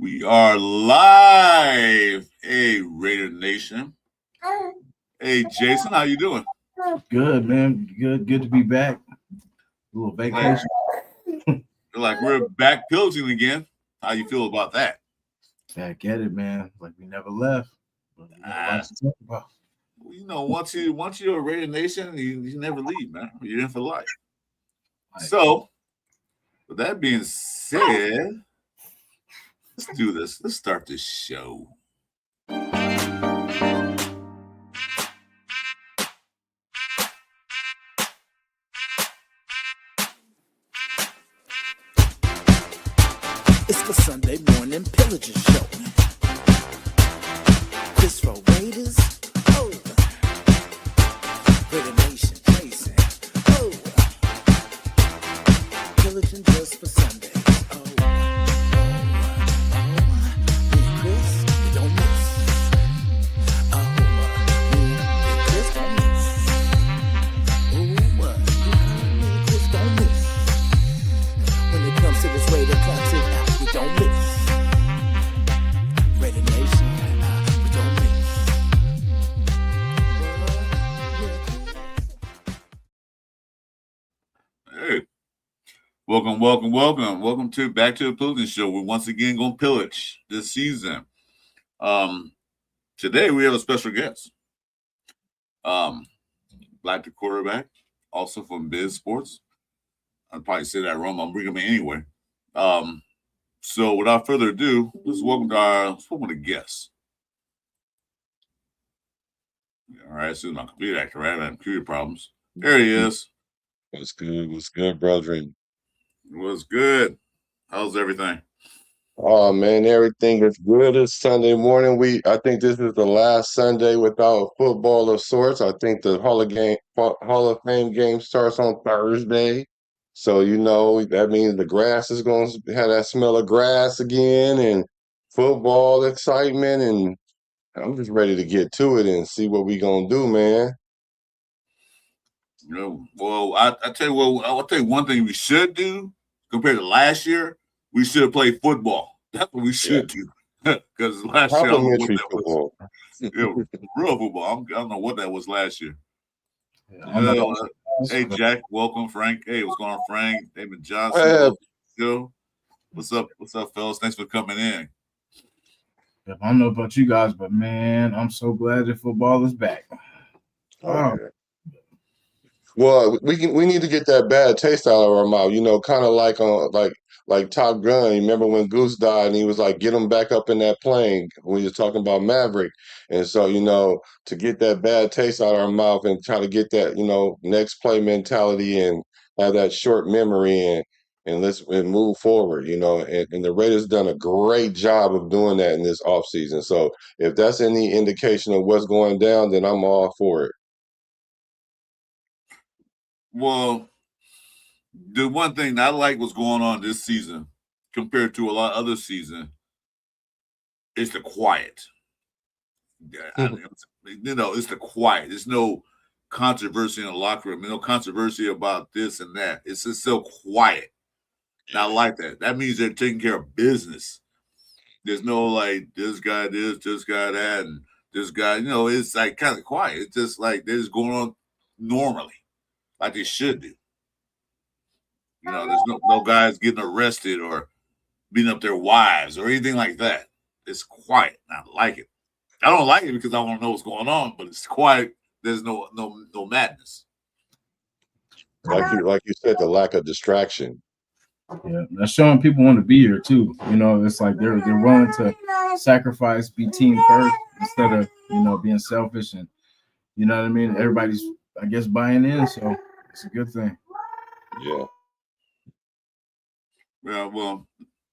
We are live. Hey, Raider Nation. Hey, Jason, how you doing? Good, man. Good to be back. A little vacation. Like we're back pillaging again. How you feel about that? Back at it, man. Like we never left. But we got a lot to talk about. Once you're a Raider Nation, you never leave, man. You're in for life. So, with that being said, let's do this. Let's start this show. It's the Sunday morning pillaging show. This for Raiders, oh. Raider Nation, Jasin, oh. Pillaging just for Sundays, oh. Me and Chris, we don't miss. Oh, me and Chris don't miss. Oh, me and Chris don't miss. When it comes to this Raider classic, we don't miss. Raider Nation, we don't miss. Hey, welcome to Back to the Pillaging Show. We're once again going to pillage this season. Today we have a special guest. Black the quarterback, also from Biz Sports. I'd probably say that wrong. I'll bring him in anyway. So without further ado, let's welcome the guest. All right, this is my computer actor, right? I have computer problems. There he is. What's good, brethren? What's good? How's everything? Oh man, everything is good. It's Sunday morning. I think this is the last Sunday without football of sorts. I think the Hall of Fame game starts on Thursday. So that means the grass is going to have that smell of grass again and football excitement, and I'm just ready to get to it and see what we gonna do, man. Well, I'll tell you one thing we should do compared to last year. We should have played football. That's what we should do. Because last year, I don't know what that football. was. Real football. I don't know what that was last year. Hey, Jack, welcome, Frank. Hey, what's going on, Frank? David Johnson. What's up, fellas? Thanks for coming in. I don't know about you guys, but man, I'm so glad that football is back. Yeah. Well, we need to get that bad taste out of our mouth, kind of like Top Gun. You remember when Goose died and he was like, "Get him back up in that plane." When you're talking about Maverick, and so to get that bad taste out of our mouth and try to get that next play mentality and have that short memory and let's move forward, and the Raiders done a great job of doing that in this offseason. So if that's any indication of what's going down, then I'm all for it. Well, the one thing I like what's going on this season compared to a lot of other seasons is the quiet. It's the quiet. There's no controversy in the locker room. No controversy about this and that. It's just so quiet. And I like that. That means they're taking care of business. There's no like this guy this guy that, and this guy. It's like kind of quiet. It's just like they're just going on normally, like they should do. There's no guys getting arrested or beating up their wives or anything like that. It's quiet. I like it. I don't like it because I want to know what's going on, but it's quiet. There's no madness. Like you said, the lack of distraction. Yeah, that's showing people want to be here too. It's like they're willing to sacrifice, be team first instead of being selfish, and you know what I mean. Everybody's, I guess, buying in, so it's a good thing. Yeah. Well,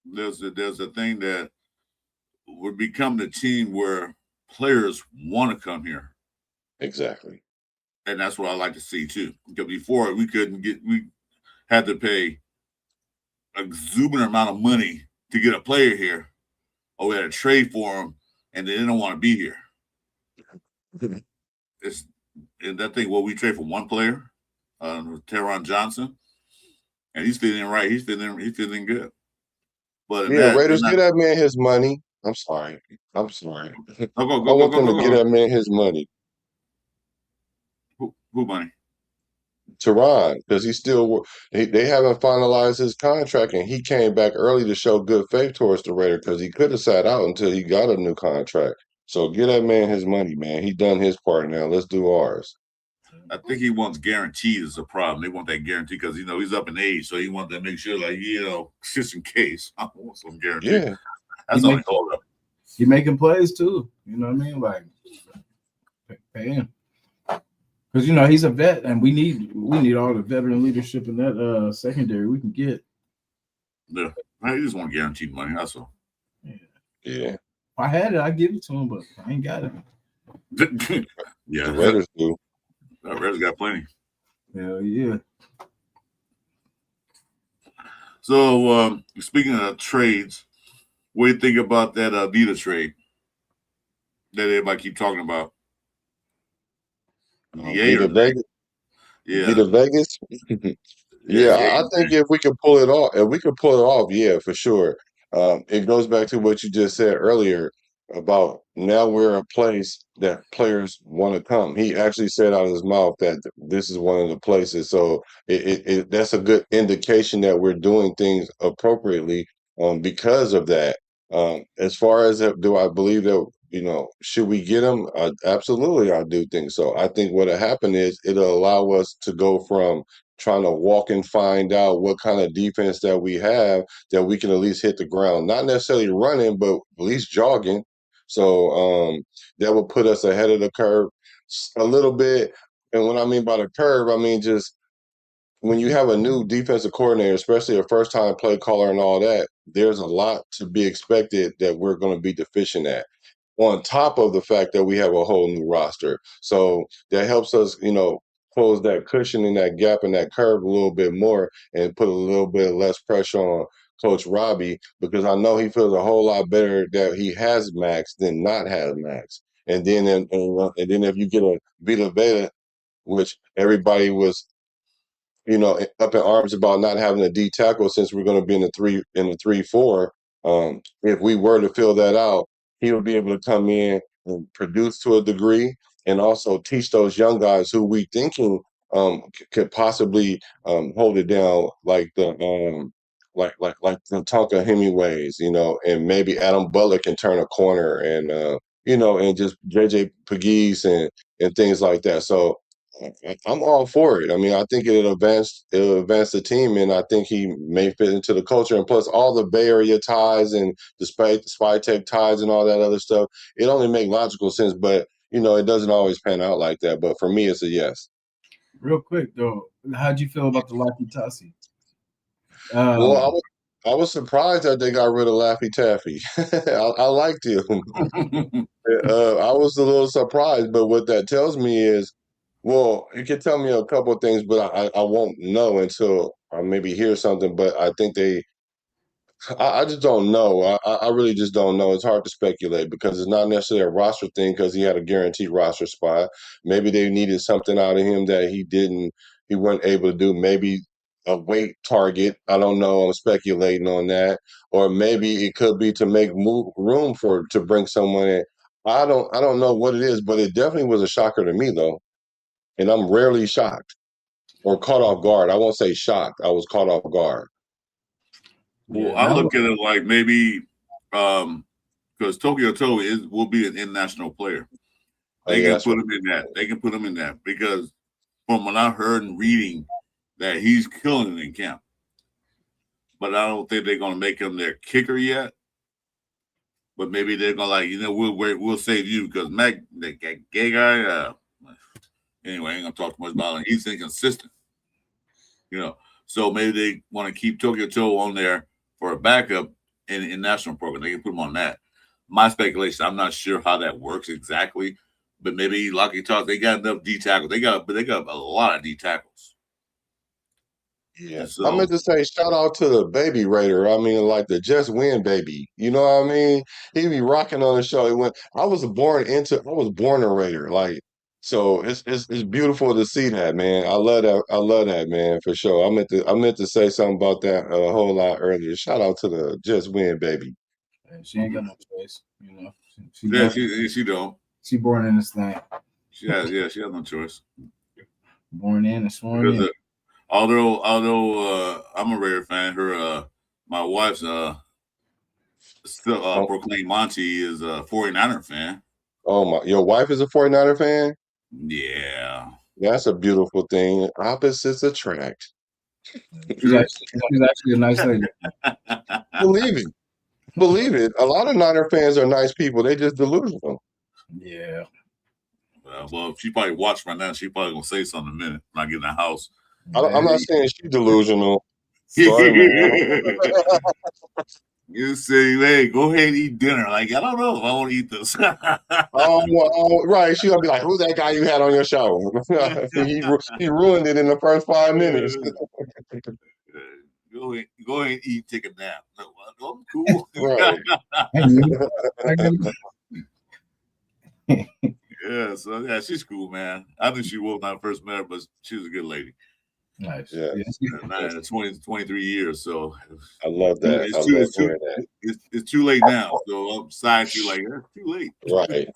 there's a thing that we're becoming a team where players want to come here. Exactly. And that's what I like to see too. Because before we had to pay an exuberant amount of money to get a player here, or we had to trade for them, and they didn't want to be here. It's and that thing. Well, we trade for one player, Teron Johnson, and he's feeling right. He's feeling good. But in Yeah, that, they're Raiders, not. get that man his money. I'm sorry. I'm sorry. Oh, go I go go want go them to go get go. that man his money. Who money? Teron, because they haven't finalized his contract, and he came back early to show good faith towards the Raiders because he could have sat out until he got a new contract. So get that man his money, man. He done his part now. Let's do ours. I think he wants guaranteed is a problem. They want that guarantee because he's up in age, so he wants to make sure, like just in case, I want some guarantee. Yeah, That's He only make hold up. he making plays too. You know what I mean? Like pay him. Because he's a vet, and we need all the veteran leadership in that secondary we can get. Yeah, I just want guaranteed money. That's all. yeah. If I had it, I'd give it to him, but I ain't got it. Yeah, The Raiders do. Raiders got plenty. Hell yeah. So speaking of trades, what do you think about that Adidas trade that everybody keep talking about? Be the Vegas. Be Yeah, the Vegas. Yeah, I think if we could pull it off, yeah, for sure. It goes back to what you just said earlier about now we're a place that players want to come. He actually said out of his mouth that this is one of the places. So that's a good indication that we're doing things appropriately because of that. As far as do I believe that, should we get him? Absolutely, I do think so. I think what'll happen is it'll allow us to go from trying to walk and find out what kind of defense that we have that we can at least hit the ground. Not necessarily running, but at least jogging. So that will put us ahead of the curve a little bit. And what I mean by the curve, I mean just when you have a new defensive coordinator, especially a first time play caller and all that, there's a lot to be expected that we're going to be deficient at on top of the fact that we have a whole new roster. So that helps us, close that cushion and that gap and that curve a little bit more and put a little bit less pressure on Coach Robbie because I know he feels a whole lot better that he has Max than not have Max. And then and then if you get a Vita Veda, which everybody was up in arms about not having a D tackle since we're going to be in the 3-4. If we were to fill that out, he would be able to come in and produce to a degree, and also teach those young guys who we thinking could possibly hold it down, like the Tonka Hemingways, and maybe Adam Butler can turn a corner, and and just JJ Pegues and things like that. So I'm all for it. I mean, I think it'll advance the team, and I think he may fit into the culture. And plus, all the Bay Area ties and the Spy Tech ties and all that other stuff, it only makes logical sense. But it doesn't always pan out like that. But for me, it's a yes. Real quick though, how'd you feel about the Lucky Tassi? Well, I was surprised that they got rid of Laffy Taffy. I liked him. I was a little surprised, but what that tells me is, well, you can tell me a couple of things, but I won't know until I maybe hear something. But I think I just don't know. I really just don't know. It's hard to speculate because it's not necessarily a roster thing because he had a guaranteed roster spot. Maybe they needed something out of him that he wasn't able to do. Maybe a weight target. I don't know. I'm speculating on that. Or maybe it could be to make room to bring someone in. I don't know what it is, but it definitely was a shocker to me though. And I'm rarely shocked or caught off guard. I won't say shocked. I was caught off guard. Well, Yeah, I that look was, at it like maybe because Tokyo Toe will be an international player. Oh, They yeah, can that's put right. him in that. They can put him in that because from what I heard and reading, that he's killing it in camp. But I don't think they're going to make him their kicker yet. But maybe they're going to we'll save you because Mac, the gay guy. Anyway, I ain't gonna talk too much about him. He's inconsistent. So maybe they want to keep Tokyo Toe on there for a backup in national program. They can put him on that. My speculation, I'm not sure how that works exactly, but maybe Lucky Talk, they got enough D tackles. They got a lot of D tackles. Yeah. And I so meant to say shout out to the baby Raider. I mean, like the Just Win baby. You know what I mean? He be rocking on the show. I was born a Raider. Like So it's beautiful to see that, man. I love that. I love that, man, for sure. I meant to say something about that a whole lot earlier. Shout out to the Just Win, baby. And she ain't got no choice, you know. She Yeah, definitely she don't. she born in this thing, She has no choice born in and sworn because in. although I'm a Raider fan, her my wife's still Oh, proclaimed Monty is a 49er fan. oh my, your wife is a 49er fan? Yeah. That's a beautiful thing. Opposites attract. She's actually a nice lady. Believe it. Believe it. A lot of Niner fans are nice people. They just delusional. Yeah. Well, if she probably watched right now. She probably gonna say something in a minute when I get in the house. I'm not Hey, saying she's delusional. Sorry, man. You say, hey, go ahead and eat dinner. Like, I don't know if I want to eat this. Oh, well, right. She's gonna be like, "Who's that guy you had on your show?" he ruined it in the first 5 minutes. Go ahead and eat, take a nap. No, I'm cool. Right. I knew. I knew. Yeah, so yeah, she's cool, man. I think she was when I first met her, but she was a good lady. Nice. Yeah. Yeah. 23 years, so I love that. I love hearing that. it's too late now. So I'm sorry to you, like it's too late. Right.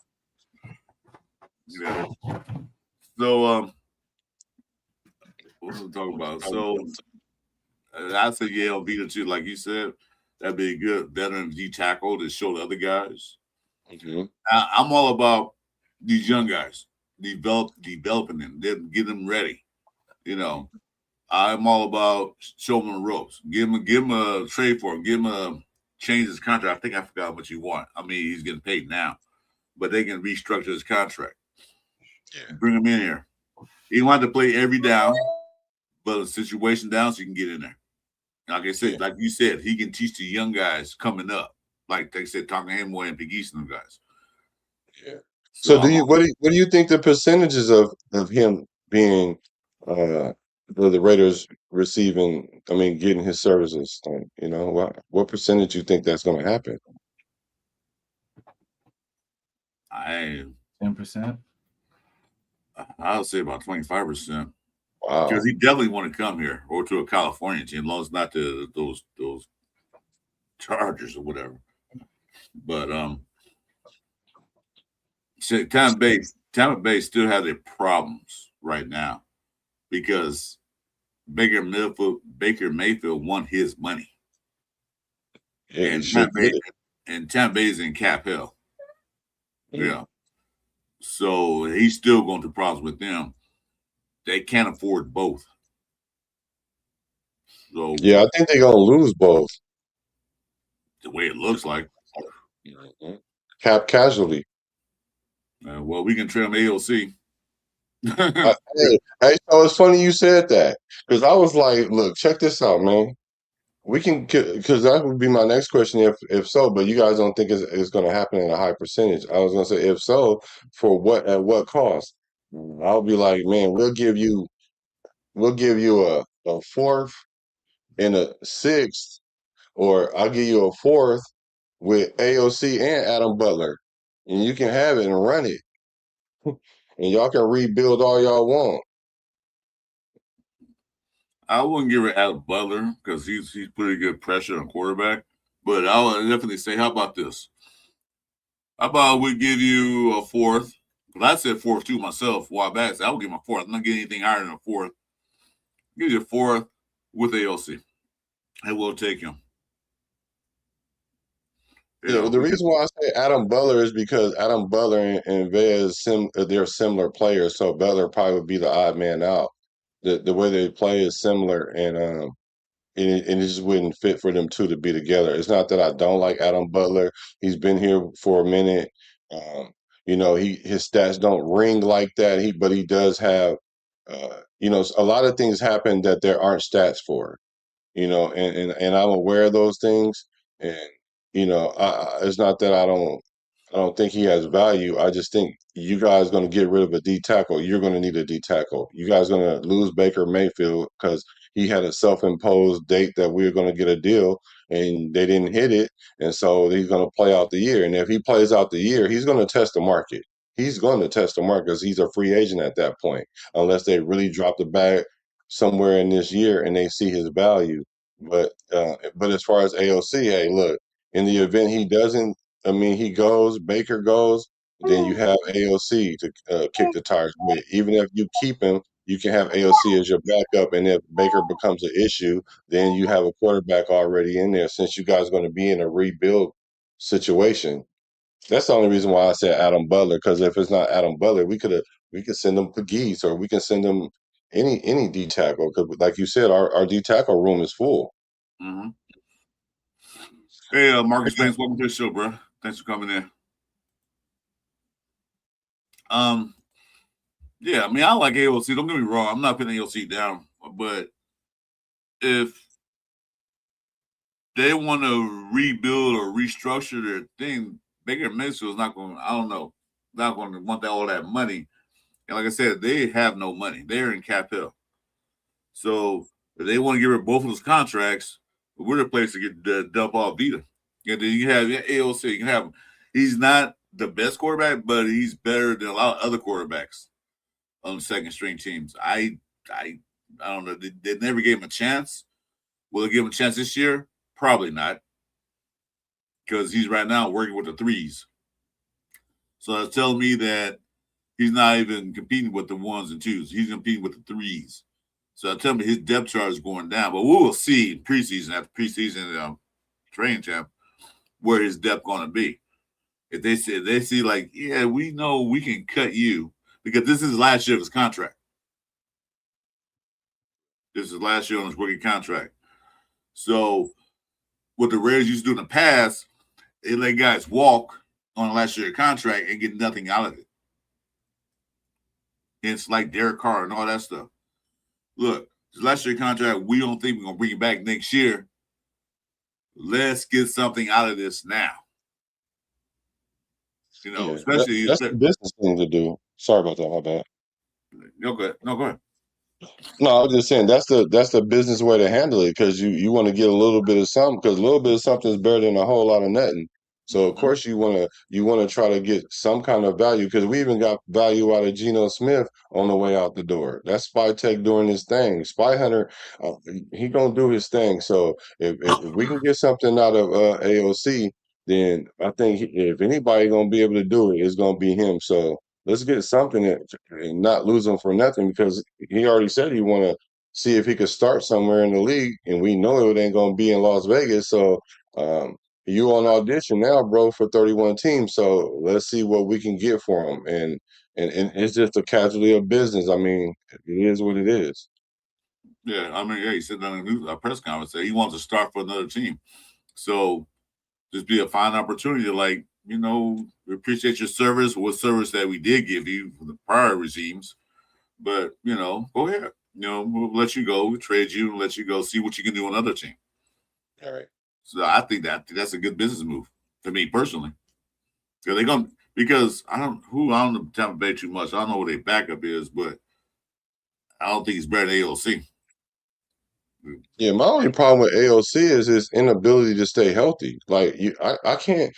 Yeah. So what was we talking about? So I'd say yeah, Vita too, like you said, that'd be a good veteran D tackle to show the other guys. Mhm. I'm all about these young guys, developing them, then get them ready. You know, I'm all about showing them the ropes. Give him a trade for him. Give him a change his contract. I think I forgot what you want. I mean, he's getting paid now, but they can restructure his contract. Yeah. Bring him in here. He don't have to play every down, but a situation down so you can get in there. Like I said, like you said, he can teach the young guys coming up. Like they said, talking Hemway and Big East and them guys. Yeah. So So what do you think the percentages of him being the Raiders receiving, I mean, getting his services, you know, what percentage you think that's going to happen? I 10%. I'll say about 25%. Wow. Because he definitely want to come here or to a California team, as long as not to those Chargers or whatever. But see, Tampa Bay still has their problems right now because Baker Mayfield won his money, Yeah, he and should get it. Tampa Bay's in cap hell. Mm. Yeah, so he's still going through problems with them. They can't afford both. So Yeah, I think they're going to lose both. the way it looks like, Mhm. Cap casualty. well, we can trim AOC. Hey, so it's funny you said that because I was like, look, check this out, man. We can, because that would be my next question if so, but you guys don't think it's going to happen at a high percentage. I was going to say, if so, for what, at what cost? I'll be like, man, we'll give you a fourth and a sixth, or I'll give you a fourth with AOC and Adam Butler, and you can have it and run it, and y'all can rebuild all y'all want. I wouldn't give it Adam Butler because he's pretty good pressure on quarterback. But I would definitely say, how about this? How about we give you a fourth? Because I said fourth too myself a while back. So I would give him a fourth. I'm not getting anything higher than a fourth. Give you a fourth with AOC. And we'll take him. Yeah, well, the reason why I say Adam Butler is because Adam Butler and Vez they're similar players, so Butler probably would be the odd man out. The way they play is similar, and it just wouldn't fit for them two to be together. It's not that I don't like Adam Butler. He's been here for a minute. Um, you know, his stats don't ring like that. But he does have, you know, a lot of things happen that there aren't stats for. You know, and I'm aware of those things, and you know, it's not that I don't think he has value. I just think you guys going to get rid of a D tackle. You're going to need a D tackle. You guys going to lose Baker Mayfield because he had a self-imposed date that we were going to get a deal, and they didn't hit it, and so he's going to play out the year. And if he plays out the year, he's going to test the market. he's going to test the market because he's a free agent at that point, unless they really drop the bag somewhere in this year and they see his value. But as far as AOC, hey, look, in the event he doesn't, I mean, he goes, Baker goes, then you have AOC to kick the tires with. Even if you keep him, you can have AOC as your backup, and if Baker becomes an issue, then you have a quarterback already in there. Since you guys are going to be in a rebuild situation, that's the only reason why I said Adam Butler. Because if it's not Adam Butler, we could send them Pegues, or we can send them any D tackle. Because like you said, our D tackle room is full. Mm-hmm. Hey, Marcus Banks, welcome to the show, bro. Thanks for coming in. Yeah, I mean, I like AOC. Don't get me wrong. I'm not putting AOC down, but if they want to rebuild or restructure their thing, Baker Mayfield is not going. I don't know, not going to want all that money. And like I said, they have no money. They're in cap hell. So if they want to get rid of both of those contracts, we're the place to get dump off Vita. And then you have AOC. You can have him. He's not the best quarterback, but he's better than a lot of other quarterbacks on second string teams. I don't know. They never gave him a chance. Will they give him a chance this year? Probably not, because he's right now working with the threes. So that's telling me that he's not even competing with the ones and twos. He's competing with the threes. So I tell me his depth chart is going down. But we will see in preseason, after preseason training camp, where his depth going to be. If they see like, yeah, we know we can cut you, because this is last year of his contract. This is last year on his rookie contract. So what the Raiders used to do in the past, they let guys walk on a last year contract and get nothing out of it. It's like Derek Carr and all that stuff. Look, this last year contract, we don't think we're going to bring it back next year. Let's get something out of this now. You know, Yeah, especially that's the business thing to do. Sorry about that, my bad. No, go ahead. No, I was just saying that's the business way to handle it, because you want to get a little bit of something, because a little bit of something is better than a whole lot of nothing. So of course you want to try to get some kind of value, because we even got value out of Geno Smith on the way out the door. That's Spy Tech doing his thing. Spy Hunter, he gonna do his thing. So if we can get something out of AOC, then I think if anybody gonna be able to do it, it's gonna be him. So let's get something and not lose him for nothing, because he already said he want to see if he could start somewhere in the league, and we know it ain't gonna be in Las Vegas. So you on audition now, bro, for 31 teams. So let's see what we can get for him. And it's just a casualty of business. I mean, it is what it is. Yeah, I mean, he said that in a press conference that he wants to start for another team. So just be a fine opportunity to, like, you know, we appreciate your service, what service that we did give you for the prior regimes. But, you know, go ahead. You know, we'll let you go, we'll trade you, and let you go see what you can do on another team. All right. So I think that's a good business move to me personally. Because I don't know Tampa Bay too much. I don't know what their backup is, but I don't think he's better than AOC. Yeah, my only problem with AOC is his inability to stay healthy. Like I can't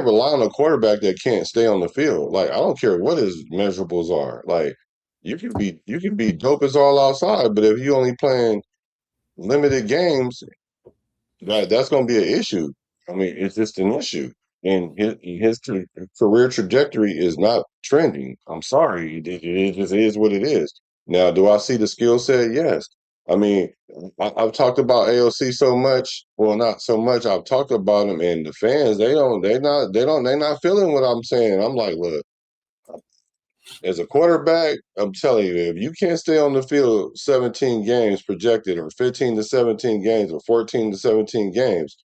rely on a quarterback that can't stay on the field. Like I don't care what his measurables are. Like you can be dope as all outside, but if you only playing limited games, that's going to be an issue. I mean, it's just an issue, and his career trajectory is not trending. I'm sorry, it just is what it is. Now, do I see the skill set? Yes. I mean, I've talked about AOC so much. Well, not so much. I've talked about him, and the fans they're not feeling what I'm saying. I'm like, look, as a quarterback, I'm telling you, if you can't stay on the field 17 games projected, or 15 to 17 games, or 14 to 17 games,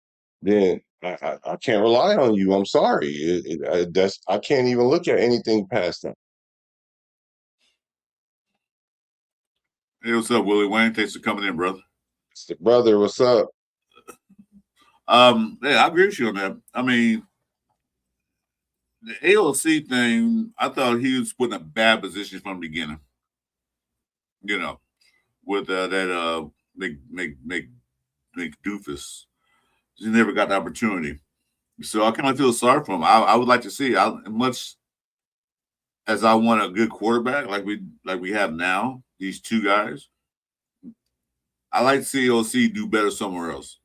then I can't rely on you. I'm sorry. I can't even look at anything past that. Hey, what's up, Willie Wayne? Thanks for coming in, brother. Brother, what's up? Yeah, I agree with you on that. I mean, the AOC thing, I thought he was put in a bad position from the beginning. You know, with that make doofus. He never got the opportunity. So I kind of feel sorry for him. I would like to see how much as I want a good quarterback like we have now, these two guys, I like to see AOC do better somewhere else.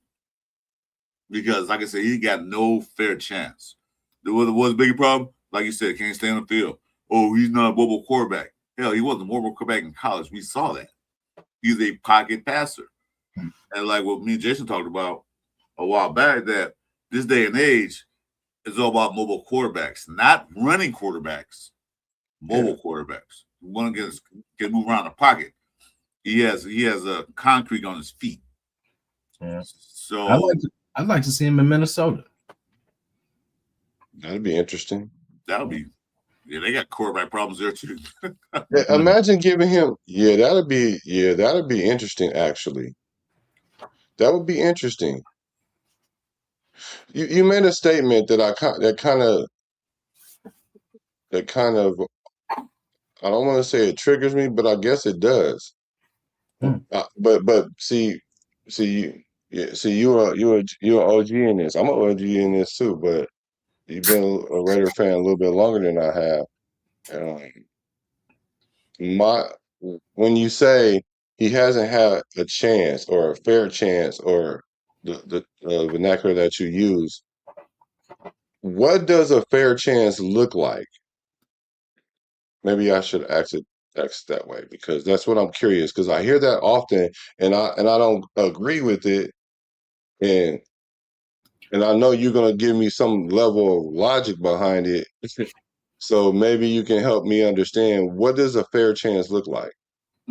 Because, like I said, he got no fair chance. There was a bigger problem. Like you said, can't stay on the field. Oh, he's not a mobile quarterback. Hell, he wasn't a mobile quarterback in college. We saw that. He's a pocket passer. And like what me and Jason talked about a while back, that this day and age is all about mobile quarterbacks, not running quarterbacks. Mobile quarterbacks. You want to get move around the pocket. He has a concrete on his feet. Yeah. So I'd like to see him in Minnesota. That'd be interesting. That'll be, yeah, they got quarterback problems there too. Yeah, imagine giving him, that'd be interesting. Actually, that would be interesting. You made a statement that kind of I don't want to say it triggers me, but I guess it does. But see you're an OG in this. I'm an OG in this too, but you've been a Raider fan a little bit longer than I have. When you say he hasn't had a chance or a fair chance or the vernacular that you use, what does a fair chance look like? Maybe I should ask that way because that's what I'm curious because I hear that often and I don't agree with it and I know you're gonna give me some level of logic behind it. So maybe you can help me understand what does a fair chance look like?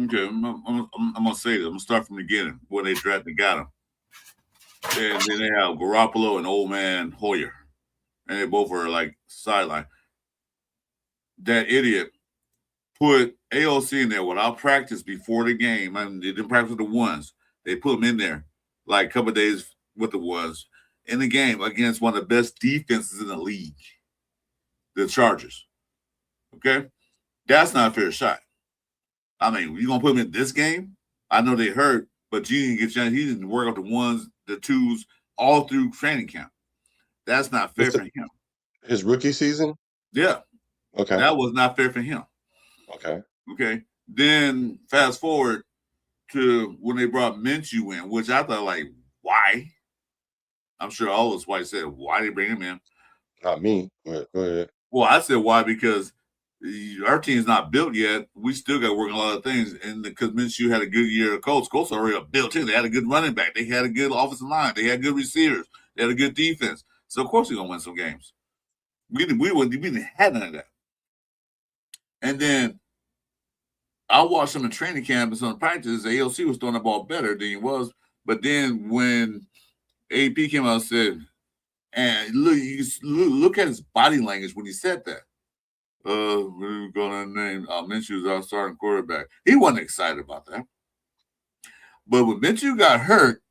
Okay, I'm gonna say this. I'm gonna start from the beginning when they drafted got him. And then they have Garoppolo and old man Hoyer. And they both were like sideline. That idiot put AOC in there without practice before the game. I mean, they didn't practice with the ones. They put him in there like a couple of days with the ones in the game against one of the best defenses in the league, the Chargers. Okay? That's not a fair shot. I mean, you going to put him in this game? I know they hurt, but you didn't get chance. He didn't work out the ones, the twos, all through training camp. That's not fair for him. His rookie season? Yeah. Okay. That was not fair for him. Okay. Okay. Then fast forward to when they brought Minshew in, which I thought, like, why? I'm sure all those whites said, why they bring him in? Not me. Go ahead. Well, I said why because our team's not built yet. We still got to work on a lot of things. And because Minshew had a good year of Colts already a built team. They had a good running back. They had a good offensive line. They had good receivers. They had a good defense. So, of course, we're going to win some games. We didn't have none of that. And then I watched some in training camp and some practice. AOC was throwing the ball better than he was. But then when AP came out and said, and look at his body language when he said that. We're going to name Minshew as our starting quarterback. He wasn't excited about that. But when Minshew got hurt,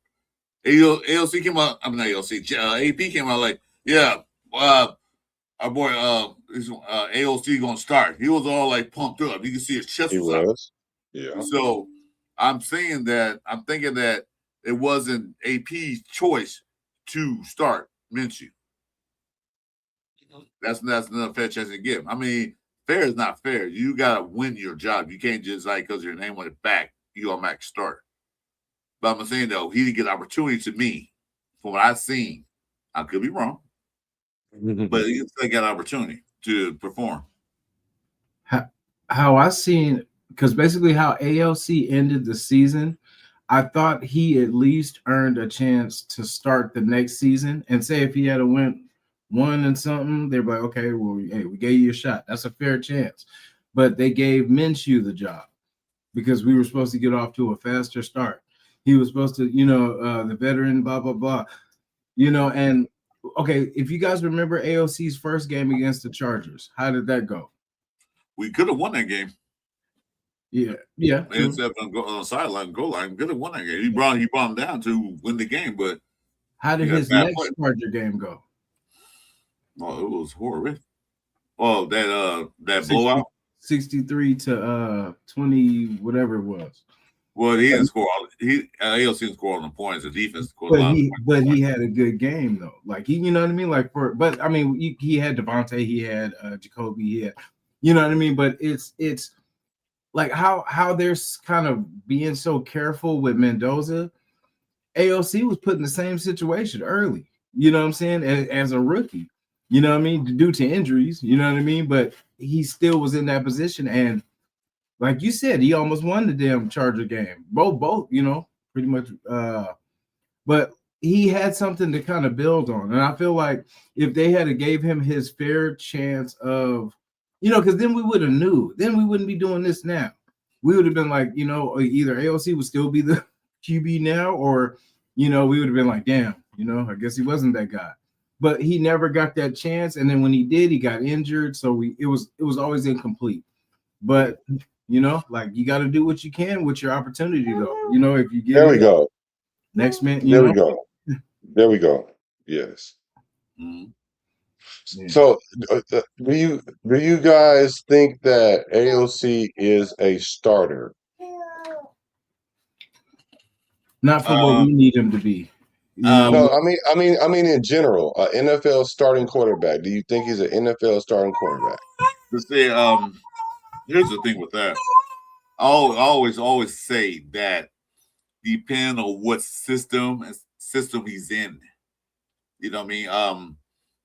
AOC came out. I'm not AOC. AP came out like, yeah, our boy AOC going to start. He was all like pumped up. You can see his chest was up. Yeah. So I'm thinking that it wasn't AP's choice to start Minshew. That's not a fair chance to give. I mean, fair is not fair. You gotta win your job. You can't just like because your name on the back, you automatic start. But I'm saying though, he didn't get opportunity to me from what I've seen. I could be wrong, but he still got opportunity to perform. How I seen, because basically how AOC ended the season, I thought he at least earned a chance to start the next season. And say if he had went 1 and something, they're like, okay, well, hey, we gave you a shot. That's a fair chance. But they gave Minshew the job because we were supposed to get off to a faster start. He was supposed to, the veteran, blah, blah, blah. And okay, if you guys remember AOC's first game against the Chargers, how did that go? We could have won that game. Yeah. Instead of on the sideline, goal line, could have won that game. He brought him down to win the game, but how did his next Charger game go? Oh, it was horrific. Oh, that blowout, 63 to 20, whatever it was. Well, he didn't score. AOC didn't score all the points. The defense scored a lot of points. But he had a good game though. Like he, you know what I mean? Like he had Devontae, he had Jacoby, he had You know what I mean? But it's like how they're kind of being so careful with Mendoza. AOC was put in the same situation early. You know what I'm saying? As a rookie. You know what I mean? Due to injuries. You know what I mean? But he still was in that position, and like you said, he almost won the damn Charger game. Both, you know, pretty much. But he had something to kind of build on, and I feel like if they had gave him his fair chance of, you know, because then we would have knew. Then we wouldn't be doing this now. We would have been like, you know, either AOC would still be the QB now, or you know, we would have been like, damn, you know, I guess he wasn't that guy. But he never got that chance, and then when he did, he got injured, so it was always incomplete. But you know, like you got to do what you can with your opportunity, though. You know, if you get There we it, go. next man, you There know. we go. There we go. Yes. Mhm. Yeah. So, do you guys think that AOC is a starter? Not for what we need him to be. You know, No, I mean, in general, NFL starting quarterback. Do you think he's an NFL starting quarterback? To say, here's the thing with that. I always say that depend on what system he's in. You know what I mean?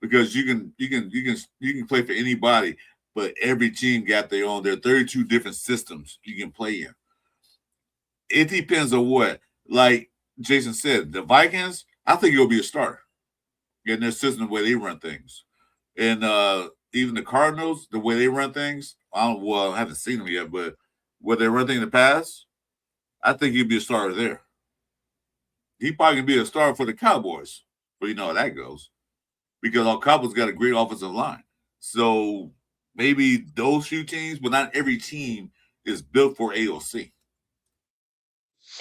Because you can play for anybody, but every team got their own. There are 32 different systems you can play in. It depends on what. Like Jason said, the Vikings, I think he'll be a starter in their system, the way they run things. And even the Cardinals, the way they run things, I haven't seen them yet, but where they run things in the past, I think he'd be a starter there. He probably can be a starter for the Cowboys, but you know how that goes. Because our Cowboys got a great offensive line. So maybe those few teams, but not every team is built for AOC.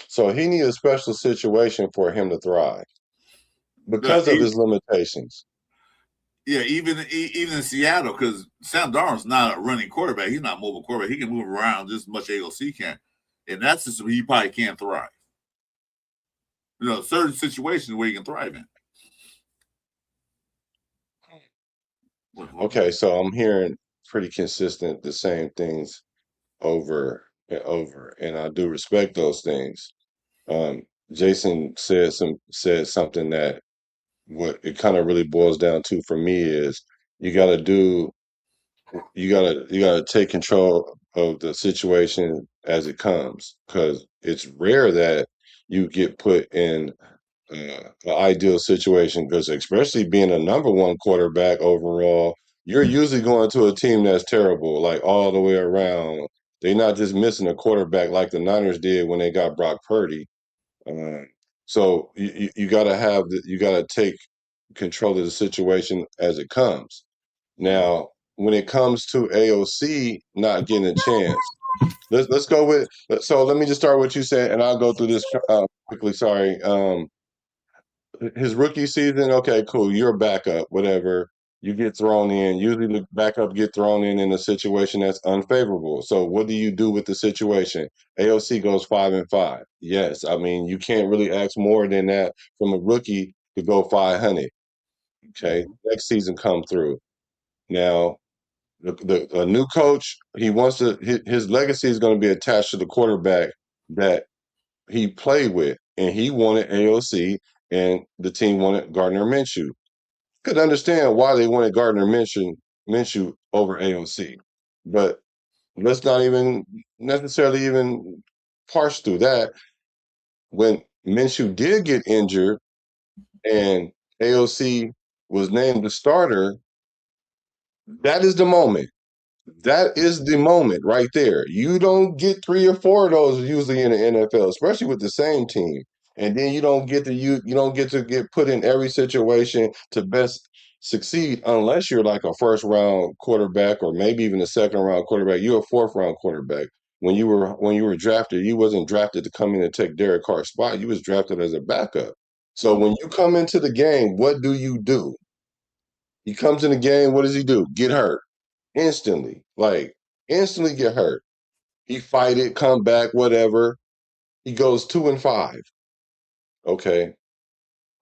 So he needs a special situation for him to thrive because of his limitations. Yeah, even in Seattle, because Sam Darnold's not a running quarterback. He's not a mobile quarterback. He can move around just as much as AOC can. And that's just where he probably can't thrive. You know, certain situations where he can thrive in. Okay, so I'm hearing pretty consistent the same things over and over, and I do respect those things. Jason said something that what it kind of really boils down to for me is you got to do you got to take control of the situation as it comes because it's rare that you get put in an ideal situation because especially being a number one quarterback overall, you're usually going to a team that's terrible, like all the way around. They're not just missing a quarterback like the Niners did when they got Brock Purdy. Uh, so you got to you got to take control of the situation as it comes. Now, when it comes to AOC not getting a chance, let's go with. So let me just start with what you said, and I'll go through this quickly. Sorry. His rookie season, okay, cool. You're a backup, whatever. You get thrown in. Usually, the backup get thrown in a situation that's unfavorable. So, what do you do with the situation? AOC goes 5-5. Yes, I mean you can't really ask more than that from a rookie to go 500. Okay, next season come through. Now, a new coach, he wants to. His legacy is going to be attached to the quarterback that he played with, and he wanted AOC, and the team wanted Gardner Minshew. Could understand why they wanted Gardner Minshew over AOC, but let's not even necessarily even parse through that. When Minshew did get injured and AOC was named the starter, that is the moment. That is the moment right there. You don't get three or four of those usually in the NFL, especially with the same team. And then you don't get to get put in every situation to best succeed unless you're like a first round quarterback or maybe even a second round quarterback. You're a fourth round quarterback. When you were drafted, you wasn't drafted to come in and take Derek Carr's spot. You was drafted as a backup. So when you come into the game, what do you do? He comes in the game, what does he do? Get hurt instantly, like instantly get hurt. He fight it, come back, whatever. He goes 2-5. Okay.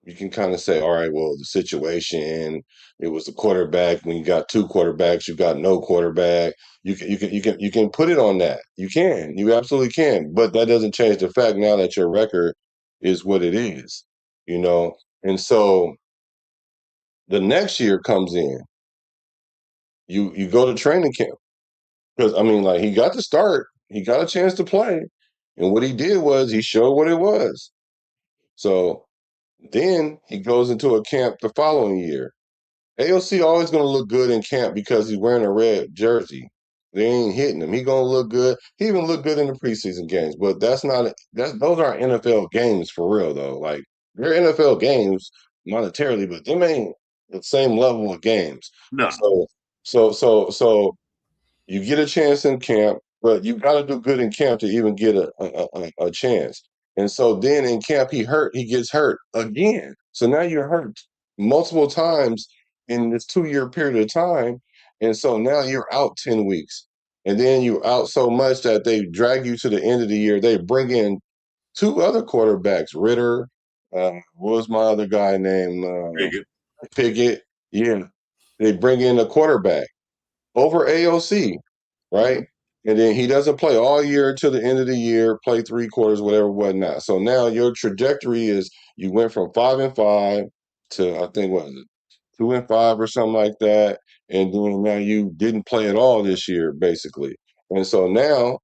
you can kind of say, all right, well, the situation, it was the quarterback. When you got two quarterbacks, you got no quarterback. You can put it on that. You absolutely can. But that doesn't change the fact now that your record is what it is, you know. And so the next year comes in, you go to training camp because I mean, like he got to start, he got a chance to play, and what he did was he showed what it was. So then he goes into a camp the following year. AOC always gonna look good in camp because he's wearing a red jersey. They ain't hitting him. He gonna look good. He even looked good in the preseason games, but those aren't NFL games for real though. Like they're NFL games monetarily, but them ain't the same level of games. No, So you get a chance in camp, but you got to do good in camp to even get a chance. And so then in camp, he gets hurt again. So now you're hurt multiple times in this 2 year period of time. And so now you're out 10 weeks. And then you're out so much that they drag you to the end of the year. They bring in two other quarterbacks, Ritter. What was my other guy named? Pickett. Pickett. Yeah. They bring in a quarterback over AOC, right? And then he doesn't play all year to the end of the year, play 3 quarters, whatever, whatnot. So now your trajectory is you went from 5-5 to I think what was it, 2-5 or something like that, and then now you didn't play at all this year, basically. And so now,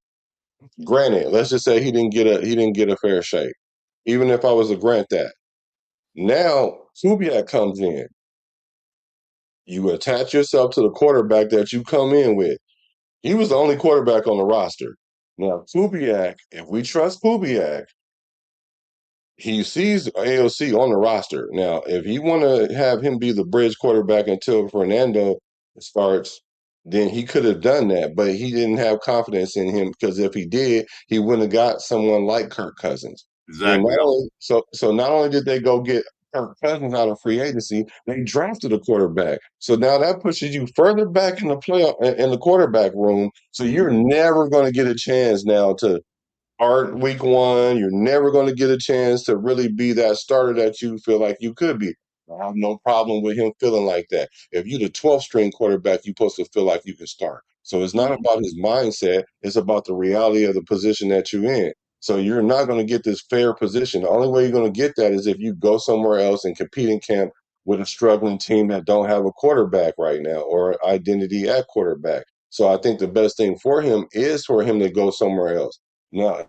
granted, let's just say he didn't get a fair shake. Even if I was to grant that, now Kubiak comes in. You attach yourself to the quarterback that you come in with. He was the only quarterback on the roster. Now, Kubiak, if we trust Kubiak, he sees AOC on the roster. Now, if you want to have him be the bridge quarterback until Fernando starts, then he could have done that, but he didn't have confidence in him because if he did, he wouldn't have got someone like Kirk Cousins. Then Exactly. not only did they go get Kirk Cousins out of free agency, they drafted a quarterback. So now that pushes you further back in the playoff in the quarterback room. So you're never going to get a chance now to start week one. You're never going to get a chance to really be that starter that you feel like you could be. I have no problem with him feeling like that. If you're the 12th string quarterback, you're supposed to feel like you can start. So it's not about his mindset. It's about the reality of the position that you're in. So you're not going to get this fair position. The only way you're going to get that is if you go somewhere else and compete in camp with a struggling team that don't have a quarterback right now or identity at quarterback. So I think the best thing for him is for him to go somewhere else. Now,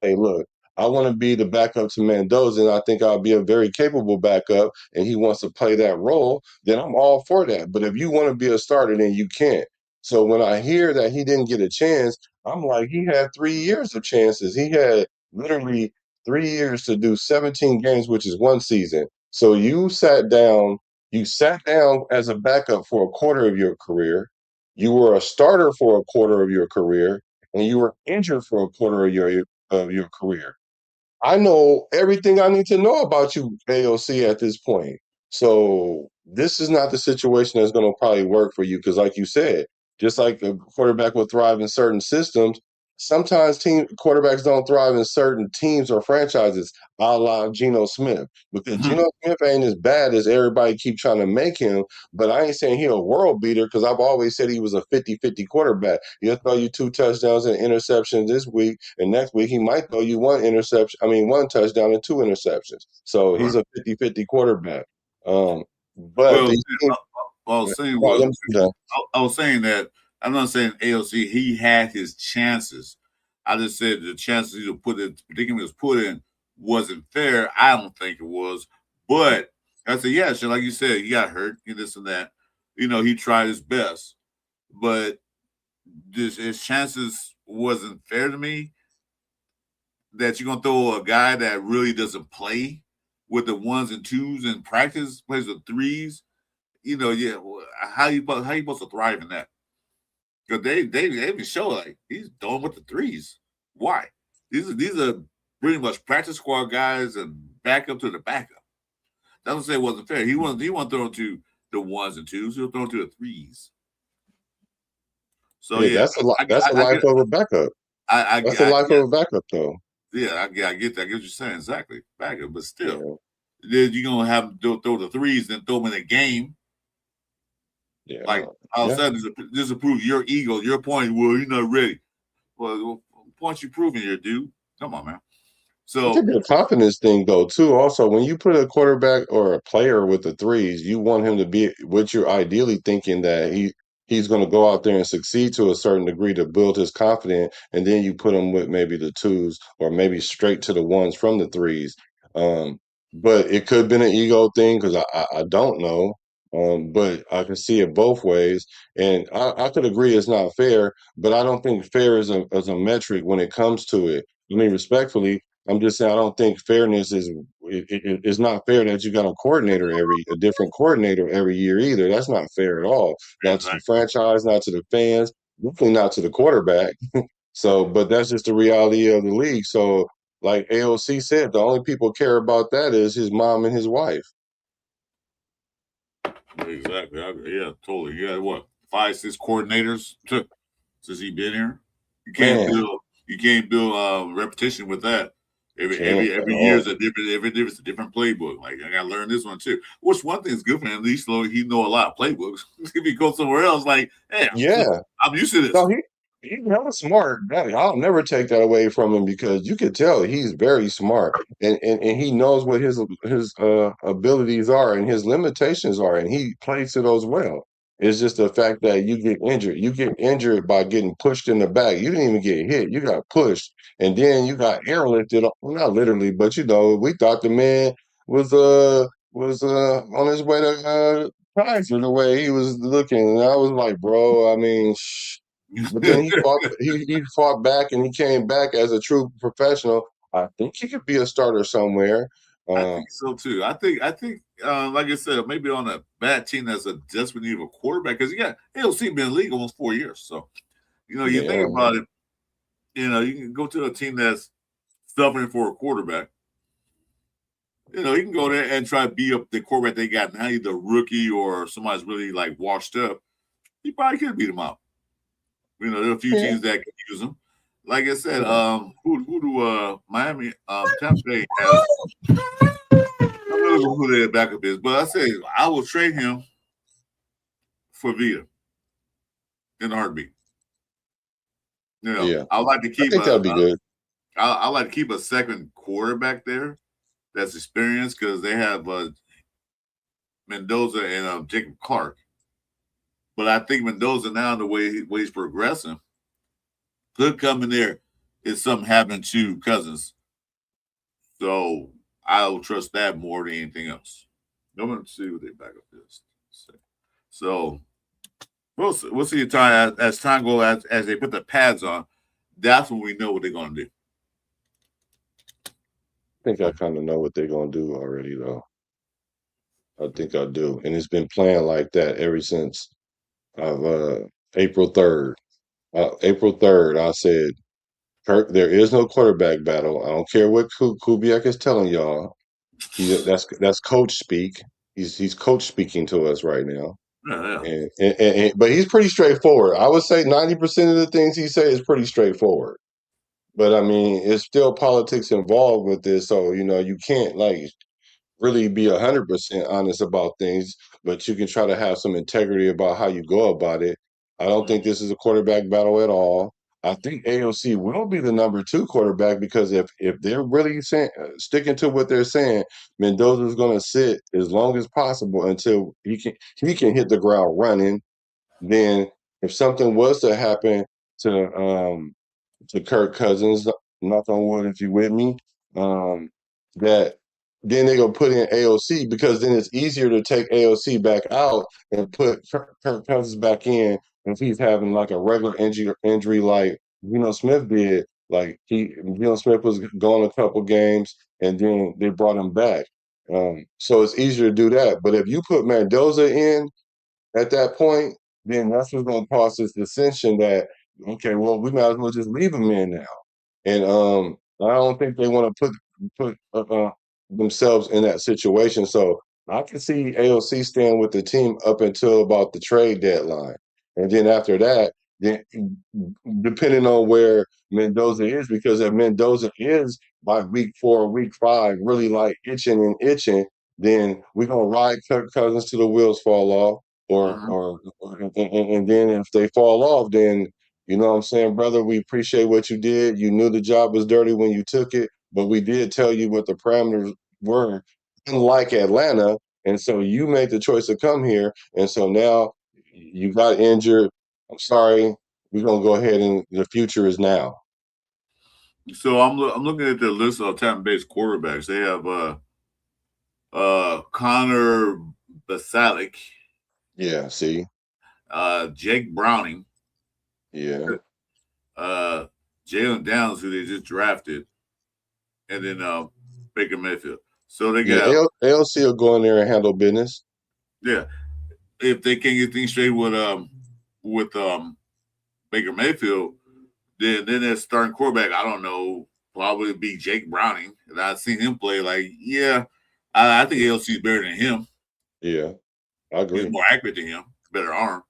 hey, look, I want to be the backup to Mendoza, and I think I'll be a very capable backup, and he wants to play that role, then I'm all for that. But if you want to be a starter, then you can't. So when I hear that he didn't get a chance, I'm like, he had 3 years of chances. He had literally 3 years to do 17 games, which is one season. So you sat down as a backup for a quarter of your career. You were a starter for a quarter of your career, and you were injured for a quarter of your career. I know everything I need to know about you, AOC, at this point. So this is not the situation that's going to probably work for you because, like you said, just like a quarterback will thrive in certain systems, sometimes team quarterbacks don't thrive in certain teams or franchises, a la Geno Smith. Because Geno Smith ain't as bad as everybody keep trying to make him, but I ain't saying he a world beater because I've always said he was a 50-50 quarterback. He'll throw you 2 touchdowns and interceptions this week, and next week he might throw you one touchdown and 2 interceptions. So he's a 50-50 quarterback. But Well, the what I was saying well, was, let me see that. I was saying that I'm not saying AOC. He had his chances. I just said the chances he was put in wasn't fair. I don't think it was, but I said, yeah, sure, like you said, he got hurt and this and that. You know, he tried his best, but his chances wasn't fair to me. That you're gonna throw a guy that really doesn't play with the ones and twos in practice, plays with threes. You know, yeah. How you supposed to thrive in that? Because they even show like he's doing with the threes. Why? These are pretty much practice squad guys and backup to the backup. That's what I say it wasn't fair. He wasn't throwing to the ones and twos. He was throwing to the threes. So Yeah, yeah, that's a life of a backup. That's the life of a backup, though. yeah, I get that. I get what you're saying exactly. Backup, but still, Yeah. then you're gonna have them throw the threes, then throw them in a game. Yeah, Like all of a sudden, this will prove your ego, your point. Well, you're not ready. Well, point you proving here, dude. Come on, man. it So could be a confidence thing though too. Also, when you put a quarterback or a player with the threes, you want him to be what you're ideally thinking that he's going to go out there and succeed to a certain degree to build his confidence, and then you put him with maybe the twos or maybe straight to the ones from the threes. Um, but it could have been an ego thing because I don't know. But I can see it both ways, and I could agree it's not fair, but I don't think fair is a metric when it comes to it. I mean, respectfully, I'm just saying I don't think fairness is it's not fair that you got a different coordinator every year either. That's not fair at all. Not to the exactly. franchise, not to the fans, definitely not to the quarterback. So, but that's just the reality of the league. So, like AOC said, the only people care about that is his mom and his wife. Exactly. Yeah, totally. You got what 5, 6 coordinators since he been here. You can't Man, build. You can't build repetition with that. can't at Every year is all. a different. Every year is a different playbook. Like I got to learn this one too. Which one thing's good for him? At least he know a lot of playbooks. If he goes somewhere else, like, hey, Yeah. I'm used to No, this. he's hella smart. I'll never take that away from him because you could tell he's very smart and he knows what his abilities are and his limitations are, and he plays to those well. It's just the fact that you get injured. You get injured by getting pushed in the back. You didn't even get hit. You got pushed, and then you got airlifted. Well, not literally, but we thought the man was on his way to Kaiser the way he was looking, and I was like, bro, I mean. But then he fought back and he came back as a true professional. I think he could be a starter somewhere. I Um, think so too. I think, like I said, maybe on a bad team that's a desperate need of a quarterback because you got AOC been in the league almost 4 years. So you think yeah, about it. You can go to a team that's suffering for a quarterback. You can go there and try to beat up the quarterback they got now, either rookie or somebody's really like washed up. He probably could beat them out. There are a few yeah, teams that can use them. Like I said, yeah. who do Miami Tampa Bay has? I'm gonna look who their backup is, but I say I will trade him for Vita in a heartbeat. Yeah. I like to I keep think that'll be good. I like to keep a second quarterback there that's experienced because they have Mendoza and Jacob Clark. But I think Mendoza now, the way he's progressing, could come in there if something happened to Cousins. So I'll trust that more than anything else. I'm going to see what they back up this. So we'll see time as time goes as they put the pads on. That's when we know what they're going to do. I think I kind of know what they're gonna do already, though. I think I do, and it's been playing like that ever since of April 3rd. April 3rd, I said, Kirk, there is no quarterback battle. I don't care what Kubiak is telling y'all. That's coach speak. He's coach speaking to us right now. Yeah. But he's pretty straightforward. I would say 90% of the things he says is pretty straightforward. But I mean, it's still politics involved with this, so you can't like really be 100% honest about things, but you can try to have some integrity about how you go about it. I don't think this is a quarterback battle at all. I think AOC will be the number 2 quarterback because if they're really sticking to what they're saying, Mendoza's going to sit as long as possible until he can hit the ground running. Then, if something was to happen to Kirk Cousins, knock on wood if you with me, that then they're gonna put in AOC because then it's easier to take AOC back out and put Kirk Cousins back in if he's having like a regular injury like Smith did. Like Smith was gone a couple games and then they brought him back. So it's easier to do that. But if you put Mendoza in at that point, then that's what's going to cause this dissension that, okay, well, we might as well just leave them in now. And I don't think they want to put themselves in that situation. So I can see AOC staying with the team up until about the trade deadline. And then after that, then depending on where Mendoza is, because if Mendoza is by week 4, week 5, really like itching, then we're gonna ride Kirk Cousins till the wheels fall off, and then if they fall off, then you know what I'm saying, brother, we appreciate what you did. You knew the job was dirty when you took it, but we did tell you what the parameters were, unlike Atlanta. And so you made the choice to come here. And so now you got injured. I'm sorry. We're going to go ahead and the future is now. So I'm looking at the list of Tampa-based quarterbacks. They have Connor Basalic. Yeah, see? Jake Browning. Yeah. Jalen Downs, who they just drafted. And then Baker Mayfield. So they got ALC will go in there and handle business. Yeah. If they can't get things straight with Baker Mayfield, then that starting quarterback, I don't know, probably be Jake Browning. And I've seen him play I think ALC is better than him. Yeah, I agree. He's more accurate than him, better arm.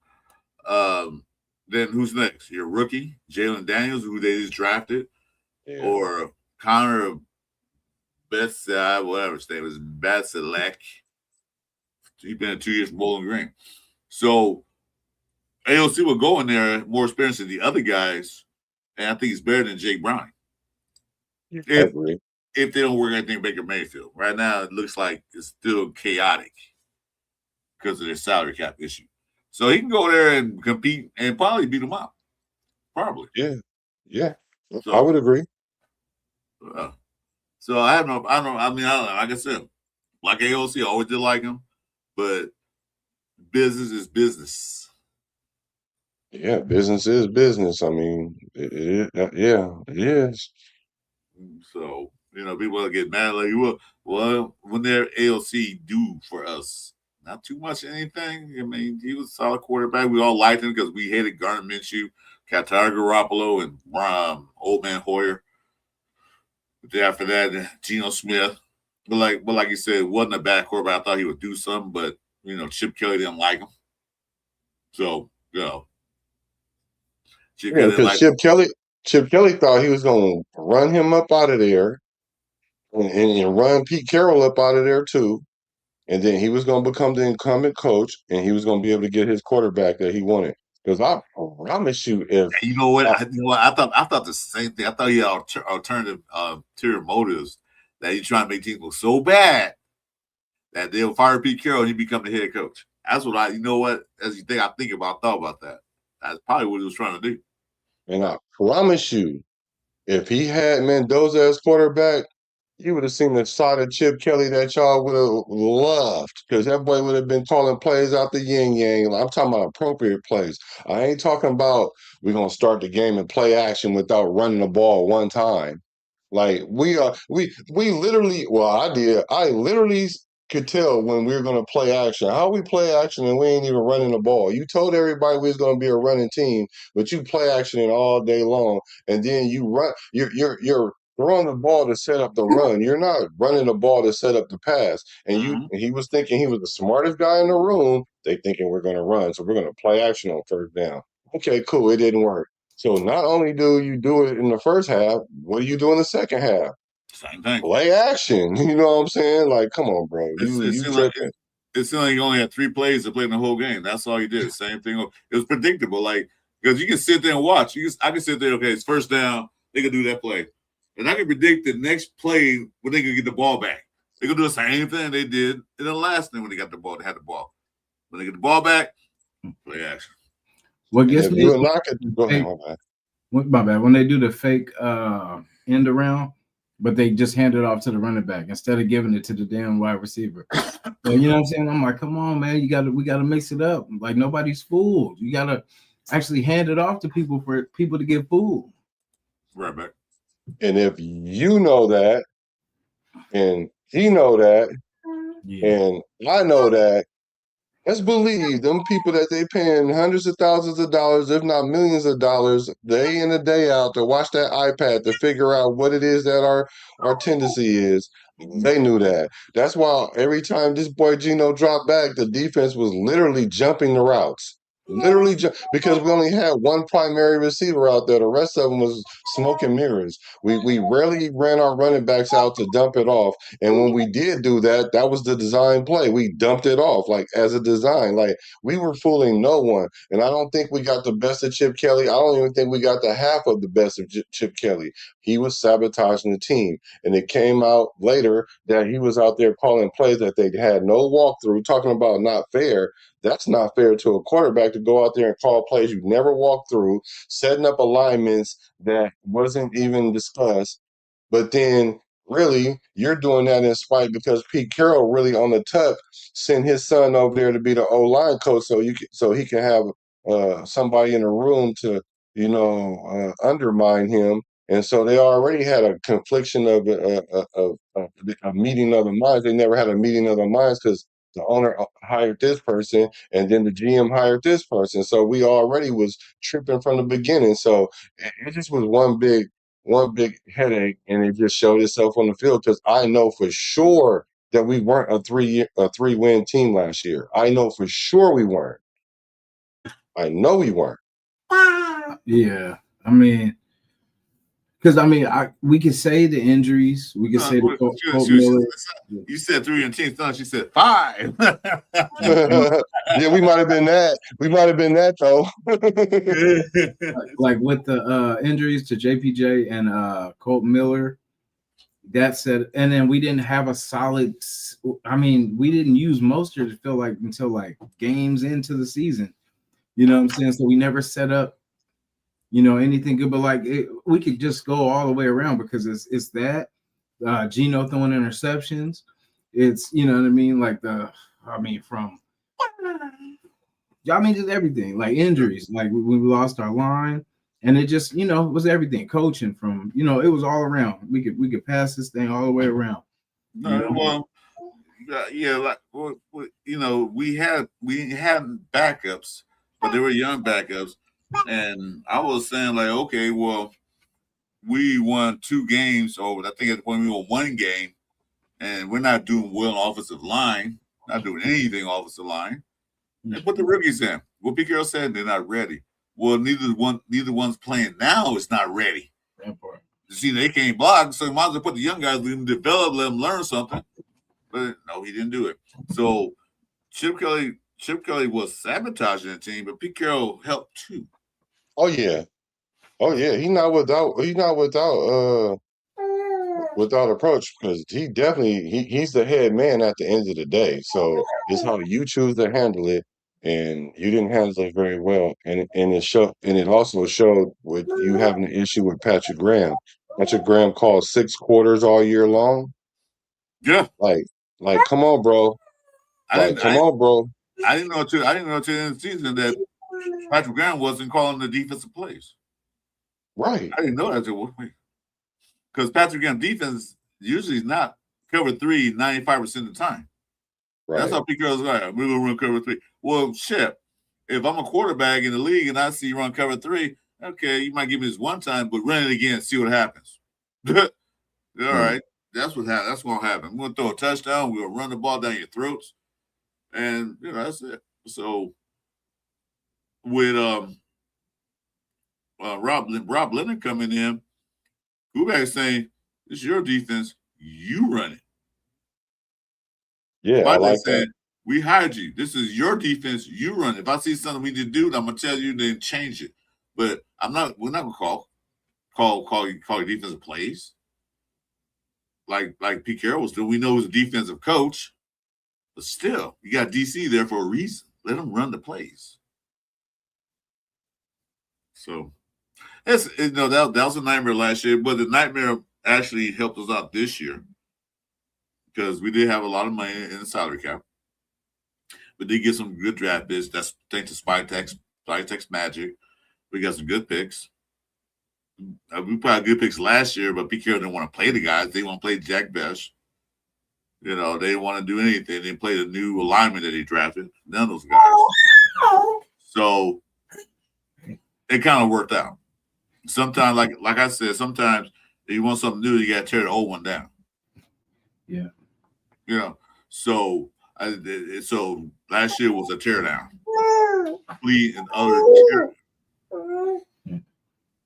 Then who's next? Your rookie, Jalen Daniels, who they just drafted, or Connor whatever his name is, Basilek. He's been 2 years from Bowling Green. So AOC will go in there more experienced than the other guys, and I think he's better than Jake Browning. If they don't work anything Baker Mayfield. Right now, it looks like it's still chaotic because of their salary cap issue. So he can go there and compete and probably beat them out. Probably. Yeah. So, I would agree. So I don't know. Like I said, like AOC, I always did like him, but business is business. Yeah, business is business. I mean, it is. So, people get mad like, well, when their AOC do for us, not too much anything. I mean, he was a solid quarterback. We all liked him because we hated Gardner Minshew, Qatar Garoppolo, and Old Man Hoyer. But after that, Geno Smith. But like you said, it wasn't a bad quarterback. I thought he would do something, but Chip Kelly didn't like him. So, because Chip Kelly thought he was going to run him up out of there and run Pete Carroll up out of there too. And then he was going to become the incumbent coach, and he was going to be able to get his quarterback that he wanted. Because I promise you, if you know what, I thought the same thing. I thought he had alternative ulterior motives, that he's trying to make teams look so bad that they'll fire Pete Carroll and he become the head coach. That's what as you think, I thought about that. That's probably what he was trying to do. And I promise you, if he had Mendoza as quarterback, you would have seen the side of Chip Kelly that y'all would have loved, because that boy would have been calling plays out the yin yang. I'm talking about appropriate plays. I ain't talking about we're gonna start the game and play action without running the ball one time. Like we literally. Well, I did. I literally could tell when we were gonna play action. How we play action and we ain't even running the ball. You told everybody we was gonna be a running team, but you play action it all day long, and then you run. You're throwing the ball to set up the run. You're not running the ball to set up the pass. And he was thinking he was the smartest guy in the room. They thinking we're going to run, so we're going to play action on first down. Okay, cool. It didn't work. So not only do you do it in the first half, what do you do in the second half? Same thing. Play action. You know what I'm saying? Like, come on, bro. It seemed like you only had 3 plays to play in the whole game. That's all you did. Same thing. It was predictable. Like, because you can sit there and watch. I can sit there, okay, it's first down. They can do that play. And I can predict the next play when they can get the ball back. They can do the same thing they did in the last thing when they got the ball. They had the ball. When they get the ball back, play action. What gets me is my bad. When they do the fake end around, but they just hand it off to the running back instead of giving it to the damn wide receiver. So, you know what I'm saying? I'm like, come on, man, we gotta mix it up. Like, nobody's fooled. You gotta actually hand it off to people for people to get fooled. Right back. And if you know that, and he know that, and I know that, let's believe them people that they paying hundreds of thousands of dollars, if not millions of dollars, day in and day out to watch that iPad to figure out what it is that our tendency is. They knew that. That's why every time this boy Geno dropped back, the defense was literally jumping the routes. Literally, because we only had one primary receiver out there. The rest of them was smoke and mirrors. We rarely ran our running backs out to dump it off. And when we did do that, that was the design play. We dumped it off like as a design. Like we were fooling no one. And I don't think we got the best of Chip Kelly. I don't even think we got the half of the best of Chip Kelly. He was sabotaging the team. And it came out later that he was out there calling plays that they had no walkthrough, talking about not fair. That's not fair to a quarterback to go out there and call plays you never walked through, setting up alignments that wasn't even discussed. But then, really, you're doing that in spite because Pete Carroll really on the tuck sent his son over there to be the O-line coach, so he can have somebody in the room to undermine him. And so they already had a confliction of a meeting of the minds. They never had a meeting of the minds because the owner hired this person and then the GM hired this person. So we already was tripping from the beginning. So it just was one big headache, and it just showed itself on the field because I know for sure that we weren't a 3-win team last year. I know for sure we weren't. I know we weren't. Yeah, I mean, because we could say the injuries, we could say the Colt Miller. You said 3 and 10. She said 5. Yeah, we might have been that. We might have been that though. Like with the injuries to JPJ and Colt Miller. That said, and then we didn't have a solid. We didn't use Mostert to feel like until like games into the season. You know what I'm saying? So we never set up, anything good. But like we could just go all the way around because it's that Geno throwing interceptions. It's like just everything, like injuries, like we lost our line. And it just, was everything. Coaching from, it was all around. We could pass this thing all the way around. Well, yeah, like we had backups, but they were young backups, and I was saying like, okay, well, we won 2 games over. I think at the point we won 1 game, and we're not doing well on offensive line, not doing anything offensive line. And put the rookies in. What Pete Carroll said, they're not ready. Well, neither one's playing now is not ready. You see, they can't block, so you might as well put the young guys, let them develop, let them learn something. But no, he didn't do it. So Chip Kelly was sabotaging the team, but Pete Carroll helped too. Oh yeah. He's not without approach because he's the head man at the end of the day. So it's how you choose to handle it. And you didn't handle it very well, and it also showed with you having an issue with Patrick Graham. Patrick Graham called 6 quarters all year long. Yeah, like come on, bro. Come on, bro. I didn't know till the end of the season that Patrick Graham wasn't calling the defensive plays. Right. I didn't know that because Patrick Graham defense usually is not cover 3 95% of the time. Right. That's how Pete Carroll's like. We're gonna run cover 3. Well, shit. If I'm a quarterback in the league and I see you run cover 3, okay, you might give me this one time, but run it again, see what happens. All right, that's what happens. That's gonna happen. We're gonna throw a touchdown. We're gonna run the ball down your throats, and that's it. So with Rob Leonard coming in, Kubiak is saying, "This is your defense. You run it." Yeah, I like that. We hired you. This is your defense. You run it. If I see something we need to do, I'm gonna tell you to change it. But we're not gonna call your defensive plays. Like Pete Carroll was doing. We know he's a defensive coach, but still, you got DC there for a reason. Let him run the plays. So that was a nightmare last year, but the nightmare actually helped us out this year because we did have a lot of money in the salary cap. We did get some good draft picks. That's thanks to Spytex Magic. We got some good picks. We probably had good picks last year, but Pete Carroll didn't want to play the guys. They want to play Jack Best. They didn't want to do anything. They didn't play the new alignment that he drafted. None of those guys. So it kind of worked out. Sometimes, like I said, sometimes if you want something new, you got to tear the old one down. Yeah. So last year was a teardown. complete and utter tyranny.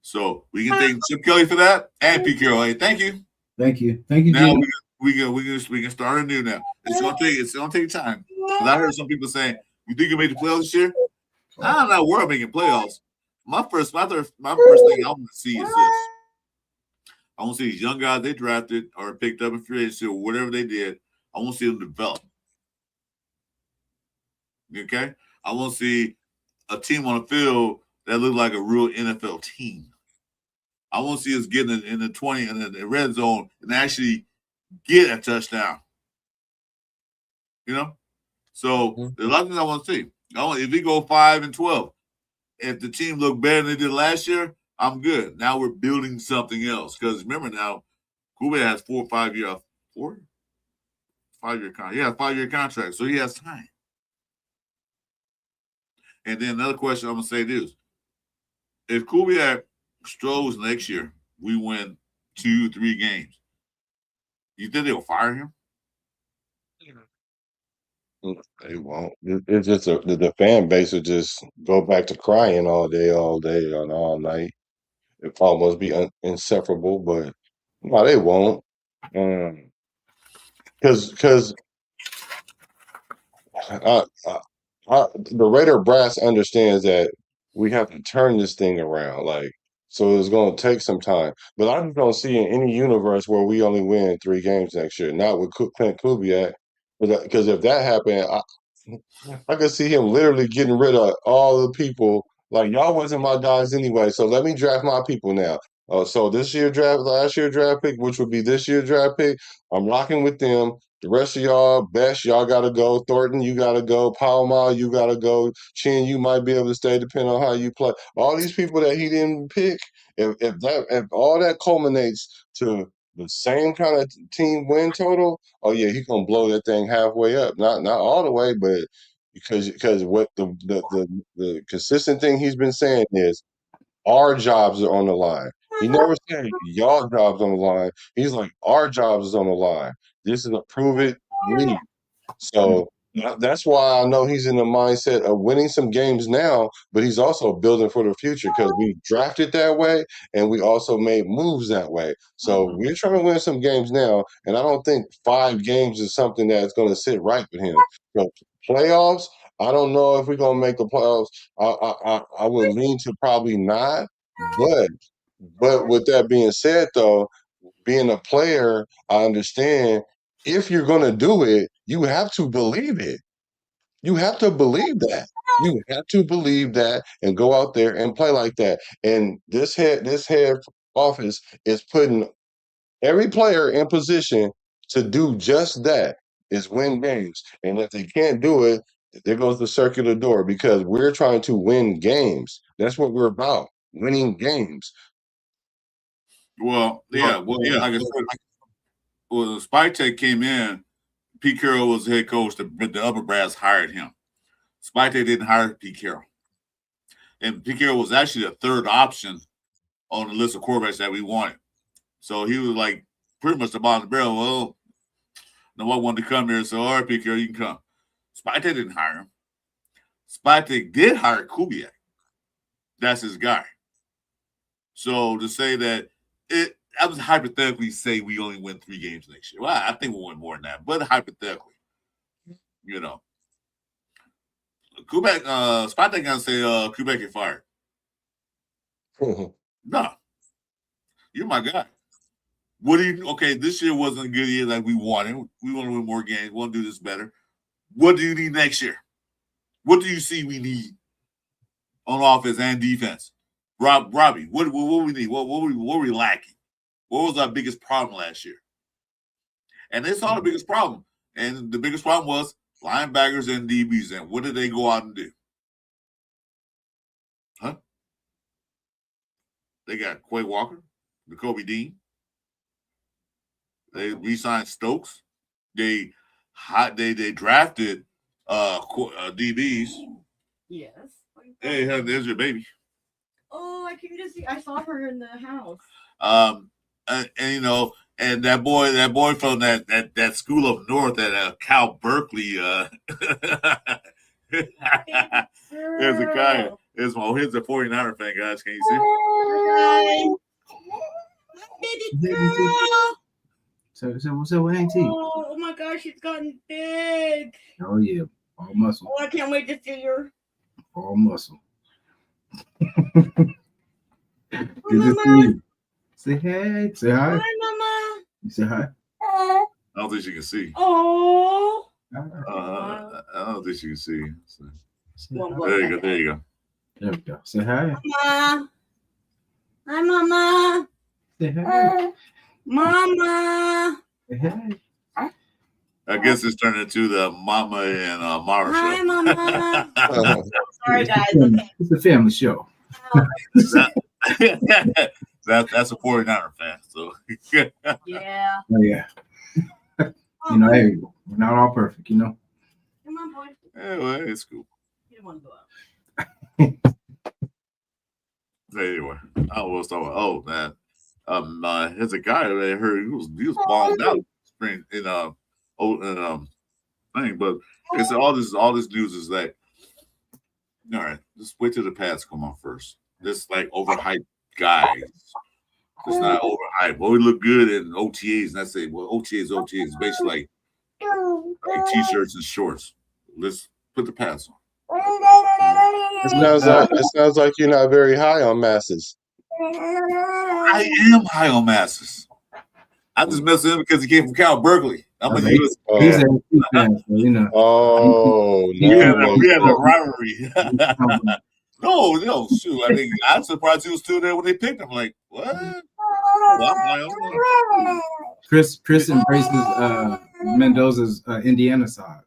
So we can thank Chip Kelly for that and Pete Carroll. Hey, thank you. Thank you, Now Gino. we can start anew now. It's gonna take time. Because I heard some people saying, "You think you made the playoffs this year?" I'm not worried about making playoffs. My first thing I want to see is this. I want to see these young guys they drafted or picked up in free agency or whatever they did. I want to see them develop. Okay? I want to see a team on the field that looks like a real NFL team. I want to see us get in the 20 and the red zone and actually get a touchdown. You know? So there's a lot of things I want to see. If we go 5-12, if the team look better than they did last year, I'm good. Now we're building something else. Because remember now, Kubiak has 4 or 5 year 5-year contract. Yeah, 5-year contract. So he has time. And then another question I'm gonna say this. If Kubiak struggles next year, we win 2-3 games. You think they'll fire him? They won't. It's just the fan base will just go back to crying all day, and all night. It almost be insufferable, but no, they won't. Because the Raider brass understands that we have to turn this thing around. Like, so it's going to take some time. But I just don't see in any universe where we only win 3 games next year. Not with Clint Kubiak, because if that happened, I could see him literally getting rid of all the people. Like, y'all wasn't my guys anyway, so let me draft my people now. So last year draft pick, which would be this year draft pick, I'm rocking with them. The rest of y'all, Best, y'all gotta go. Thornton, you gotta go. Palma, you gotta go. Chin, you might be able to stay depending on how you play. All these people that he didn't pick, if all that culminates to the same kind of team win total, oh yeah, he's gonna blow that thing halfway up. Not all the way, but because what the consistent thing he's been saying is our jobs are on the line. He never said y'all jobs on the line. He's like our jobs is on the line. This is a prove it league. So that's why I know he's in the mindset of winning some games now, but he's also building for the future because we drafted that way and we also made moves that way. So we're trying to win some games now, and I don't think 5 games is something that's going to sit right with him. So playoffs, I don't know if we're going to make the playoffs. I would lean to probably not, but with that being said, though, being a player, I understand if you're going to do it, you have to believe it. You have to believe that. You have to believe that and go out there and play like that. And this head office is putting every player in position to do just that, is win games. And if they can't do it, there goes the circular door because we're trying to win games. That's what we're about, winning games. Well, yeah. Like I said, when Spytek came in, Pete Carroll was the head coach. The upper brass hired him. Spytek didn't hire Pete Carroll. And Pete Carroll was actually the third option on the list of quarterbacks that we wanted. So he was like pretty much the bottom of the barrel. Well, no one wanted to come here, so all right, Pete Carroll, you can come. Spytek didn't hire him. Spytek did hire Kubiak. That's his guy. So to say that I was hypothetically say we only win 3 games next year. Well, I think we'll win more than that, but hypothetically, you know. Kubiak, Spytek gonna say Kubiak get fired. No. You're my guy. What do you okay? This year wasn't a good year like we wanted. We want to win more games. We want to do this better. What do you need next year? What do you see we need on offense and defense? Robbie, what we need? What were we lacking? What was our biggest problem last year? And they saw the biggest problem. And the biggest problem was linebackers and DBs. And what did they go out and do? Huh? They got Quay Walker, Jacoby Dean. They re-signed Stokes. They drafted DBs. Yes. Hey, there's your baby. Oh, I can just see. I saw her in the house. And you know, and that boy from that school up north at Cal Berkeley. There's Hezekiah. Here's the 49er fan, guys. Can you see? Hi. Baby girl. So what's up with Auntie? Oh my gosh, she's gotten big. Oh yeah, all muscle, Oh, I can't wait to see her. all muscle. Good to see you. Say hey. Say hi. Hi, Mama. You say hi. I don't think she can see. Oh. I don't think she can see. So, One there you go. There you go. There we go. Say hi. Mama. Hi, Mama. Say hi. Mama. Say hi. I guess it's turned into the Mama and Mara Hi, show. Mama. Uh, Sorry, guys. It's a family show. That's a 49er fan. So Yeah. Oh yeah. You know, hey, we're not all perfect, you know. Come on, boy. anyway, it's cool. You don't want to go out. Anyway, I was talking about. Oh man, there's a guy that I heard he was balling out spring in thing, but it's all this news is that all right. Just wait till the pads come on first. This like overhyped guys. It's not overhyped. Well, we look good in OTAs, and I say, well, OTAs, basically like t-shirts and shorts. Let's put the pads on. it sounds like you're not very high on masses. I am high on masses. I just messed with him because he came from Cal Berkeley. I'm a Okay. US. He's an AC fan, so you know. Oh, We had no. a rivalry. No, shoot. I think I'm surprised he was still there when they picked him. Like, what? Well, I'm high on him. Chris embraces Mendoza's Indiana side.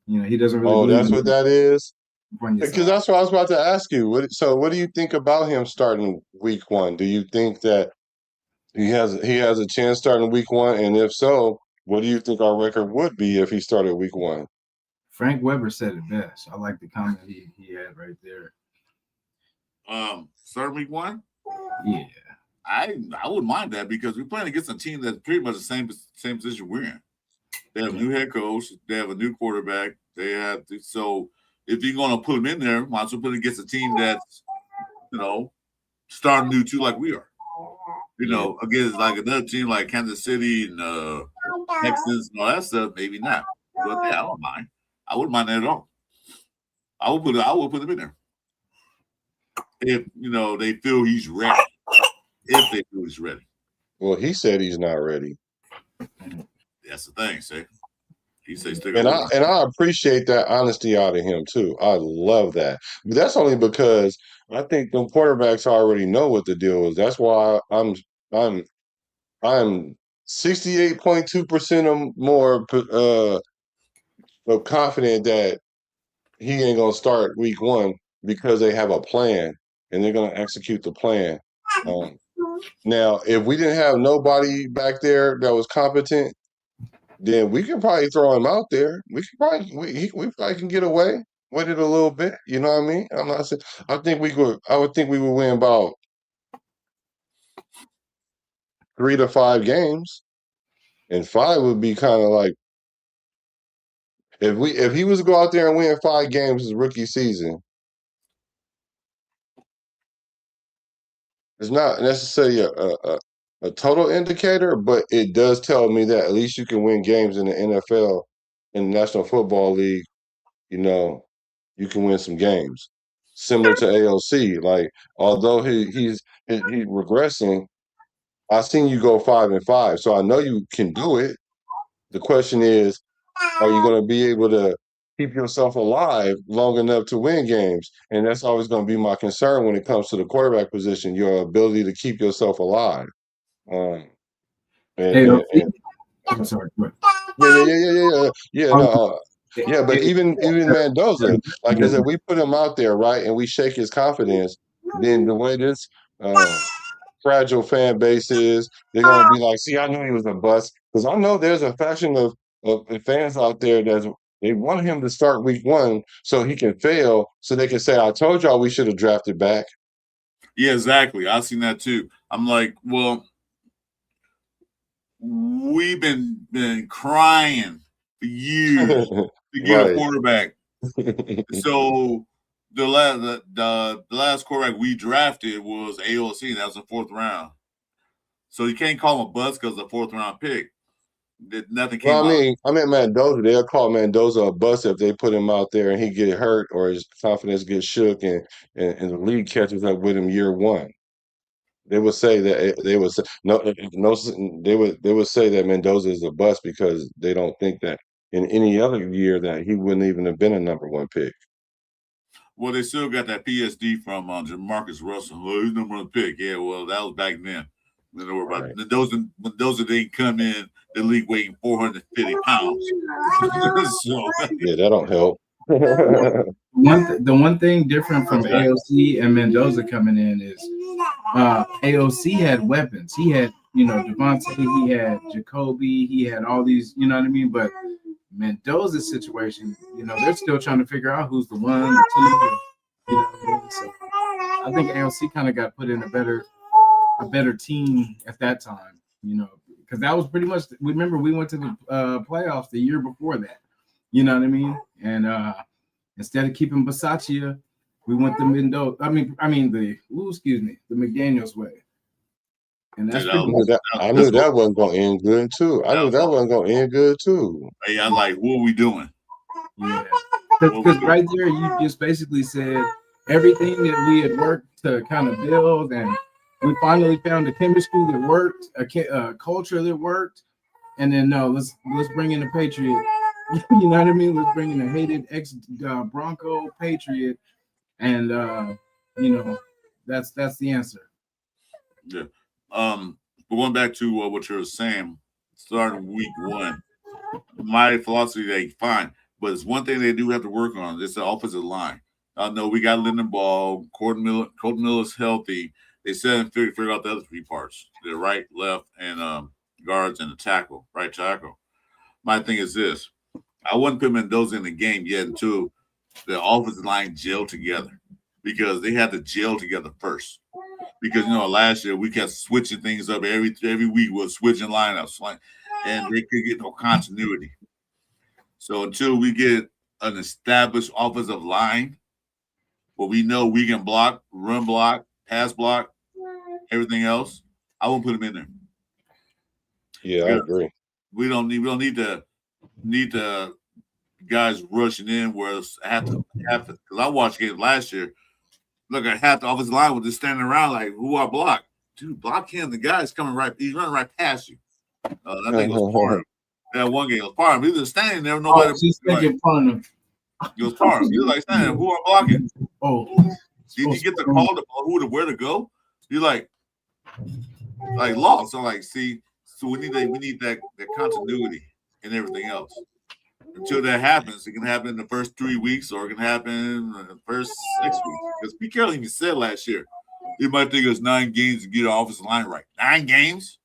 You know, he doesn't really. Oh, believe that's in what that is? California Because side. that's what I was about to ask you. What do you think about him starting week one? Do you think that he has a chance starting week one? And if so, what do you think our record would be if he started week one? Frank Weber said it best. I like the comment he had right there. Starting week one, Yeah. I wouldn't mind that because we're playing against a team that's pretty much the same position we're in. They have a new head coach. They have a new quarterback. So if you're going to put them in there, might as well put it against a team that's, starting new too, like we are. Against like another team like Kansas City and Texans and all that stuff, maybe not. But yeah, I don't mind. I wouldn't mind that at all. I would put them in there if they feel he's ready. If they feel he's ready. Well, he said he's not ready. That's the thing, see. He says stick And around. I appreciate that honesty out of him too. I love that. But that's only because I think the quarterbacks already know what the deal is. That's why I'm 68.2% or more confident that he ain't gonna start week one because they have a plan and they're gonna execute the plan. Now, if we didn't have nobody back there that was competent, then we could probably throw him out there. We probably can get away with it a little bit. You know what I mean? I'm not saying. I would think we would win about 3 to 5 games, and 5 would be kind of like if he was to go out there and win 5 games his rookie season. It's not necessarily a total indicator, but it does tell me that at least you can win games in the NFL, in the National Football League. You can win some games, similar to AOC. Like, although he's regressing, I've seen you go 5-5, so I know you can do it. The question is, are you going to be able to keep yourself alive long enough to win games? And that's always going to be my concern when it comes to the quarterback position, your ability to keep yourself alive. I'm sorry. Yeah, but even Mendoza, like I said, we put him out there, right, and we shake his confidence. Then the way this fragile fan base is, they're gonna be like, "See, I knew he was a bust," because I know there's a faction of fans out there they want him to start week one so he can fail, so they can say, "I told y'all we should have drafted back." Yeah, exactly. I've seen that too. I'm like, well, we've been crying for years to get a quarterback. So the last quarterback we drafted was AOC, and that was the 4th round. So you can't call him a bust because the 4th round pick. Nothing came Well, out. I mean Mendoza. They'll call Mendoza a bust if they put him out there and he get hurt or his confidence gets shook and the league catches up with him year one. They would say that they would say no. They would say that Mendoza is a bust because they don't think that in any other year that he wouldn't even have been a number 1 pick. Well, they still got that PSD from Jamarcus Russell. Well, he's number 1 pick. Yeah, well, that was back then. Right. Mendoza didn't come in the league weighing 450 pounds. So, Yeah, that don't help. The one thing different from AOC and Mendoza coming in is AOC had weapons. He had, Devontae, he had Jacoby, he had all these, you know what I mean? But Mendoza's situation, they're still trying to figure out who's the 1, the 2, you know what I mean? So I think AOC kind of got put in a better team at that time, because that was pretty much. Remember, we went to the playoffs the year before that, you know what I mean? And instead of keeping Bisaccia, we went the Mendoza. I mean the McDaniels way. And that's I knew that wasn't going to end good too. I knew that wasn't going to end good too. Hey, I'm like, what are we doing? Yeah, because right there, you just basically said everything that we had worked to kind of build, and we finally found a chemistry that worked, a culture that worked, and then let's bring in a Patriot. You know what I mean? Let's bring in a hated ex-Bronco Patriot, and that's the answer. Yeah. But going back to what you were saying, starting week 1, my philosophy, they fine, but it's one thing they do have to work on. It's the offensive line. I know we got Lyndon Ball, Colton Miller's healthy. They said and figure out the other 3 parts: the right, left, and guards and the tackle, right tackle. My thing is this: I wouldn't put Mendoza in the game yet until the offensive line gel together, because they had to gel together first. Because last year we kept switching things up every week. We're switching lineups, and they could get no continuity. So until we get an established offensive line, where we know we can block, run block, pass block, everything else, I won't put them in there. Yeah, I agree. We don't need the guys rushing in where have to because I watched games last year. Look, at half the offensive line was just standing around like, who I block? Dude, block him. The guy's coming he's running right past you. I think it was Parham. That one game, it was Parham. He was just standing there. Nobody. He's thinking Parham. It was Parham. He was like standing, who I'm blocking? Oh. Did you get the call to where to go? You're like lost. So see, so we need that continuity and everything else. Until that happens, it can happen in the first 3 weeks, or it can happen in the first 6 weeks. Because Pete Carroll even said last year, you might think it's 9 games to get our offensive line right. 9 games?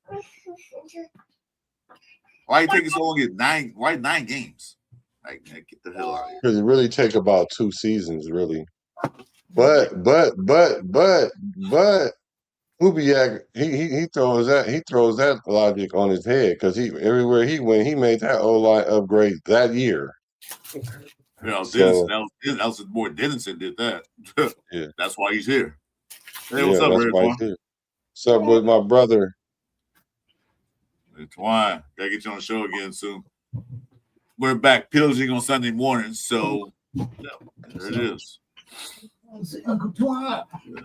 Why are you taking so long to get 9? Why 9 games? Like, man, get the hell out of here. Because it really take about 2 seasons, really. But Kubiak, he throws that logic on his head, because everywhere he went, he made that O-line upgrade that year. That was more Dennison did that. Yeah. That's why he's here. Hey, Yeah, what's up, that's Red why he's here. What's up with my brother? Hey, Twine, gotta get you on the show again soon. We're back pillaging on Sunday morning, so there it is. Uncle Twine. Yeah.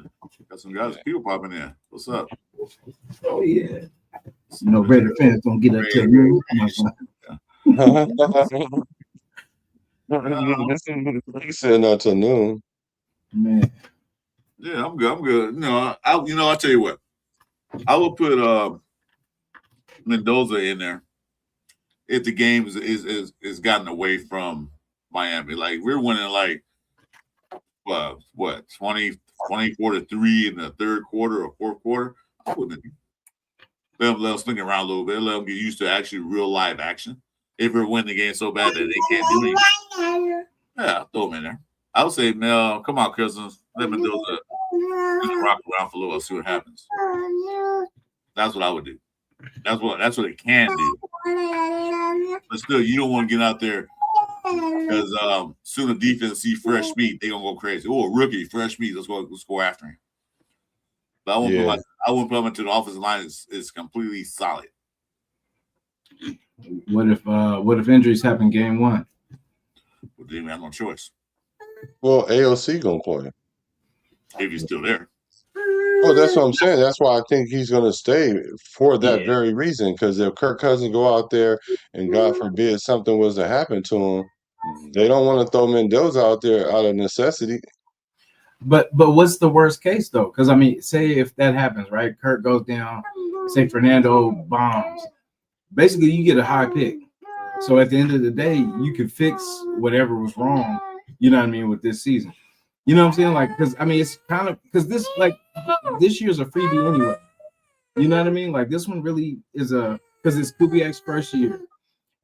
Got some guys, people popping in. What's up? Oh yeah. Raider fans don't get up till noon. He said not till noon. Man. Yeah, I'm good. I'll tell you what. I will put Mendoza in there if the game is gotten away from Miami. Like, we're winning like 24-3 in the third quarter or fourth quarter. I wouldn't let them swing around a little bit. Let them get used to actually real live action. If we're winning the game so bad that they can't do anything, yeah, I'll throw them in there. I would say, Mel, come on, cousins. Let Mendoza rock around for a little, see what happens. That's what I would do. That's what it can do. But still, you don't want to get out there Because soon the defense see fresh meat, they gonna go crazy. Oh, a rookie, fresh meat. Let's go after him. But I won't put him into the offensive line. Is completely solid. What if injuries happen game one? Well, they have no choice Well, AOC gonna play. if he's still there. Oh, that's what I'm saying. That's why I think he's going to stay for that Yeah. very reason. Because if Kirk Cousins go out there and God forbid something was to happen to him, they don't want to throw Mendoza out there out of necessity. But what's the worst case though? Because I mean, say if that happens, right? Kirk goes down. Say Fernando bombs. Basically, you get a high pick. So at the end of the day, you could fix whatever was wrong. You know what I mean with this season. You know what I'm saying? Like, because I mean, it's kind of because this year's a freebie anyway. You know what I mean? Like this one really is because it's Kubiak's first year.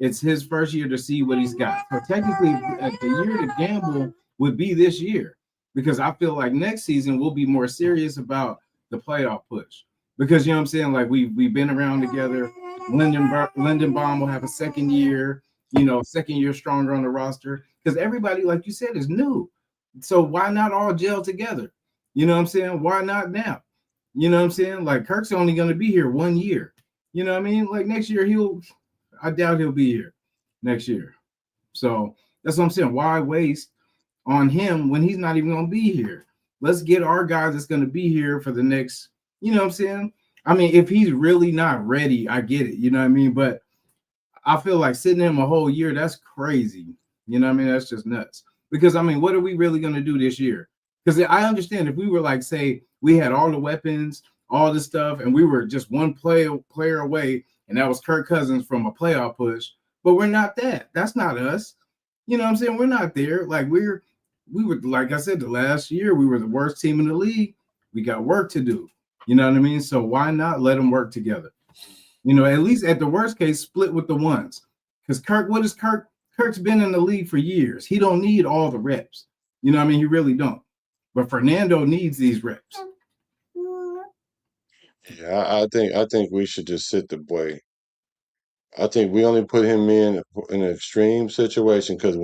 It's his first year to see what he's got. So technically, the year to gamble would be this year because I feel like next season we'll be more serious about the playoff push because you know what I'm saying? Like we've been around together. Lindenbaum will have a second year. You know, second year stronger on the roster because everybody, like you said, is new. So why not all gel together? You know what I'm saying? Why not now? You know what I'm saying? Like Kirk's only going to be here 1 year. You know what I mean? Like next year I doubt he'll be here next year. So that's what I'm saying. Why waste on him when he's not even going to be here? Let's get our guys that's going to be here for the next, you know what I'm saying? I mean, if he's really not ready, I get it. You know what I mean? But I feel like sitting him a whole year, that's crazy. You know what I mean? That's just nuts. Because, I mean, what are we really going to do this year? Because I understand if we were like, say, we had all the weapons, all this stuff, and we were just one player away, and that was Kirk Cousins from a playoff push, but we're not that. That's not us. You know what I'm saying? We're not there. Like, we were, like I said, the last year, we were the worst team in the league. We got work to do. You know what I mean? So why not let them work together? You know, at least at the worst case, split with the ones. Because Kirk's been in the league for years. He don't need all the reps. You know what I mean? He really don't. But Fernando needs these reps. Yeah, I think we should just sit the boy. I think we only put him in an extreme situation because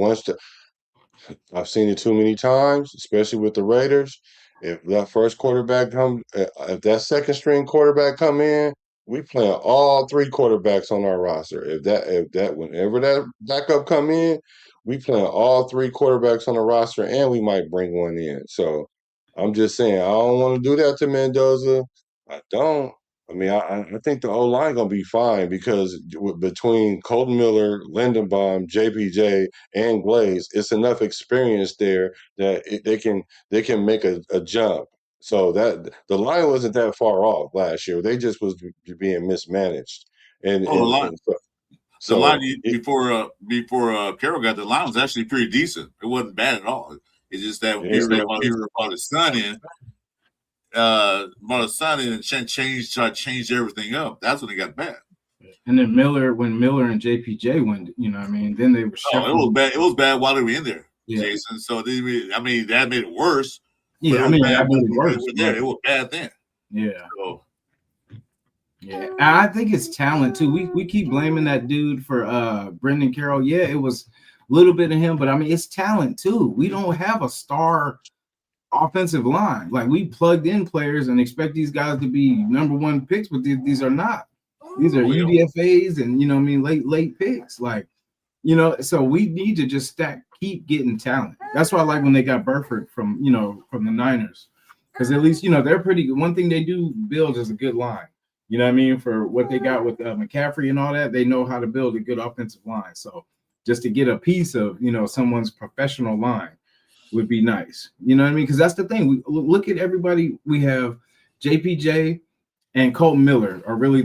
I've seen it too many times, especially with the Raiders. If that first quarterback if that second string quarterback come in, we playing all three quarterbacks on our roster. Whenever that backup come in, we playing all three quarterbacks on the roster, and we might bring one in. So I'm just saying, I don't want to do that to Mendoza. I don't. I mean, I think the O line gonna be fine because between Colton Miller, Lindenbaum, JPJ, and Glaze, it's enough experience there that they can make a jump. So that the line wasn't that far off last year. They just was being mismanaged, and Oh, and so, the line it, before Carroll got the line was actually pretty decent. It wasn't bad at all. It's just that it's brought his son in. And changed everything up. That's when it got bad. And then when Miller and JPJ went, you know what I mean? Then they were it was bad. It was bad while they were in there, yeah. Jason. So I mean, that made it worse. Yeah, I mean, that made it worse. It was bad then. Yeah. So, yeah. And I think it's talent too. We keep blaming that dude for Brendan Carroll. Yeah, it was a little bit of him, but I mean, it's talent too. We don't have a star offensive line. Like we plugged in players and expect these guys to be number one picks, but these are not. These are UDFAs and you know what I mean, late picks. Like, you know, so we need to just keep getting talent. That's why I like when they got Burford from the Niners. Because at least, you know, they're pretty good. One thing they do build is a good line. You know what I mean? For what they got with McCaffrey and all that, they know how to build a good offensive line. So just to get a piece of, you know, someone's professional line would be nice. You know what I mean? Because that's the thing. We look at everybody. We have JPJ and Colton Miller are really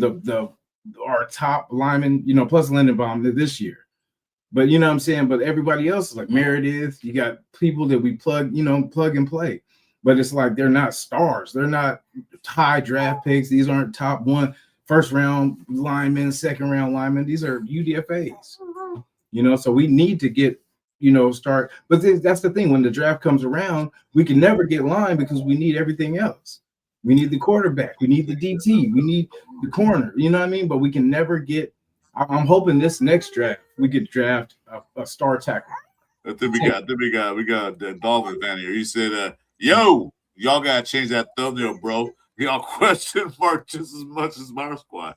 our top linemen, you know, plus Lindenbaum this year. But you know what I'm saying? But everybody else is like Meredith. You got people that we plug and play. But it's like they're not stars. They're not high draft picks. These aren't top one, first round linemen, second round linemen. These are UDFAs. You know, so we need to get start. But that's the thing. When the draft comes around, we can never get line because we need everything else. We need the quarterback. We need the DT. We need the corner. You know what I mean? But we can never get I'm hoping this next draft we could draft a star tackle. I think we got the Dolphin fan here. He said, "Yo, y'all gotta change that thumbnail, bro. Y'all question mark just as much as my squad."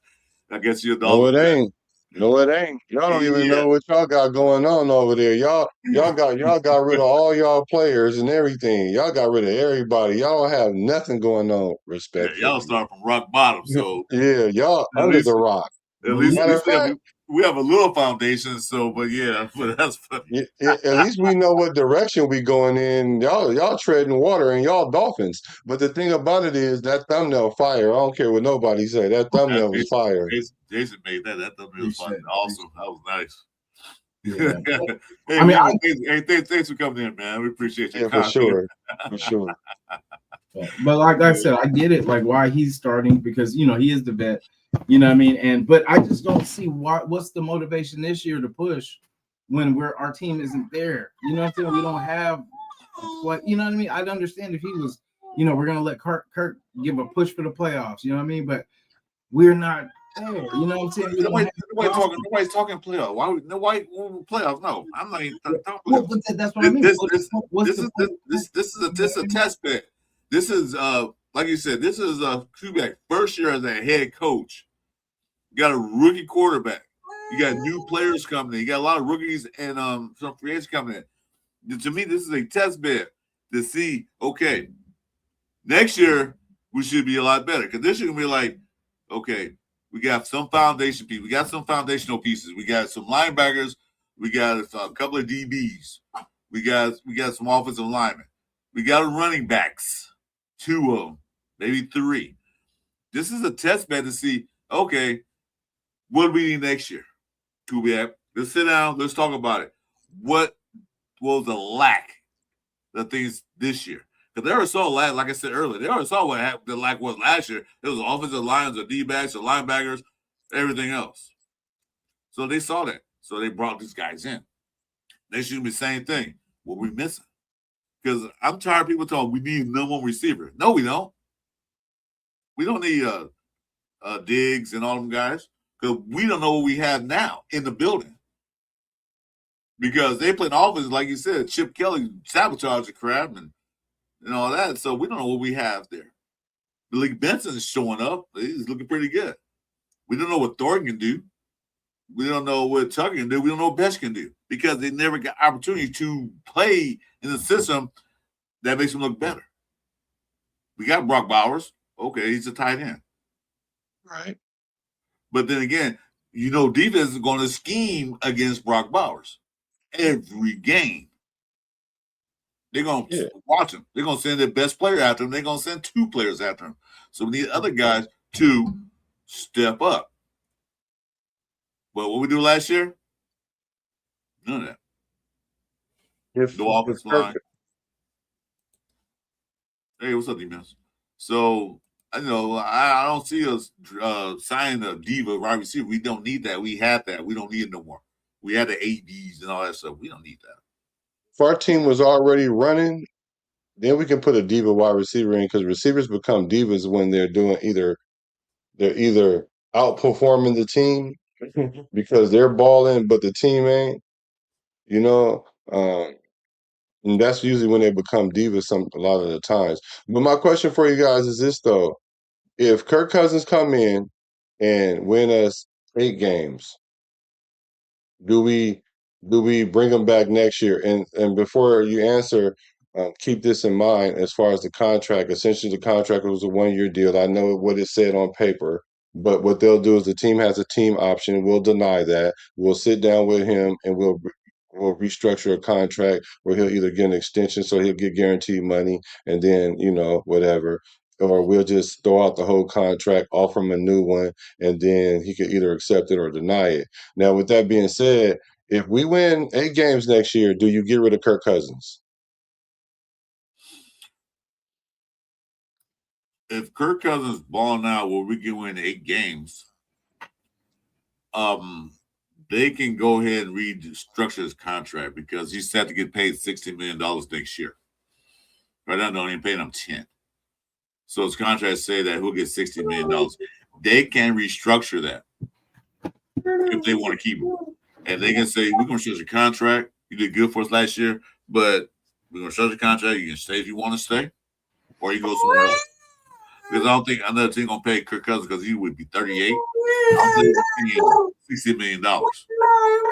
I guess you're a No, Dolphin it fan. ain't. No, it ain't. Y'all don't even Yeah. know what y'all got going on over there. Y'all got rid of all y'all players and everything. Y'all got rid of everybody. Y'all don't have nothing going on, Yeah, y'all respectfully. start from rock bottom, so Yeah, y'all at under least the rock. at least Matter of fact, we have a little foundation. So, but yeah, but that's funny. at least we know what direction we going in. Y'all treading water and y'all Dolphins. But the thing about it is that thumbnail fire. I don't care what nobody say. That thumbnail was fire. Jason made that. That thumbnail was fun. Appreciate it. Awesome. That was nice. Yeah. Hey, I mean, man, thanks for coming in, man. We appreciate your Yeah, for comment. sure. For sure. but like I said, I get it, like why he's starting because he is the vet. You know what I mean? But I just don't see what's the motivation this year to push when our team isn't there. You know what I'm saying? We don't have you know what I mean? I'd understand if he was, we're gonna let Kirk give a push for the playoffs, you know what I mean? But we're not there. You know what I'm saying? We don't have Nobody's talking playoffs. Why playoffs? No, I'm not even talking well, playoffs. but that's what I mean. This is a test bed. This is like you said, this is a Quebec first year as a head coach. You got a rookie quarterback. You got new players coming in. You got a lot of rookies and some free agents coming in. To me, this is a test bed to see, okay, next year we should be a lot better. Because this year gonna be like, okay, we got some foundation pieces. We got some foundational pieces. We got some linebackers. We got a couple of DBs. We got some offensive linemen. We got running backs, 2 of them, maybe 3. This is a test bed to see, okay, what do we need next year? Let's sit down. Let's talk about it. What was the lack of things this year? Because they already saw like I said earlier, they already saw what the lack was last year. It was offensive lines, the D-backs, the linebackers, everything else. So they saw that. So they brought these guys in. They should be the same thing. What we missing? Because I'm tired of people talking we need number one receiver. No, we don't. We don't need Diggs and all them guys because we don't know what we have now in the building. Because they play an offense, like you said, Chip Kelly sabotaged the crap and all that. So we don't know what we have there. Malik Benson is showing up. He's looking pretty good. We don't know what Thornton can do. We don't know what Tucker can do. We don't know what Best can do because they never got opportunity to play in the system that makes them look better. We got Brock Bowers. Okay, he's a tight end. Right. But then again, defense is going to scheme against Brock Bowers every game. They're going to watch him. They're going to send their best player after him. They're going to send 2 players after him. So we need other guys to step up. But what we do last year? None of that. No offensive line. Hey, what's up, D-Mans? So, I don't see us signing a diva wide receiver. We don't need that. We had that. We don't need it no more. We had the ABs and all that stuff. We don't need that. If our team was already running, then we can put a diva wide receiver in because receivers become divas when they're either outperforming the team because they're balling, but the team ain't. And that's usually when they become divas a lot of the times. But my question for you guys is this though: if Kirk Cousins come in and win us 8 games, do we bring him back next year? And before you answer, keep this in mind as far as the contract. Essentially, the contract was a 1-year deal. I know what it said on paper, but what they'll do is the team has a team option. We'll deny that. We'll sit down with him and we'll restructure a contract where he'll either get an extension so he'll get guaranteed money and then whatever, or we'll just throw out the whole contract, offer him a new one, and then he could either accept it or deny it. Now, with that being said, if we win 8 games next year, do you get rid of Kirk Cousins? If Kirk Cousins balling out where we can win 8 games, they can go ahead and restructure his contract because he's set to get paid $16 million next year. Right now, don't even pay him 10. So his contract say that he'll get $16 million. They can restructure that. if they want to keep him. And they can say, we're going to stretch your contract. You did good for us last year, but we're going to stretch your contract. You can stay if you want to stay, or you go somewhere else. Because I don't think another team going to pay Kirk Cousins because he would be 38. I'm paying $60 million.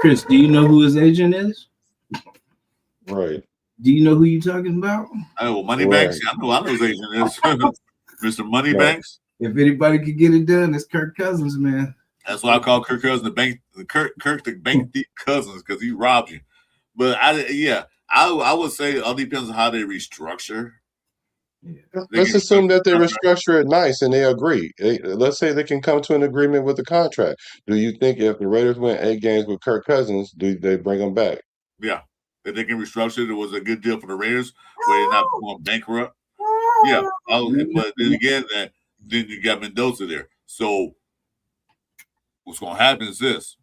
Chris, do you know who his agent is? Right. Do you know who you talking about? Oh, Moneybanks. I know his agent is Mr. Moneybanks. If anybody could get it done, it's Kirk Cousins, man. That's why I call Kirk Cousins the bank thief Cousins, because he robbed you. But I would say it all depends on how they restructure. Let's assume that they restructure it nice and they agree. Let's say they can come to an agreement with the contract. Do you think if the Raiders win 8 games with Kirk Cousins, do they bring him back? Yeah. If they can restructure it, it was a good deal for the Raiders where they're not going bankrupt. Yeah. But then again, then you got Mendoza there. So what's going to happen is this.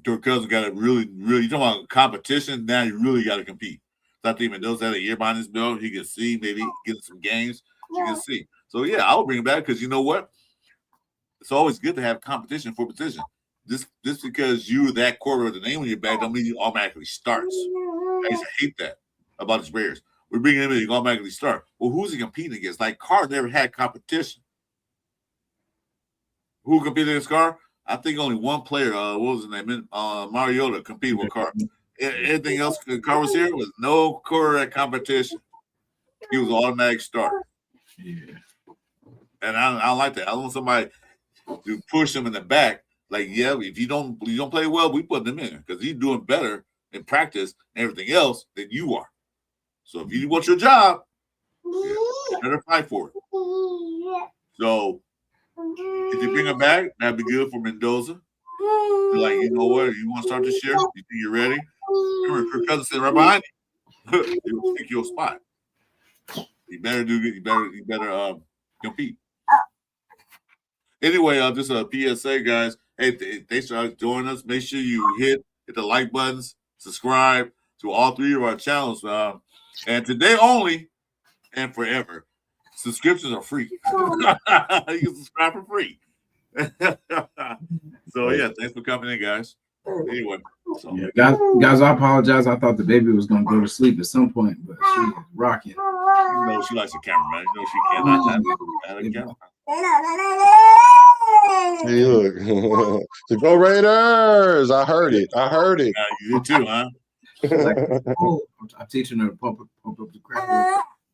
Kirk Cousins got to really, you talking about competition, now you really got to compete. So I think Mendoza had a year behind his belt. He can see, maybe get some games. You can see. So, yeah, I would bring him back because you know what? It's always good to have competition for position. Just because you're that quarterback with the name on your back don't mean you automatically starts. I used to hate that about his Bears. We're bringing him in, you automatically start. Well, who's he competing against? Like, Carr never had competition. Who competed against Carr? I think only one player, what was his name? Mariota competed with Carr. Everything else, Carr was here, was no quarterback competition. He was an automatic starter. Yeah. And I don't like that. I want somebody to push him in the back. Like, yeah, if you don't play well, we put him in because he's doing better in practice and everything else than you are. So if you want your job, you better fight for it. So if you bring him back, that'd be good for Mendoza. You're like, you know what? You want to start this year? You think you're ready? Kirk Cousins sitting right behind you. He'll take your spot. You better do good. You better compete. Anyway, just a PSA, guys. Hey, if they start joining us, make sure you hit the like buttons, subscribe to all 3 of our channels. And today only and forever, subscriptions are free. You can subscribe for free. So, yeah, thanks for coming in, guys. Anyway. So. Yeah, guys, I apologize. I thought the baby was going to go to sleep at some point, but she was rocking. You know, she likes the camera, man. You know, she cannot have a camera. Hey, look. So go Raiders. I heard it. Yeah, you did too, huh? Like, oh, I'm teaching her to pump up the crap.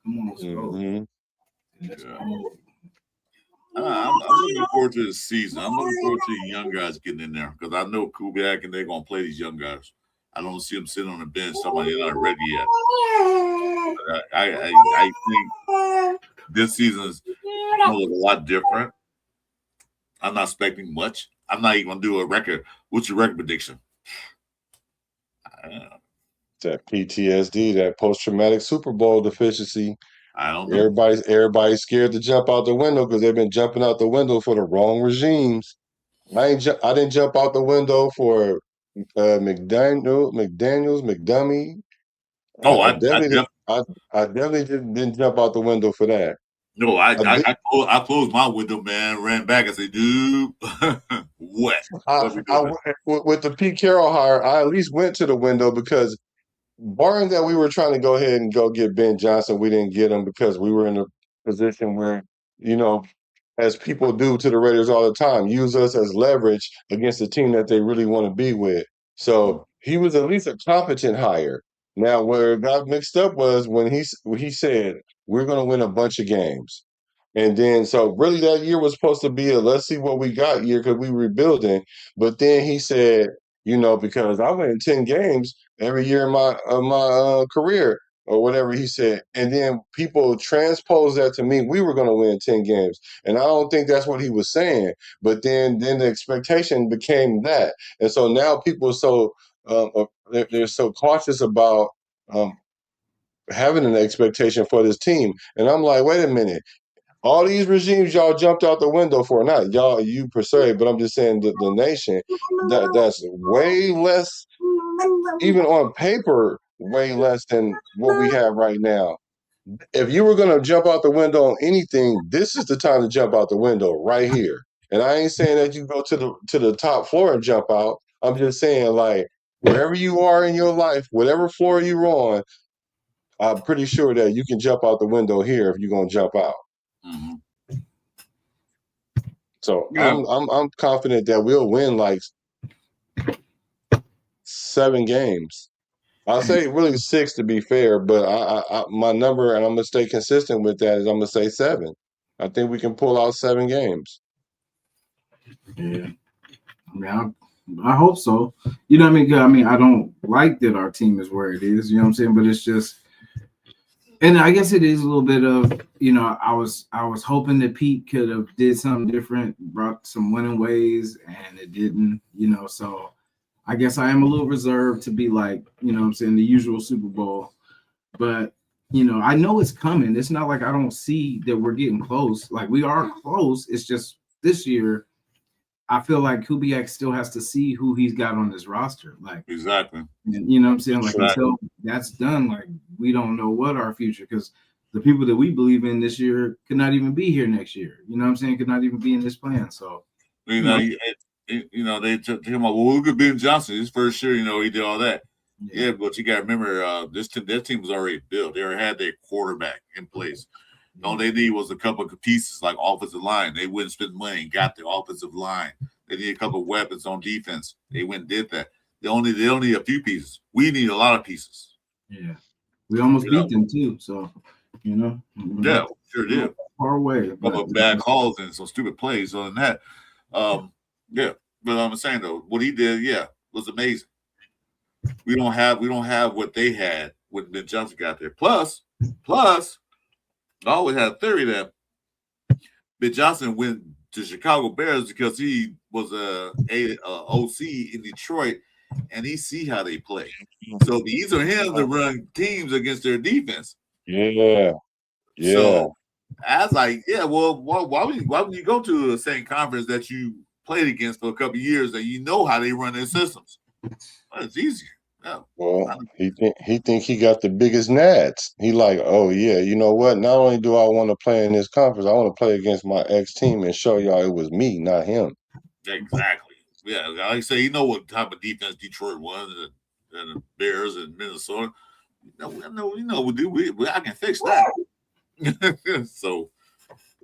Come on, let's go. Yeah. I'm looking forward to the season. I'm looking forward to the young guys getting in there because I know Kubiak and they're going to play these young guys. I don't see them sitting on the bench. Somebody not ready yet. But I think this season is going to look a lot different. I'm not expecting much. I'm not even going to do a record. What's your record prediction? That PTSD, that post-traumatic Super Bowl deficiency. I don't know. Everybody's scared to jump out the window because they've been jumping out the window for the wrong regimes. I didn't jump out the window for McDaniels, McDummy. Oh, I definitely didn't jump out the window for that. No, I closed my window, man, ran back and said, dude, what? With the Pete Carroll hire, I at least went to the window because barring that we were trying to go ahead and go get Ben Johnson, we didn't get him because we were in a position where, you know, as people do to the Raiders all the time, use us as leverage against the team that they really want to be with. So he was at least a competent hire. Now, where it got mixed up was when he said, we're going to win a bunch of games. And then, so really that year was supposed to be a let's see what we got year because we were rebuilding. But then he said, you know, because I went 10 games every year in my career or whatever he said. And then people transposed that to me. We were going to win 10 games. And I don't think that's what he was saying. But then the expectation became that. And so now people are so they're so cautious about having an expectation for this team. And I'm like, wait a minute. All these regimes y'all jumped out the window for, not y'all, you per se, but I'm just saying the nation, that's way less, even on paper, way less than what we have right now. If you were going to jump out the window on anything, this is the time to jump out the window right here. And I ain't saying that you go to the top floor and jump out, I'm just saying, like, wherever you are in your life, whatever floor you're on, I'm pretty sure that you can jump out the window here if you're gonna jump out. Mhm. So Yeah. I'm confident that we'll win like 7 games. I'll say really 6 to be fair, but I my number, and I'm gonna stay consistent with that, is I'm gonna say 7. I think we can pull out 7 games. Yeah. I mean, I hope so. You know what I mean? 'Cause, I mean, I don't like that our team is where it is. You know what I'm saying? But it's just, and I guess it is a little bit of, you know, I was hoping that Pete could have did something different, brought some winning ways, and it didn't. You know, so I guess I am a little reserved to be like, you know what I'm saying, the usual Super Bowl. But, you know, I know it's coming. It's not like I don't see that we're getting close. Like, we are close. It's just this year, I feel like Kubiak still has to see who he's got on his roster. Like, Exactly. and, you know what I'm saying? Like, Exactly. until that's done, like, we don't know what our future, because the people that we believe in this year could not even be here next year. You know what I'm saying? Could not even be in this plan. So, You know, they took him about, well, look at Ben Johnson. His first year, you know, he did all that. Yeah, but you got to remember, their team was already built. They already had their quarterback in place. All they need was a couple of pieces like offensive line. They wouldn't spend money and got the offensive line. They need a couple of weapons on defense. They went and did that. They don't need a few pieces. We need a lot of pieces. Yeah, we almost beat them too. So, you know, yeah, sure did. Far away, but bad calls and some stupid plays. Other than that, yeah. But I'm saying though, what he did, yeah, was amazing. We don't have what they had when Ben Johnson got there. Plus, I always had a theory that Ben Johnson went to Chicago Bears because he was a OC in Detroit, and he see how they play. So it's easy for him to run teams against their defense. Yeah. So I was like, yeah, well, why would you go to the same conference that you played against for a couple of years and you know how they run their systems? Well, it's easier. Yeah. Well, he think he got the biggest nads. He like, oh yeah, you know what? Not only do I want to play in this conference, I want to play against my ex team and show y'all it was me, not him. Exactly. Yeah, like I say, you know what type of defense Detroit was, and the Bears and Minnesota. I can fix that. So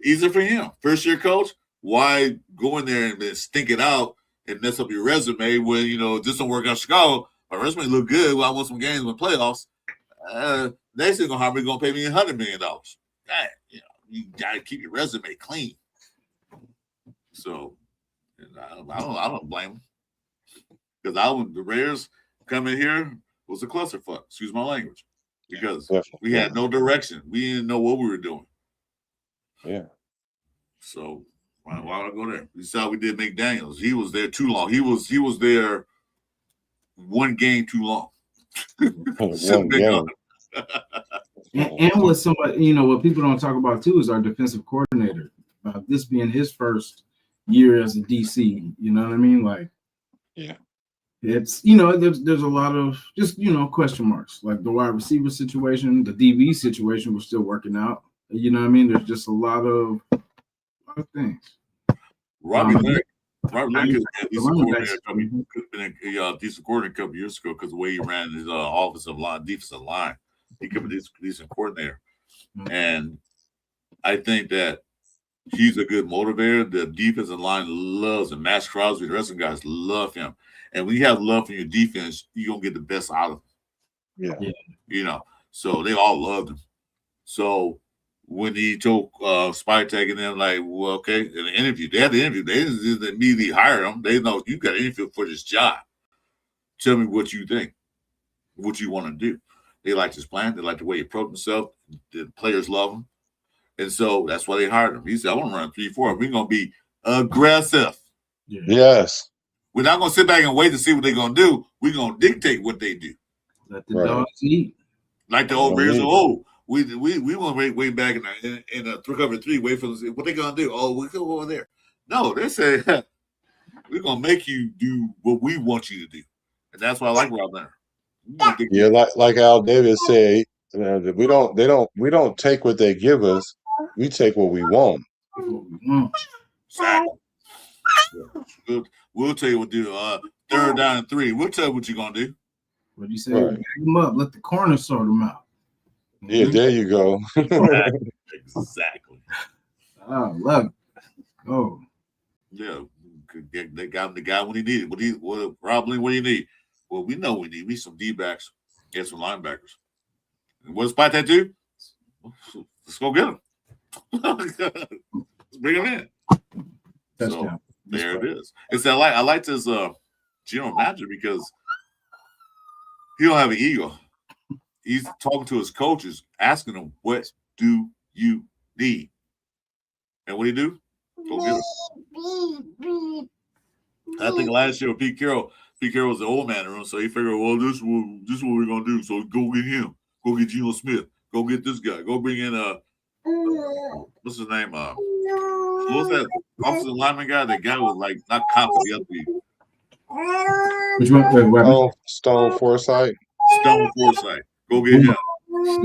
easy for him. First year coach. Why go in there and then stink it out and mess up your resume when this don't work out in Chicago? My resume look good. Well, I won some games in the playoffs. Next thing gonna hire me, gonna pay me $100 million. You gotta keep your resume clean. So I don't blame him, because the Bears coming here was a clusterfuck. Excuse my language, because we had no direction. We didn't know what we were doing. Yeah. So why would I go there? We saw we did McDaniels. He was there too long. He was there one game too long. One game. And with somebody, what people don't talk about too is our defensive coordinator. This being his first year as a DC, you know what I mean? Like, yeah, it's there's a lot of just question marks. Like the wide receiver situation, the DB situation was still working out. You know what I mean? There's just a lot of things. Robbie Lake could have been a decent coordinator a couple years ago because the way he ran his defensive line, he could be a decent coordinator. And I think that he's a good motivator. The defensive line loves him. Max Crosby, the rest of the guys love him. And when you have love for your defense, you're going to get the best out of them. Yeah. So they all loved him. So when he told Spytek and them, like, well, okay, in the interview, they had the interview. They didn't immediately hire him. They know you got to interview for this job. Tell me what you think, what you want to do. They like his plan. They like the way he approached himself. The players love him. And so that's why they hired him. He said, I want to run 3-4. We're going to be aggressive. Yeah. Yes. We're not going to sit back and wait to see what they're going to do. We're going to dictate what they do. Let the dogs eat. Like the old Bears. Oh, we want to wait back in a cover 3, wait for them to see what they're going to do. Oh, we go over there. No, they say, we're going to make you do what we want you to do. And that's why I like Rob Leonard. Yeah, like Al Davis said, we don't take what they give us. We take what we want. Exactly. We'll tell you what to do. third down and 3. We'll tell you what you're gonna do. What do you say? Right. Bag them up. Let the corner sort them out. Yeah, there you go. Exactly. Oh, love it. Oh, Yeah, they got him the guy when he needed. What probably what do you need? Well, we know we need some D backs, get some linebackers. And what spot that do? Let's go get him. Let's bring him in. touchdown. So there it is. It's I like this general manager because he don't have an ego. He's talking to his coaches, asking them, "What do you need?" And what do? Go get him. I think last year with Pete Carroll was the old man in the room, so he figured, well, this is what we're gonna do. So go get him. Go get Geno Smith. Go get this guy. Go bring in what's his name? What was that offensive lineman guy? That guy was like not confident. The other people. Which one? Wait, Stone Forsythe. Stone Forsythe. Go get him.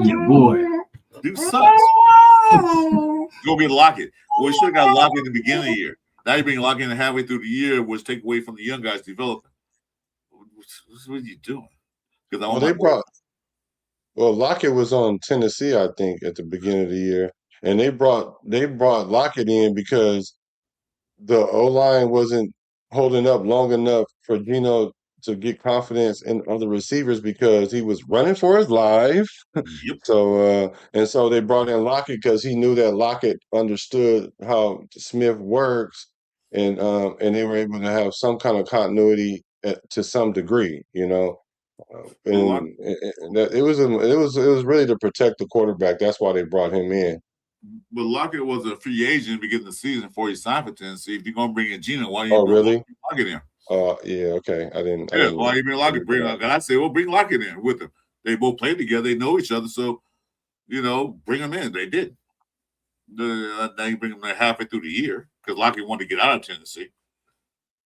yeah, boy. Dude sucks. Go get Lockett. Well, you should have got Lockett in the beginning of the year. Now you bring Lockett in halfway through the year, which take away from the young guys developing. What are you doing? Because Lockett was on Tennessee, I think, at the beginning of the year, and they brought Lockett in because the O line wasn't holding up long enough for Geno to get confidence in other receivers because he was running for his life. Yep. So they brought in Lockett because he knew that Lockett understood how Smith works, and they were able to have some kind of continuity to some degree, you know. And it was really to protect the quarterback. That's why they brought him in. But Lockett was a free agent beginning of the season before he signed for Tennessee. If you're gonna bring in Geno, why do you really? bring Lockett in? Yeah, okay. I didn't. Why you bring Lockett? I say, well, bring Lockett in with him. They both played together. They know each other, so bring them in. They did. Now you bring them there halfway through the year because Lockett wanted to get out of Tennessee.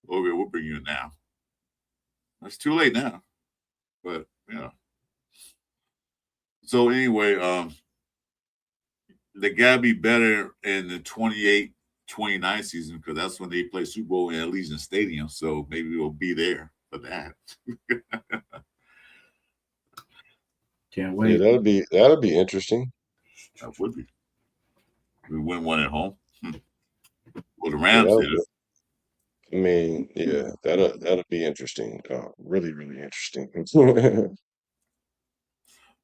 Okay, we'll bring you in now. It's too late now, but So anyway, they gotta be better in the 28-29 season because that's when they play Super Bowl in Allegiant Stadium. So maybe we'll be there for that. Can't wait. Yeah, that'll be interesting. That would be. We win one at home. Well, the Rams did it. I mean, yeah, that'll be interesting. Really, really interesting.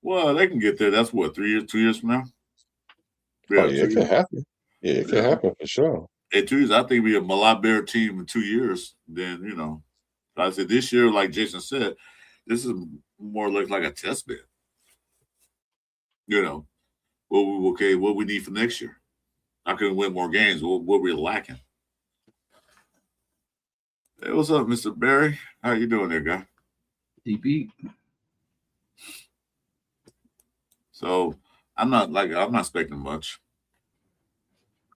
Well, they can get there. That's what, 2 years from now? Yeah, it can happen. Yeah, it can happen for sure. In 2 years, I think we're a lot better team in 2 years than, I said this year, like Jason said, this is more like a test bed. What we need for next year. How can we win more games? What we're lacking. Hey, what's up, Mr. Barry? How you doing there, guy? DP. So I'm not expecting much.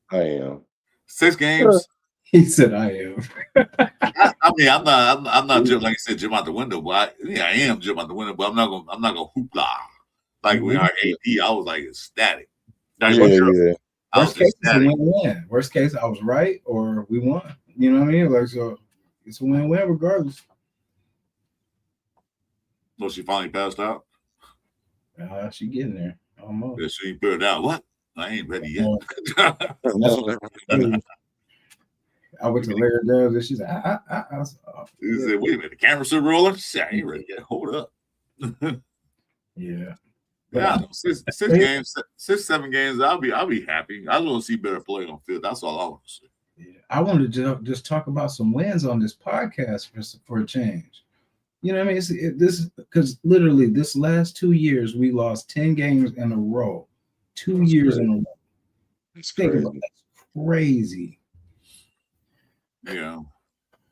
I am. 6 games. He said, "I am." I mean, I'm not like I said, jump out the window, but I am jump out the window, but I'm not gonna hoopla like we are AD. I was like ecstatic. Yeah. Worst case, it's a win-win. Worst case, I was right or we won. You know what I mean? Like, so it's a win-win regardless. So she finally passed out. She getting there almost. Yeah, she figured out what I ain't ready yet. I went to Larry Doves and she's like, He said, wait a minute, the camera's still rolling? She said, I ain't ready yet. Hold up. Yeah. Yeah, 6 games, 6, 7 games, I'll be happy. I just want to see better play on field. That's all I want to see. Yeah. I wanted to just talk about some wins on this podcast for a change. You know what I mean? This because literally this last 2 years we lost 10 games in a row. 2 years in a row. That's crazy. That's crazy. Yeah.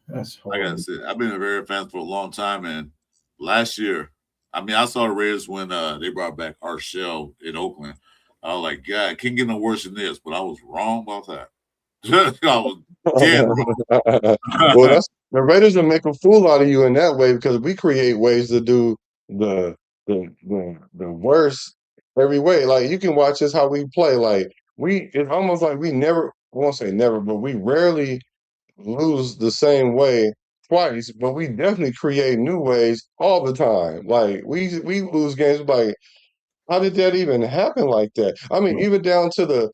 That's like I said, I've been a very fan for a long time, and last year, I mean, I saw the Raiders when they brought back Arshell in Oakland. I was like, God, it can't get no worse than this, but I was wrong about that. I was dead wrong. Well, the Raiders will make a fool out of you in that way because we create ways to do the worst every way. Like you can watch us how we play. Like it's almost like we never, I won't say never, but we rarely lose the same way twice, but we definitely create new ways all the time. Like we lose games. Like, how did that even happen like that? I mean, even down to the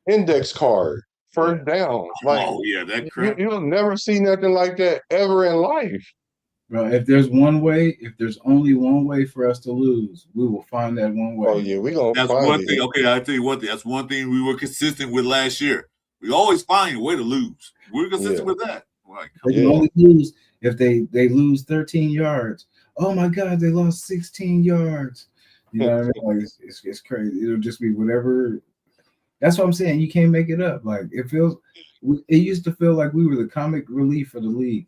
index card, first down. Like Oh yeah, that you, crap. you'll never see nothing like that ever in life. Bro, if there's one way, if there's only one way for us to lose, we will find that one Oh way. yeah, we gonna That's find one thing. it. Okay, I'll tell you one thing. That's one thing we were consistent with last year. We always find a way to lose. We're consistent Yeah, with that. Like, They can yeah. only lose if they lose 13 yards. Oh my God, they lost 16 yards. You know what I mean? Like it's crazy. It'll just be whatever. That's what I'm saying. You can't make it up. Like it feels. It used to feel like we were the comic relief for the league.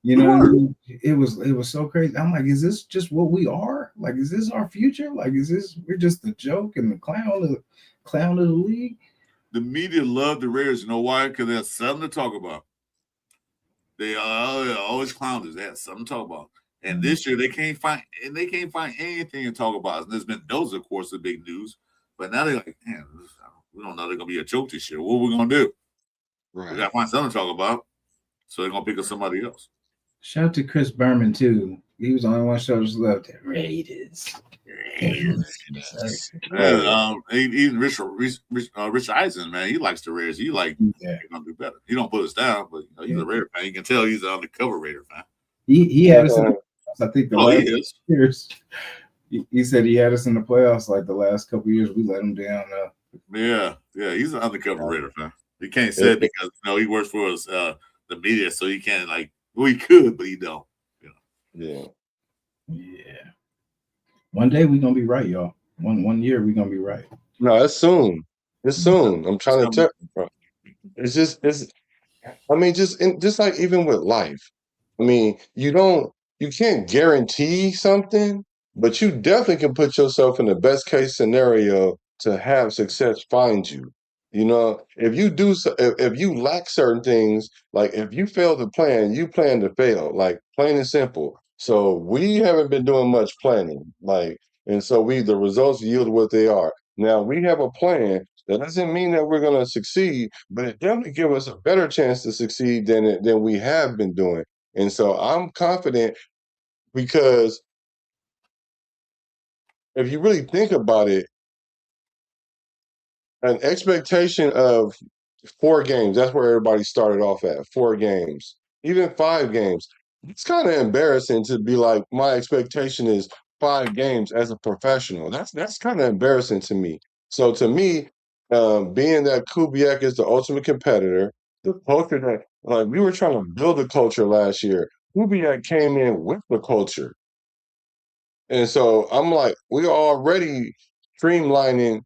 You we know what I were. mean? It was so crazy. I'm like, is this just what we are? Like, is this our future? Like, is this we're just the joke and the clown of the league? The media love the Raiders. You know why? Because they have something to talk about. They always clown us. They have something to talk about. And this year they can't find anything to talk about. And there's been those, of course, the big news. But now they're like, man, we don't know they're gonna be a joke this year. What are we gonna do? We Right. gotta find something to talk about. So they're gonna pick up somebody else. Shout out to Chris Berman too. He was the only one shoulders left. The Raiders. Even Rich Eisen, man, he likes the Raiders. He like Yeah. he's gonna do better. He don't put us down, but he's a Raider fan. You can tell he's an undercover Raider fan. He had us in the playoffs, I think the Oh, he last is. years. He said he had us in the playoffs like the last couple years. We let him down. Yeah, he's an undercover Raider fan. He can't say it because he works for us, the media, so he can't he could, but he don't. Yeah. Yeah. One day we're gonna be right, y'all. One year we're gonna be right. No, it's soon. It's soon. I'm trying to tell you, bro. It's I mean, just like even with life. I mean, you can't guarantee something, but you definitely can put yourself in the best case scenario to have success find you. You know, if you lack certain things, like if you fail to plan, you plan to fail, like plain and simple. So we haven't been doing much planning, and so the results yield what they are. Now we have a plan. That doesn't mean that we're going to succeed, but it definitely gives us a better chance to succeed than we have been doing. And so I'm confident because if you really think about it, an expectation of 4 games, that's where everybody started off at, 4 games, even 5 games. It's kind of embarrassing to be like, my expectation is 5 games as a professional. That's kind of embarrassing to me. So to me, being that Kubiak is the ultimate competitor, the culture that like we were trying to build a culture last year. Kubiak came in with the culture. And so I'm like, we're already streamlining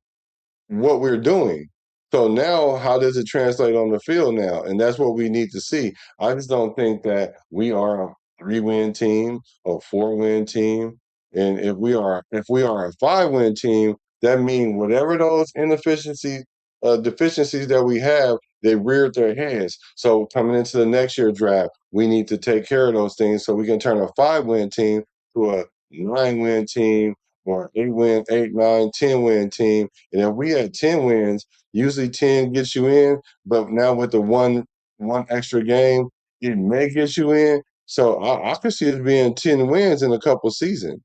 what we're doing. So now, how does it translate on the field now? And that's what we need to see. I just don't think that we are a 3-win team or 4-win team. And if we are a 5-win team, that means whatever those deficiencies that we have, they reared their heads. So coming into the next year draft, we need to take care of those things so we can turn a 5-win team to a 9-win team or 8-win, 8, 9, 10-win team. And if we had 10 wins, usually 10 gets you in, but now with the one extra game, it may get you in. So I could see it being 10 wins in a couple seasons.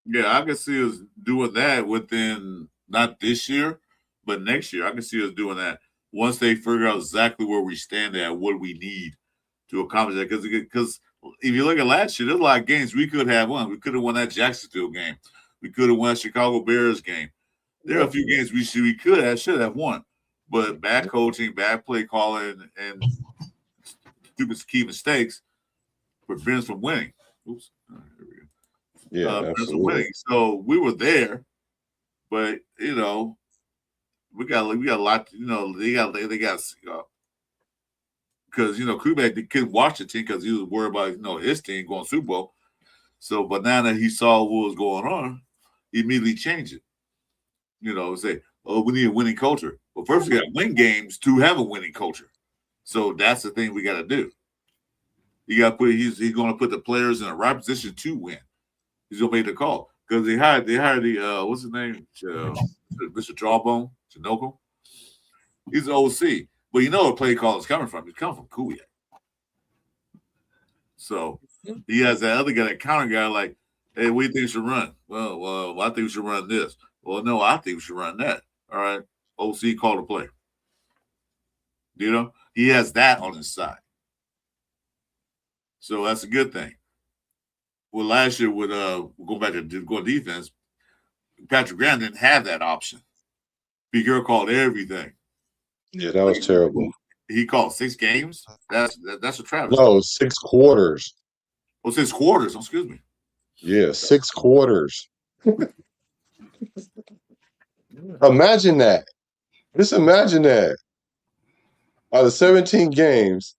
Yeah, I can see us doing that within not this year, but next year. I can see us doing that once they figure out exactly where we stand at, what we need to accomplish that. Because if you look at last year, there's a lot of games we could have won. We could have won that Jacksonville game. We could have won Chicago Bears game. There are a few games we should have won, but bad coaching, bad play calling, and stupid key mistakes prevent us from winning. Oops. All right, here we go. Yeah, Prevent us from absolutely. winning. So we were there, but we got a lot. They got because Kubiak they couldn't watch the team because he was worried about his team going Super Bowl. So, but now that he saw what was going on, he immediately changed it. Say, oh, we need a winning culture. Well, first we got to win games to have a winning culture. So that's the thing we got to do. You got to put. He's going to put the players in the right position to win. He's going to make the call because they hired the what's his name, Mr. Jawbone Chinoco. He's the OC, but the play call is coming from. He's coming from Kubiak. So he has that other guy, that counter guy, like, hey, what do you think we should run? Well, I think we should run this. Well, no, I think we should run that. All right. OC call the play. You know, he has that on his side. So that's a good thing. Well, last year with go back to go defense, Patrick Graham didn't have that option. Pete Carroll called everything. Yeah, that was terrible. He called 6 games. That's a travesty. No, 6 quarters. Oh, 6 quarters. Excuse me. Yeah, 6 quarters. Imagine that. Just imagine that. Out of 17 games,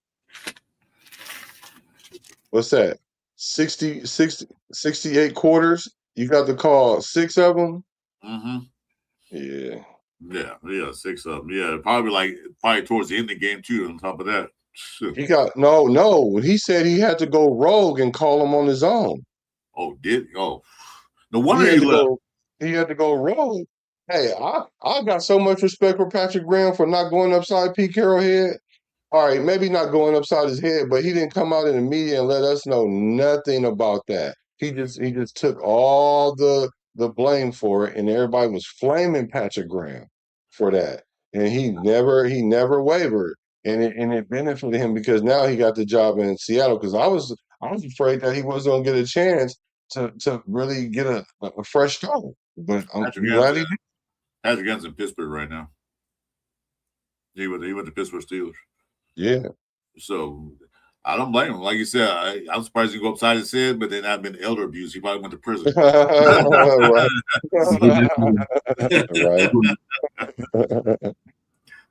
what's that? 68 quarters. You got to call 6 of them. Mm-hmm. Yeah. Yeah, 6 of them. Yeah, probably towards the end of the game too. On top of that, He got no. He said he had to go rogue and call him on his own. Oh, no wonder he left. He had to go rogue. Hey, I got so much respect for Patrick Graham for not going upside Pete Carroll head. All right, maybe not going upside his head, but he didn't come out in the media and let us know nothing about that. He just took all the blame for it, and everybody was flaming Patrick Graham for that. And he never wavered. And it benefited him because now he got the job in Seattle. Because I was afraid that he wasn't gonna get a chance to really get a fresh start. But I'm glad he did. Patrick Graham's in Pittsburgh right now. He went to Pittsburgh Steelers. Yeah. So I don't blame him. Like you said, I'm surprised he go upside his head, but then I've been elder abuse. He probably went to prison. Right.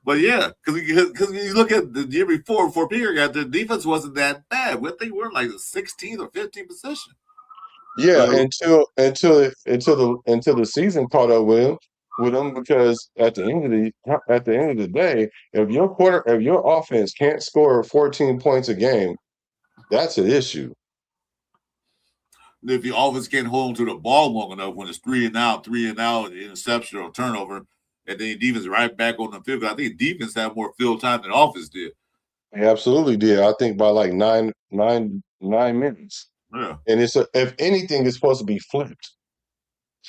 But yeah, because you look at the year before Peter got the defense wasn't that bad. I think we're in like the 16th or 15th position. Yeah, until the season caught up with him, because at the end of the day, if your offense can't score 14 points a game, that's an issue. If the offense can't hold on to the ball long enough when it's 3 and out, interception or turnover, and then defense right back on the field. I think defense had more field time than offense did. They absolutely did. I think by like 9 minutes. Yeah. And if anything, it's supposed to be flipped.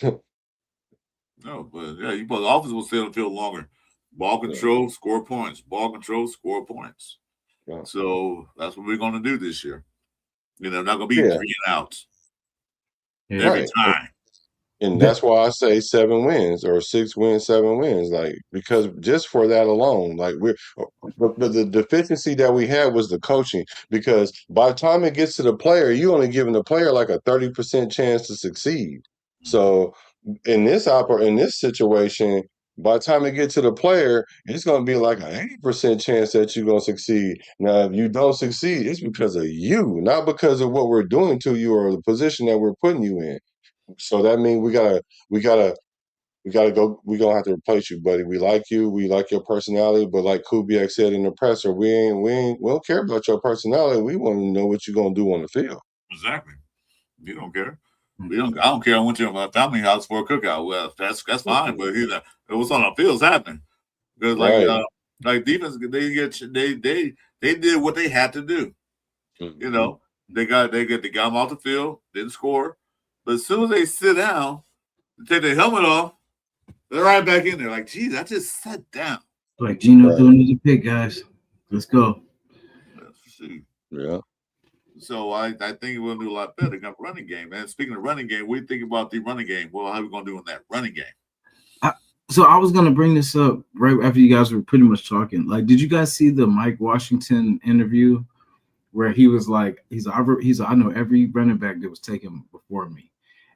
No, but yeah, the offense will stay on the field longer. Ball control, score points. Ball control, score points. Yeah. So that's what we're going to do this year. Not going to be 3 and outs every time. And that's why I say 7 wins or 6 wins, 7 wins. Like, because just for that alone, like the deficiency that we had was the coaching. Because by the time it gets to the player, you only giving the player like a 30% chance to succeed. So in this situation, by the time it gets to the player, it's going to be like an 80% chance that you're going to succeed. Now, if you don't succeed, it's because of you, not because of what we're doing to you or the position that we're putting you in. So that means we gotta go. We're gonna have to replace you, buddy. We like you. We like your personality. But like Kubiak said in the presser, we don't care about your personality. We want to know what you're gonna do on the field. Exactly. You don't care. I don't care. I went to my family house for a cookout. Well, that's fine. But it was on the field's happening because like defense, they did what they had to do. Mm-hmm. They got them off the field, didn't score. But as soon as they sit down, take their helmet off, they're right back in there. Like, geez, I just sat down. Like Gino doing the pick, guys. Let's go. Yeah. So I think we'll do a lot better. Got running game, man. Speaking of running game, we think about the running game. Well, how are we gonna do in that running game? So I was gonna bring this up right after you guys were pretty much talking. Like, did you guys see the Mike Washington interview where he was like, I know every running back that was taken before me.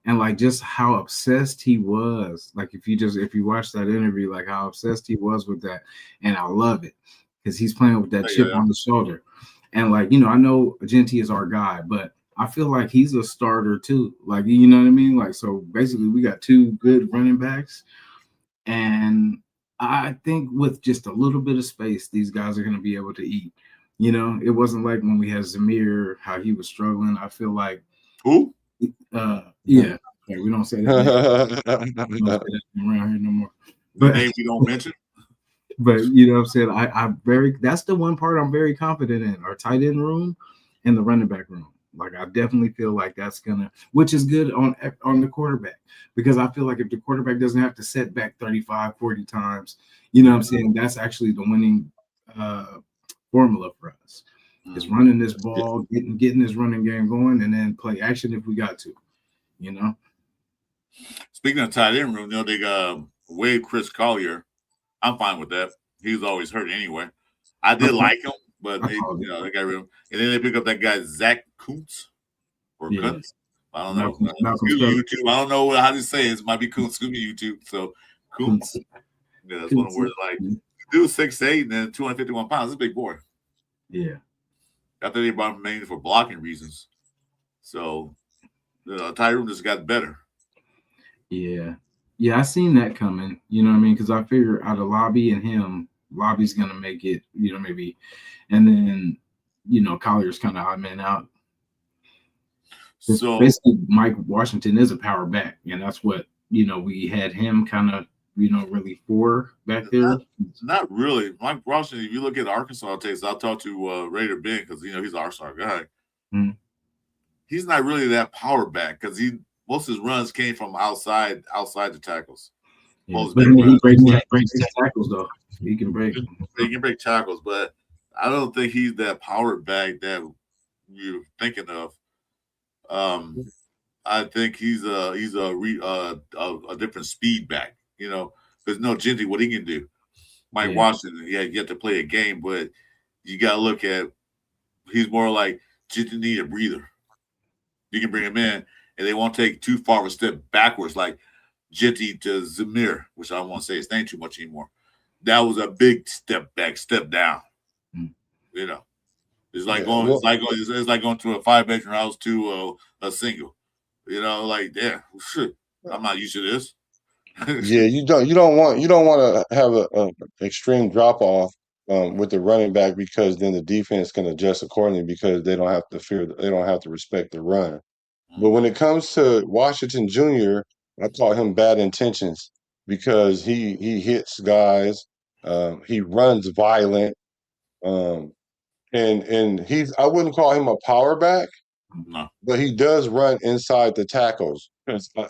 And like just how obsessed he was, like if you watch that interview, like how obsessed he was with that, and I love it because he's playing with that chip on the shoulder, and like I know Genty is our guy, but I feel like he's a starter too, like you know what I mean, like so basically we got 2 good running backs, and I think with just a little bit of space, these guys are going to be able to eat. It wasn't like when we had Zamir, how he was struggling. I feel like who. Yeah, we don't say that around here no more. But name we don't mention. But you know what I'm saying? That's the one part I'm very confident in. Our tight end room in the running back room. Like I definitely feel like that's gonna, which is good on the quarterback, because I feel like if the quarterback doesn't have to set back 35, 40 times, you know what I'm saying? That's actually the winning formula for us. Is running this ball, getting this running game going, and then play action if we got to, you know. Speaking of tight end room, they got Wade Chris Collier. I'm fine with that. He was always hurt anyway. I did like him, but they got rid of him. And then they pick up that guy Zach Kuntz or Kuntz. I don't know. YouTube. I don't know how to say it. It might be Kuntz. Excuse me, YouTube. So Kuntz. Yeah, that's one of the words. Like dude, 6'8" and then 251 pounds. This big boy. Yeah. I think they brought him mainly for blocking reasons. So Tyrone just got better. Yeah. Yeah, I seen that coming. You know what I mean? Because I figured out of Lobby and him, Lobby's gonna make it, maybe. And then, Collier's kind of odd man out. So basically Mike Washington is a power back, and that's what we had him kind of really for back there. Not really. Mike Washington, if you look at Arkansas tapes, I'll talk to Raider Ben because he's an Arkansas guy. Mm-hmm. He's not really that power back because most of his runs came from outside the tackles. Yeah, but he breaks tackles though. He can break. He can break tackles, but I don't think he's that power back that you're thinking of. I think he's a different speed back. Because Gentry, what he can do. Mike Washington, you have to play a game, but you got to look at he's more like Gentry need a breather. You can bring him in, and they won't take too far of a step backwards like Gentry to Zamir, which I don't want to say his name too much anymore. That was a big step back, step down. It's like going to a 5-bedroom house to a single. Shit, I'm not used to this. Yeah, you don't want to have a extreme drop off with the running back, because then the defense can adjust accordingly because they don't have to respect the run. But when it comes to Washington Jr., I call him bad intentions because he hits guys, he runs violent, and I wouldn't call him a power back. No. But he does run inside the tackles because I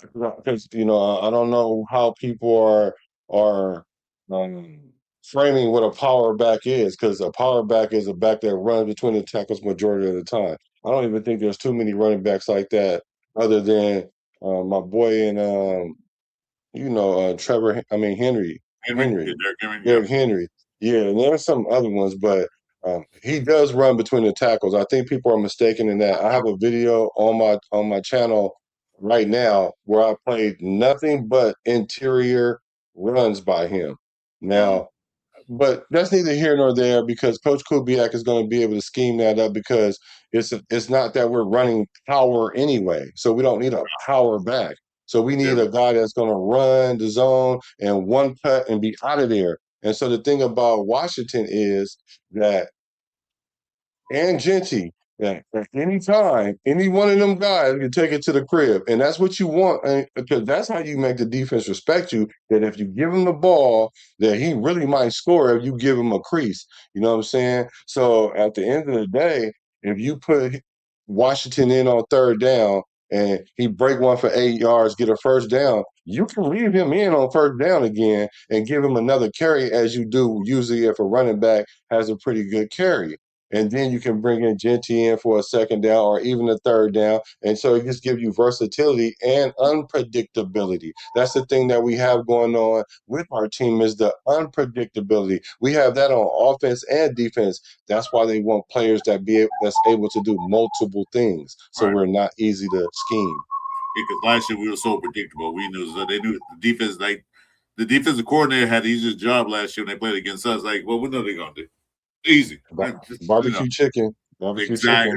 don't know how people are framing what a power back is, because a power back is a back that runs between the tackles majority of the time. I don't even think there's too many running backs like that other than my boy and Henry. Derrick Henry. Yeah, and there's some other ones, but he does run between the tackles. I think people are mistaken in that. I have a video on my channel right now where I played nothing but interior runs by him. Now, but that's neither here nor there because Coach Kubiak is going to be able to scheme that up because it's not that we're running power anyway. So we don't need a power back. So we need a guy that's going to run the zone and one cut and be out of there. And so the thing about Washington is that, and Genty, that at any time, any one of them guys can take it to the crib. And that's what you want, because that's how you make the defense respect you, that if you give him the ball, that he really might score if you give him a crease. You know what I'm saying? So at the end of the day, if you put Washington in on third down, and he break one for 8 yards, get a first down, you can leave him in on first down again and give him another carry, as you do usually if a running back has a pretty good carry. And then you can bring in Genty in for a second down or even a third down. And so it just gives you versatility and unpredictability. That's the thing that we have going on with our team, is the unpredictability. We have that on offense and defense. That's why they want players that's able to do multiple things. So we're not easy to scheme. Because last year we were so predictable. We knew they knew the defense, like the defensive coordinator had the easiest job last year when they played against us. Like, well, we know they're gonna do. Easy. Barbecue chicken. Exactly.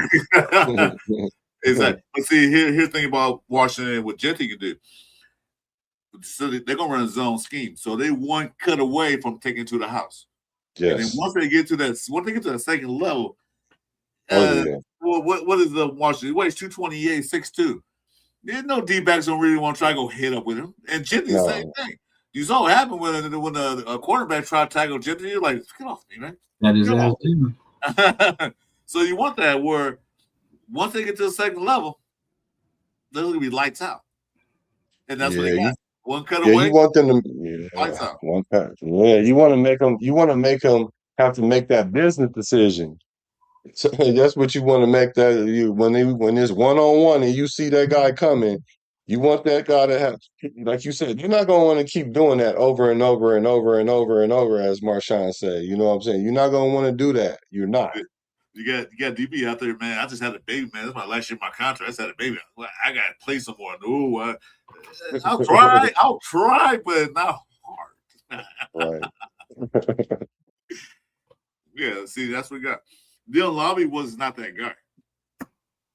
Exactly. But see, here's the thing about Washington, what Genty can do. So they're gonna run a zone scheme. So they one cut away from taking it to the house. Yes. And then once they get to that second level, what is the Washington? He weighs 228, 6'2". There's no D-backs don't really want to try to go hit up with him. And Genty, the same thing. You saw what happened when a quarterback tried to tackle Genty. You're like, get off me, man. That is that too. So you want that where once they get to the second level, they're going to be lights out. And that's what Yeah, they you got. One cut yeah, you away, want them to lights yeah, out. one pass. Yeah, you want to make them have to make that business decision. So that's what you want to make that you when it's one on one and you see that guy coming, you want that guy to have, like you said, you're not gonna want to keep doing that over and over and over and over and over, as Marshawn said. You know what I'm saying? You're not gonna want to do that. You're not. You got DB out there, man. I just had a baby, man. That's my last year of my contract. I just had a baby. I got to play some more. No, I'll try, but not hard. Right. Yeah, see, that's what we got. Dylan Lobby was not that guy.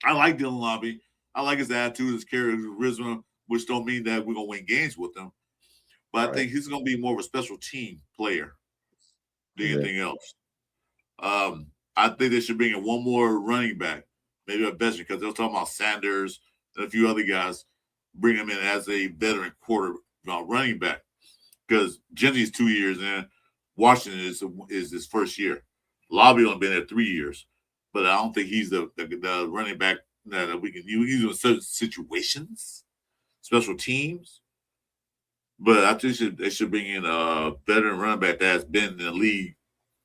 I like Dylan Lobby. I like his attitude, his character, his charisma, which don't mean that we're gonna win games with him. But I think he's gonna be more of a special team player than anything else. I think they should bring in one more running back, maybe a veteran, because they're talking about Sanders and a few other guys. Bring him in as a veteran running back, because Jenny's 2 years in. Washington is his first year. Lobby only been there 3 years, but I don't think he's the running back that we can use in certain situations, special teams. But I think they should bring in a veteran running back that has been in the league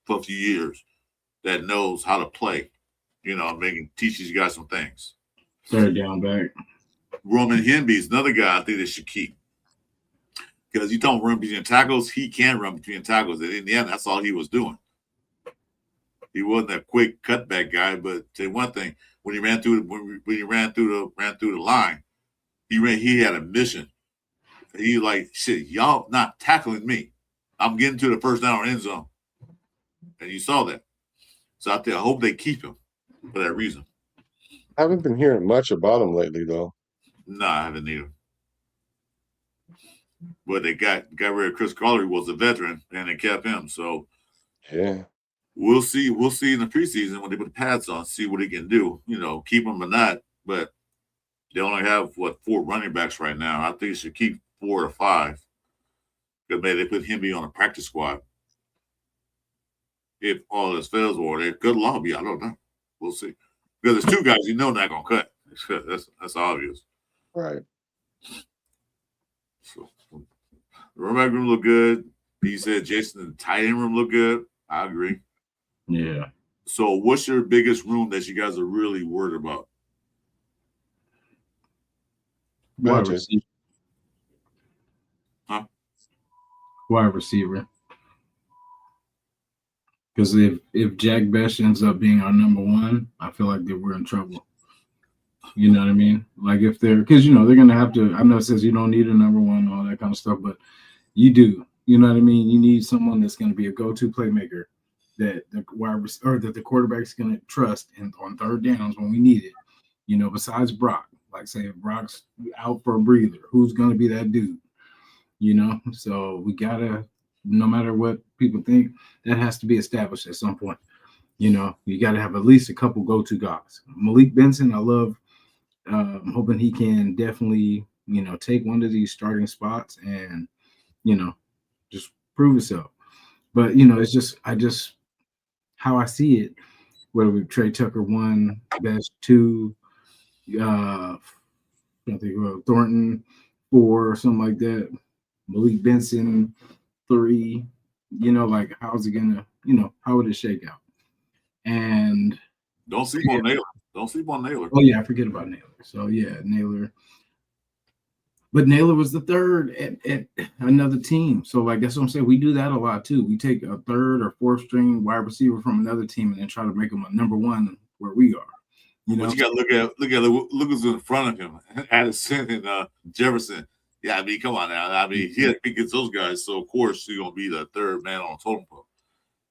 for a few years, that knows how to play, teach these guys some things. Third down back. Roman Hemby is another guy I think they should keep. Because you don't run between tackles, he can run between tackles. And in the end, that's all he was doing. He wasn't a quick cutback guy, but say one thing, when he ran through the line, he had a mission. He like, shit, y'all not tackling me. I'm getting to the first down or end zone. And you saw that. So I hope they keep him for that reason. I haven't been hearing much about him lately, though. No, I haven't either. But they got rid of Chris Carter, who was a veteran, and they kept him. So yeah, we'll see. We'll see in the preseason when they put the pads on, see what he can do. Keep him or not. But they only have 4 running backs right now. I think they should keep 4 or 5. Because maybe they put Hemby on a practice squad. If all this fails, or they could lobby, I don't know. We'll see. Because there's 2 guys not gonna cut. That's obvious. Right. So the running back room look good. You said Jason, the tight end room look good. I agree. Yeah. So what's your biggest room that you guys are really worried about? Wide receiver. Huh? Wide receiver. Because if Jack Best ends up being our number 1, I feel like that we're in trouble. You know what I mean? Like if they're, because they're gonna have to. I know it says you don't need a number 1, all that kind of stuff, but you do. You know what I mean? You need someone that's going to be a go-to playmaker that the quarterback's going to trust on third downs when we need it. Besides Brock, like say if Brock's out for a breather, who's going to be that dude? So we gotta, no matter what people think, that has to be established at some point. You got to have at least a couple go-to guys. Malik Benson, I love. I'm hoping he can definitely, take one of these starting spots and, just prove himself. But, it's how I see it, whether we Trey Tucker 1, Best 2, I think Thornton 4 or something like that, Malik Benson 3, like how's it gonna, how would it shake out? And don't sleep on Naylor. Don't sleep on Naylor. Oh yeah, I forget about Naylor. So yeah, Naylor. But Naylor was the third at another team. So like that's what I'm saying. We do that a lot too. We take a third or fourth string wide receiver from another team and then try to make them a number 1 where we are. But you got to look who's in front of him. Addison and Jefferson. Yeah, I mean, come on now. I mean, he gets those guys, so of course he's gonna be the third man on the totem pole.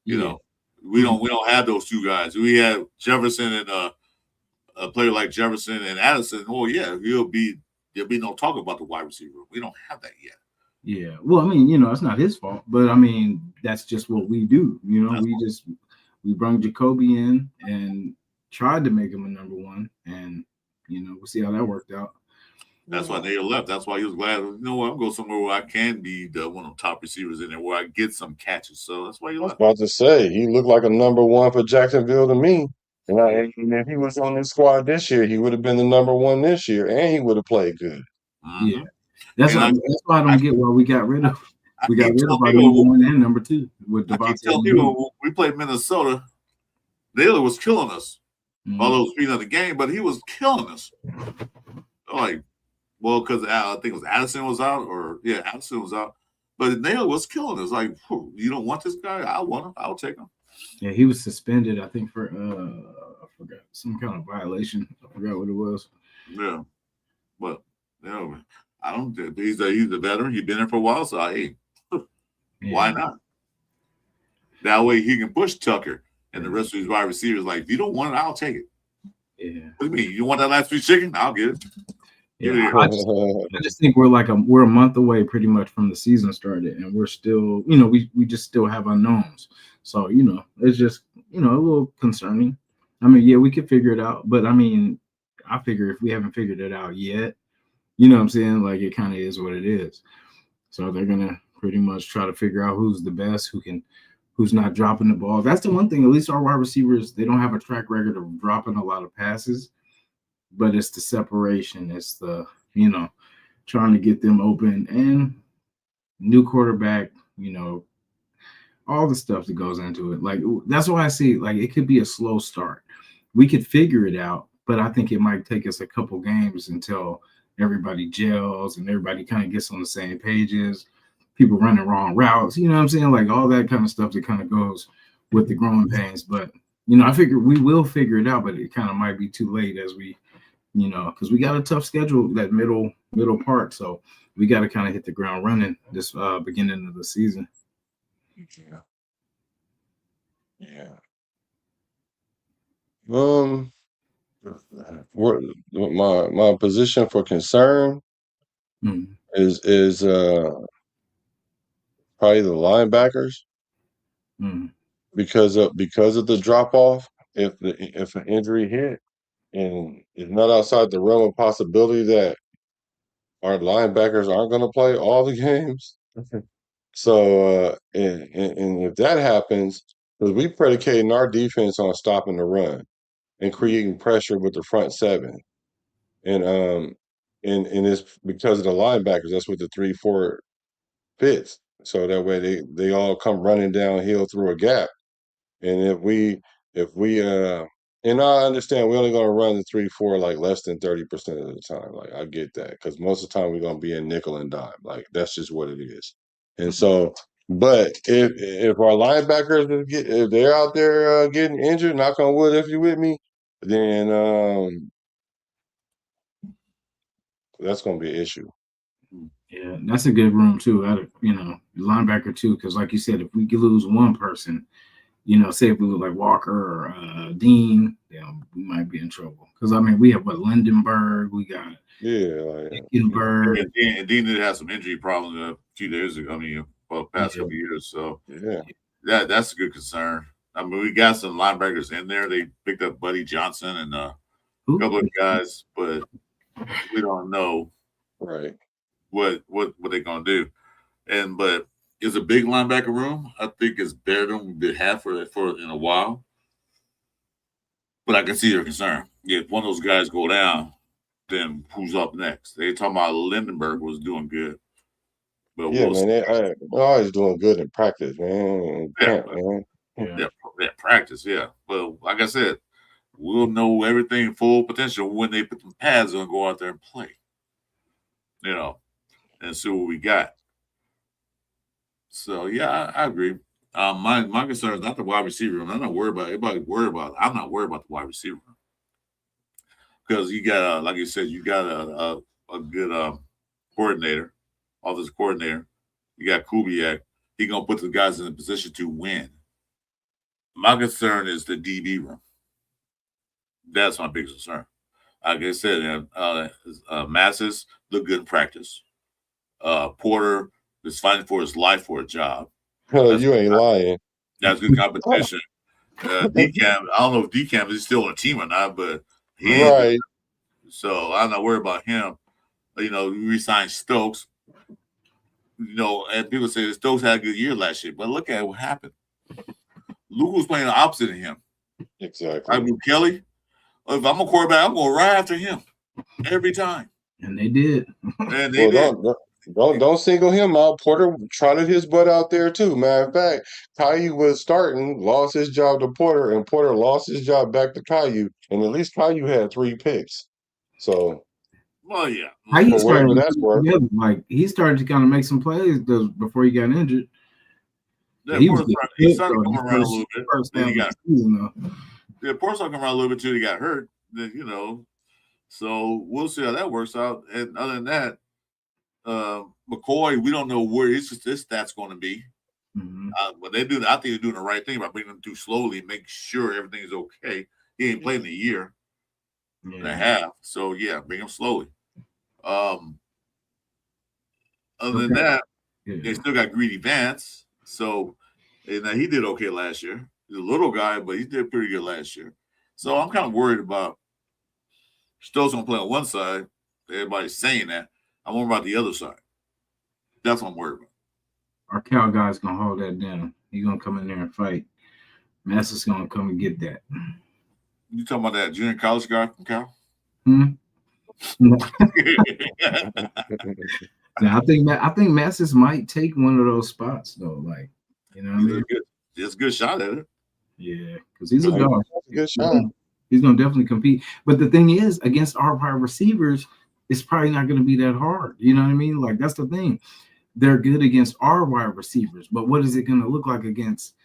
We don't have those 2 guys. We have Jefferson and a player like Jefferson and Addison. Oh yeah, there'll be no talk about the wide receiver. We don't have that yet. Yeah. Well, I mean, it's not his fault, but I mean, that's just what we do. We brought Jacoby in and tried to make him a number 1, and we'll see how that worked out. That's why they left. That's why he was glad. I'm gonna go somewhere where I can be one of the top receivers in there, where I get some catches. So that's why he left. I was about to say he looked like a number 1 for Jacksonville to me. And if he was on this squad this year, he would have been the #1 this year, and he would have played good. Yeah, Mhm. that's And why I don't get why we got rid of I our keep telling number people, 1 and number 2 with I keep Devontae telling Adams. people we played Minnesota. Naylor was killing us. Mhm. Although it was speed of the game, but he was killing us. Like, well, because I think it was Addison was out, Addison was out. But Naylor was killing us. Like, you don't want this guy? I want him. I'll take him. Yeah, he was suspended, I think, for I forgot, some kind of violation. I forgot what it was. Yeah, but I don't. He's a veteran. He's been there for a while, so hey, why not? That way he can push Tucker and the rest of his wide receivers. Like, if you don't want it, I'll take it. Yeah. What do you mean? You want that last piece chicken? I'll get it. Yeah, I just think we're a month away pretty much from the season started, and we're still, we just still have unknowns. So, it's just, a little concerning. I mean, yeah, we could figure it out, but I mean, I figure if we haven't figured it out yet, you know what I'm saying? Like, it kind of is what it is. So they're gonna pretty much try to figure out who's the best, who's not dropping the ball. That's the one thing. At least our wide receivers, they don't have a track record of dropping a lot of passes. But it's the separation. It's the, trying to get them open and new quarterback, all the stuff that goes into it. Like, that's why I see, like, it could be a slow start. We could figure it out, but I think it might take us a couple games until everybody gels and everybody kind of gets on the same pages, people running wrong routes, you know what I'm saying? Like, all that kind of stuff that kind of goes with the growing pains. But, I figure we will figure it out, but it kind of might be too late as we, because we got a tough schedule, that middle part. So we got to kind of hit the ground running this beginning of the season. Yeah. My position for concern is probably the linebackers because of the drop off. If an injury hit and it's not outside the realm of possibility that our linebackers aren't going to play all the games. So and if that happens, because we predicating our defense on stopping the run and creating pressure with the front seven. And it's because of the linebackers. That's what the 3-4 fits. So that way they all come running downhill through a gap. And if we and I understand we're only gonna run the 3-4 like less than 30% of the time. Like, I get that, because most of the time we're gonna be in nickel and dime. Like, that's just what it is. And so, but if our linebackers if they're out there getting injured, knock on wood if you're with me, then that's gonna be an issue. Yeah, that's a good room too. Linebacker too, because like you said, if we lose one person, say if we look like Walker or Dean, we might be in trouble. Because I mean, we have Lindenberg, we got Hickenberg. And Dean did have some injury problems a few days ago. I mean, for the past couple of years. So that's a good concern. I mean, we got some linebackers in there. They picked up Buddy Johnson and a couple of guys, but we don't know what they're gonna do. But it's a big linebacker room. I think it's better than we had for in a while. But I can see your concern. If one of those guys go down, then who's up next? They talking about Lindenberg was doing good. But yeah, man, they're always doing good in practice, man. Practice, yeah. But like I said, we'll know everything full potential when they put the pads on and go out there and play. And see what we got. So yeah, I agree. My concern is not the wide receiver room. I'm not worried about it. I'm not worried about the wide receiver room. Because you got like you said, you got a good coordinator, offensive coordinator. You got Kubiak. He gonna put the guys in a position to win. My concern is the DB room. That's my biggest concern. Like I said, Masses look good in practice. Porter is fighting for his life for a job. You ain't lying. That's good competition. DCAM, I don't know if DCAM is still on a team or not, but he ain't. So I'm not worried about him. We re-signed Stokes. And people say Stokes had a good year last year, but look at what happened. Luke was playing the opposite of him. Exactly. I knew Kelly. If I'm a quarterback, I'm going right after him every time. And they did. And they did. Don't single him out. Porter trotted his butt out there too. Matter of fact, Caillou was starting, lost his job to Porter, and Porter lost his job back to Caillou. And at least Caillou had 3 picks. So, Well, yeah. How you for started whatever that's worth. together, like he started to kind of make some plays before he got injured. Yeah, He Porter was started coming around a little bit. Then he got Porter started coming around a little bit too. He got hurt. Then so we'll see how that works out. And other than that, McCoy, we don't know where his stats going to be. Mm-hmm. But I think they're doing the right thing by bringing him through slowly, make sure everything is okay. He ain't played in a year and a half, so yeah, bring him slowly. Other than that, they still got Greedy Vance. So, and he did okay last year. He's a little guy, but he did pretty good last year. So I'm kind of worried about Stokes going to play on one side. Everybody's saying that. I'm worried about the other side. That's what I'm worried about. Our Cal guy's going to hold that down. He's going to come in there and fight. Master's going to come and get that. You talking about that junior college guy from Cal? Now, I think Massis might take one of those spots though. Like, you know what I mean? It's a good shot at it. Yeah, because he's a dog. Good shot. He's gonna definitely compete. But the thing is, against our wide receivers, it's probably not gonna be that hard. You know what I mean? Like that's the thing. They're good against our wide receivers, but what is it gonna look like against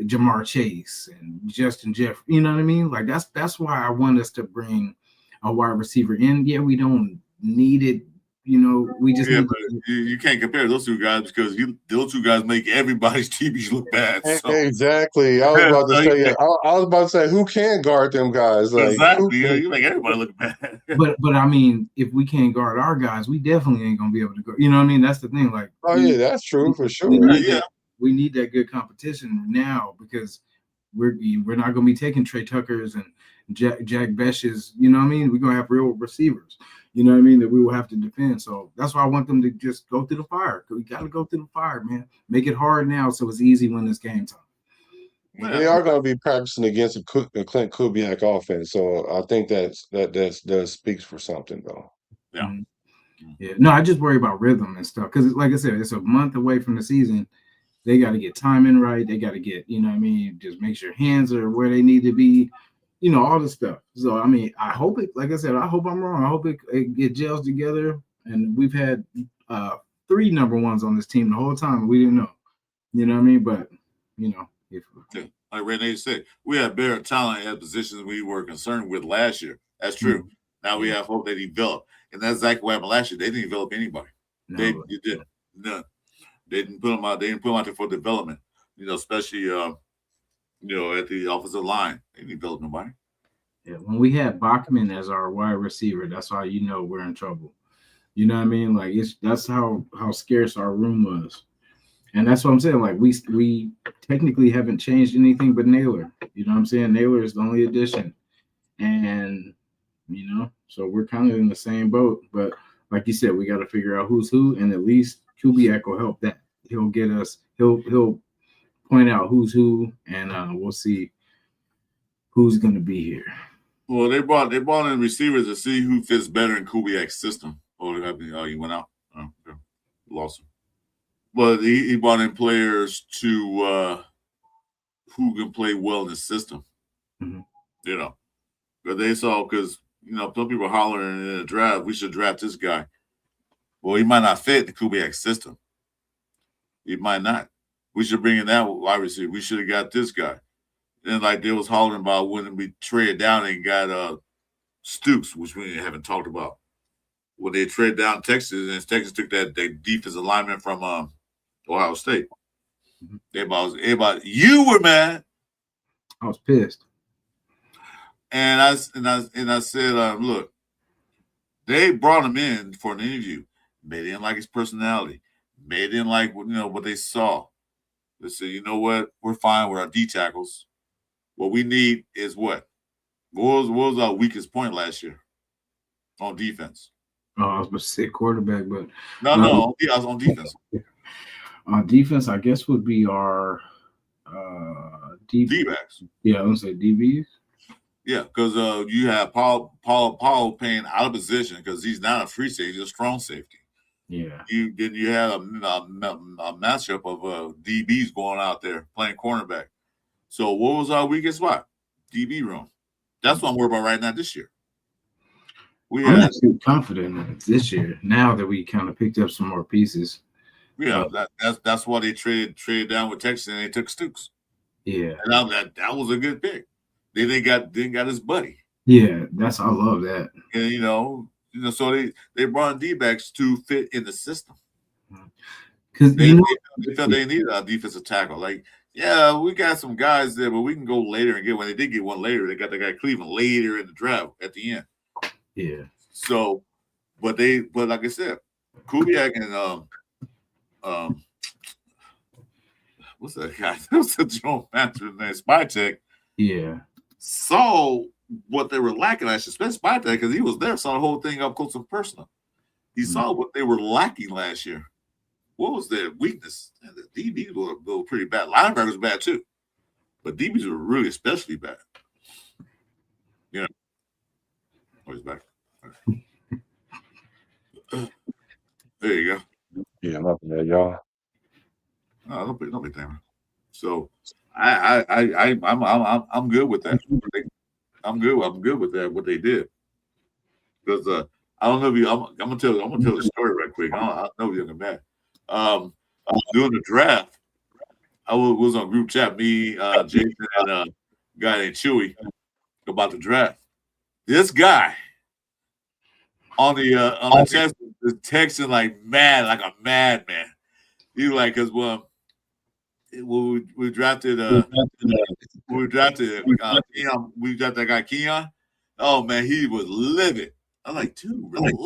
Jamar Chase and Justin Jeff? You know what I mean? Like that's why I want us to bring a wide receiver in. Yeah, we don't need it. You know, we just but you can't compare those two guys because those two guys make everybody's TVs look bad. So. Exactly. I was about to say. I was about to say, who can guard them guys? Like, exactly. You make everybody look bad. but I mean, if we can't guard our guys, we definitely ain't gonna be able to go. You know what I mean? That's the thing. Like, yeah, that's true for sure. We need that good competition now because we're not gonna be taking Trey Tuckers and Jack Beshes. You know what I mean? We're gonna have real receivers. You know what I mean? That we will have to defend. So that's why I want them to just go through the fire. We got to go through the fire, man. Make it hard now so it's easy when it's game time. They are going to be practicing against a Clint Kubiak offense. So I think that speaks for something, though. Yeah. Mm-hmm. Yeah. No, I just worry about rhythm and stuff. Because like I said, it's a month away from the season. They got to get timing right. They got to get, you know what I mean? Just make sure hands are where they need to be. You know, all this stuff. So, I mean, I hope it, like I said, I hope I'm wrong. I hope it gels together. And we've had 3 number ones on this team the whole time. And we didn't know. You know what I mean? But, you know. Like Renee said, we have better talent at positions we were concerned with last year. That's true. Mm-hmm. Now we have hope they develop. And that's exactly what happened last year. They didn't develop anybody. No, they didn't. None. They didn't put them out. They didn't put them out there for development. You know, especially at the offensive line. They didn't develop nobody. Yeah, when we had Bachman as our wide receiver, that's how you know we're in trouble. You know what I mean? Like that's how scarce our room was. And that's what I'm saying. Like we technically haven't changed anything but Naylor. You know what I'm saying? Naylor is the only addition. And so we're kind of in the same boat. But like you said, we got to figure out who's who, and at least Kubiak will help that. He'll get us, he'll point out who's who, and we'll see who's going to be here. Well, they brought in receivers to see who fits better in Kubiak's system. He went out. Oh, okay. Lost him. But he brought in players to who can play well in the system. Mm-hmm. You know, but they saw because some people hollering in the draft, we should draft this guy. Well, he might not fit the Kubiak system. He might not. We should bring in that wide receiver. We should have got this guy. And like they was hollering about when we traded down and got Stoops, which we haven't talked about. When they traded down Texas, and Texas took that defensive lineman from Ohio State. Mm-hmm. Everybody, you were mad. I was pissed. And I said, look, they brought him in for an interview. They didn't like his personality. They didn't like what they saw. They said, you know what? We're fine with our D tackles. What we need is what? What was our weakest point last year on defense? Oh, I was about to say quarterback, but no, I was on defense. On defense, I guess would be our D-backs. Yeah, I would say DBs. Yeah, because you have Paul paying out of position because he's not a free safety, he's a strong safety. Yeah. You had a matchup of DBs going out there playing cornerback. So what was our weakest spot? DB room. That's what I'm worried about right now this year. I'm actually confident this year now that we kind of picked up some more pieces. Yeah, that's why they traded down with Texas and they took Stooks. Yeah, and that was a good pick. Then they got his buddy. Yeah, I love that. And so they brought D-backs to fit in the system. Because they felt they needed a defensive tackle. Like, yeah, we got some guys there, but we can go later and get one. They did get one later. They got the guy Cleveland later in the draft at the end. Yeah. So, but like I said, Kubiak and what's that guy? What's the Joe Master name? Spytek. Yeah. Saw what they were lacking. I suspect Spytek because he was there, saw the whole thing up close and personal. He saw what they were lacking last year. What was their weakness? And the DBs were pretty bad. Linebackers were bad too, but DBs were really especially bad. Oh, he's back. There you go. Yeah, nothing there, y'all. No, don't be damn. So I'm good with that. I'm good with that. What they did, because I don't know if you. I'm gonna tell the story right quick. I don't know if you're gonna mad. During the draft, I was on group chat. Me, Jason, and a guy named Chewy about the draft. This guy on the text is texting like mad, like a madman. He was like, because we drafted we drafted Keon, we got that guy Keon. Oh man, he was livid. I'm like, dude, relax.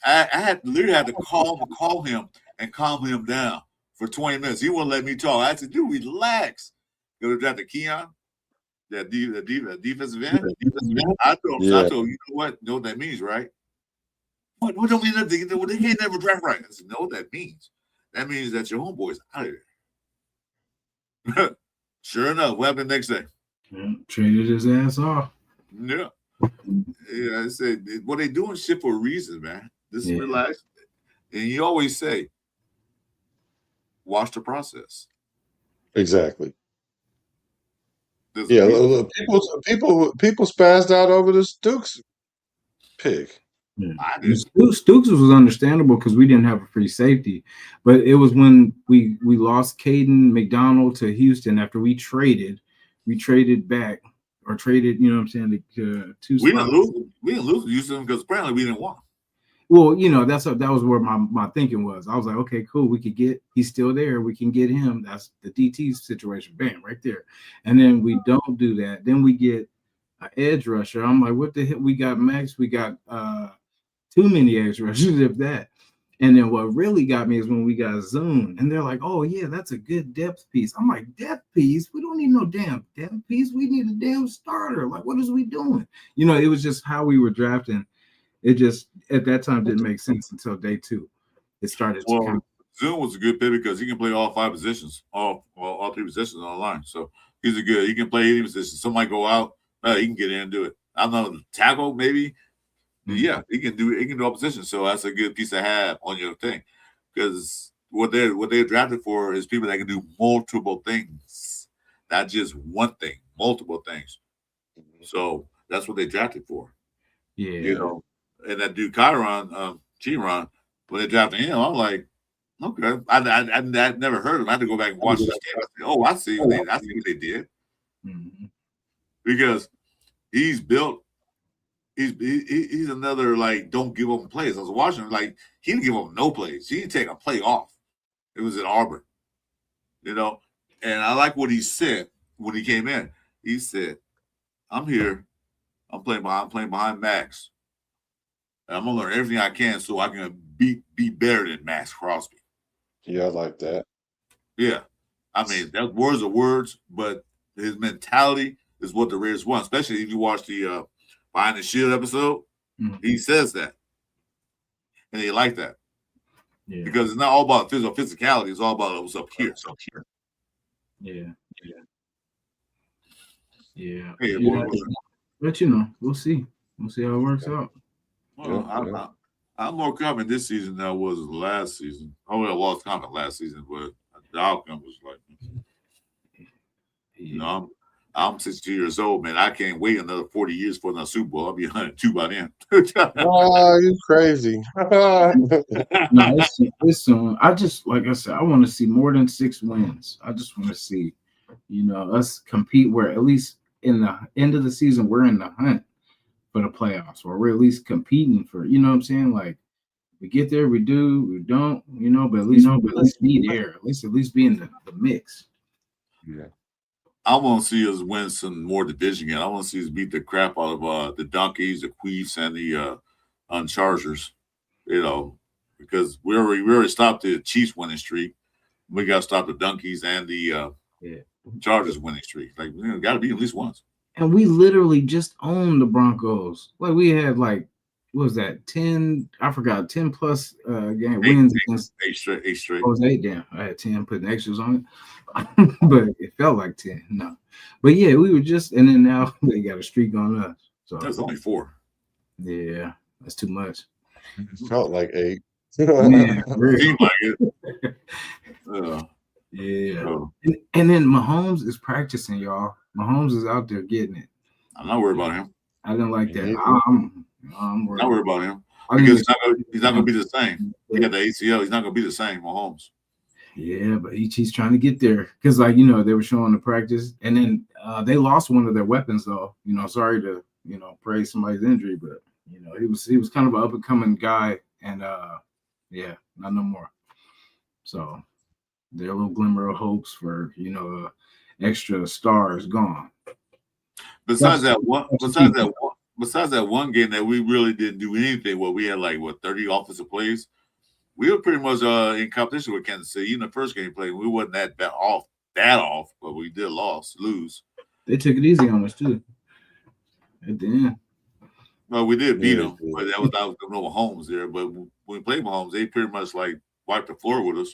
I literally had to call him and calm him down for 20 minutes. He wouldn't let me talk. I said, dude, relax. We drafted Keon, that defensive end. I told him, you know what that means, right? What don't mean nothing? They can't never draft right. I said, no, what that means. That means that your homeboy's out of there. Sure enough, what happened the next day? Yeah, traded his ass off. Yeah. I said, well, they doing shit for a reason, man. Just relax. And you always say, watch the process. Exactly. People spazzed out over the Stooks pick. Yeah. Stooks was understandable because we didn't have a free safety, but it was when we lost Caden McDonald to Houston after we traded back or traded, you know what I'm saying, two we spots. didn't lose Houston because apparently we didn't want. Well, that was where my thinking was. I was like, okay, cool, he's still there, we can get him. That's the DT situation, bam, right there. And then we don't do that. Then we get an edge rusher. I'm like, what the hell? We got Max, we got too many edge rushers, if that. And then what really got me is when we got Zoom, and they're like, oh yeah, that's a good depth piece. I'm like, depth piece? We don't need no damn depth piece. We need a damn starter. Like, what is we doing? It was just how we were drafting. It just at that time didn't make sense until day 2. It started. Well, Zoom was a good pick because he can play all 5 positions, all 3 positions on the line. So he can play any position. Somebody go out, he can get in and do it. I don't know, tackle maybe. Yeah, he can do all positions. So that's a good piece to have on your thing, because what they're drafted for is people that can do multiple things, not just one thing, multiple things. So that's what they drafted for. Yeah, and that dude Chiron, when they drafted him, I'm like, okay, I never heard of him. I had to go back and watch this game. I said, oh, I see what they did, because he's built. He's another, like, don't give up plays. I was watching him, like, he didn't give up no plays. He didn't take a play off. It was at Auburn, and I like what he said when he came in. He said, I'm here. I'm playing behind Max. And I'm gonna learn everything I can so I can be better than Max Crosby. Yeah, I like that. Yeah. I mean, that words are words, but his mentality is what the Raiders want, especially if you watch the Behind the Shield episode. He says that. And they like that. Yeah. Because it's not all about physicality, it's all about what's up here. Yeah. Yeah. Hey, Yeah. boy, But you know, we'll see. We'll see how it works out. well, I'm more confident this season than I was last season. I would have lost confidence last season, but the outcome was like, you know, I'm 62 years old, man. I can't wait another 40 years for another Super Bowl. I'll be 102 by then. Oh, you crazy. No, it's soon. I just like I said, I want to see more than 6 wins. I just want to see, you know, us compete where at least in the end of the season we're in the hunt for the playoffs, or we're at least competing for. You know what I'm saying? Like we get there, we do, we don't. You know, but at least be there. At least be in the mix. Yeah. I want to see us win some more division games. I want to see us beat the crap out of the Donkeys, the Queefs, and the Chargers. You know, because we already stopped the Chiefs winning streak. We got to stop the Donkeys and the Chargers winning streak. Like, got to be at least once. And we literally just owned the Broncos. Like we had like, what was that? 10? I forgot. 10 plus game wins against 8 straight. Oh, it was 8. Damn, I had 10 putting extras on it. But it felt like 10. No, but yeah, we were just, and then now they got a streak on us. So That's only 4. Yeah, that's too much. It felt like 8. Yeah, really. Seemed like it. Yeah. And then Mahomes is practicing, y'all. Mahomes is out there getting it. I'm not worried about him. I didn't like that. Yeah. I'm worried. Not worried about him I because think he's not going to be the same. He got the ACL. He's not going to be the same, Mahomes. Yeah, but he's trying to get there because, like, you know, they were showing the practice, and then they lost one of their weapons, though. You know, sorry to praise somebody's injury, but you know, he was kind of an up and coming guy, and yeah, not no more. So their little glimmer of hopes for extra star is gone. Besides that one game that we really didn't do anything. Well, we had 30 offensive plays. We were pretty much in competition with Kansas City. Even the first game played, we wasn't that off, but we did lose. They took it easy on us too at the end. Well, we did beat them, but that was no Mahomes there. But when we played Mahomes, they pretty much wiped the floor with us.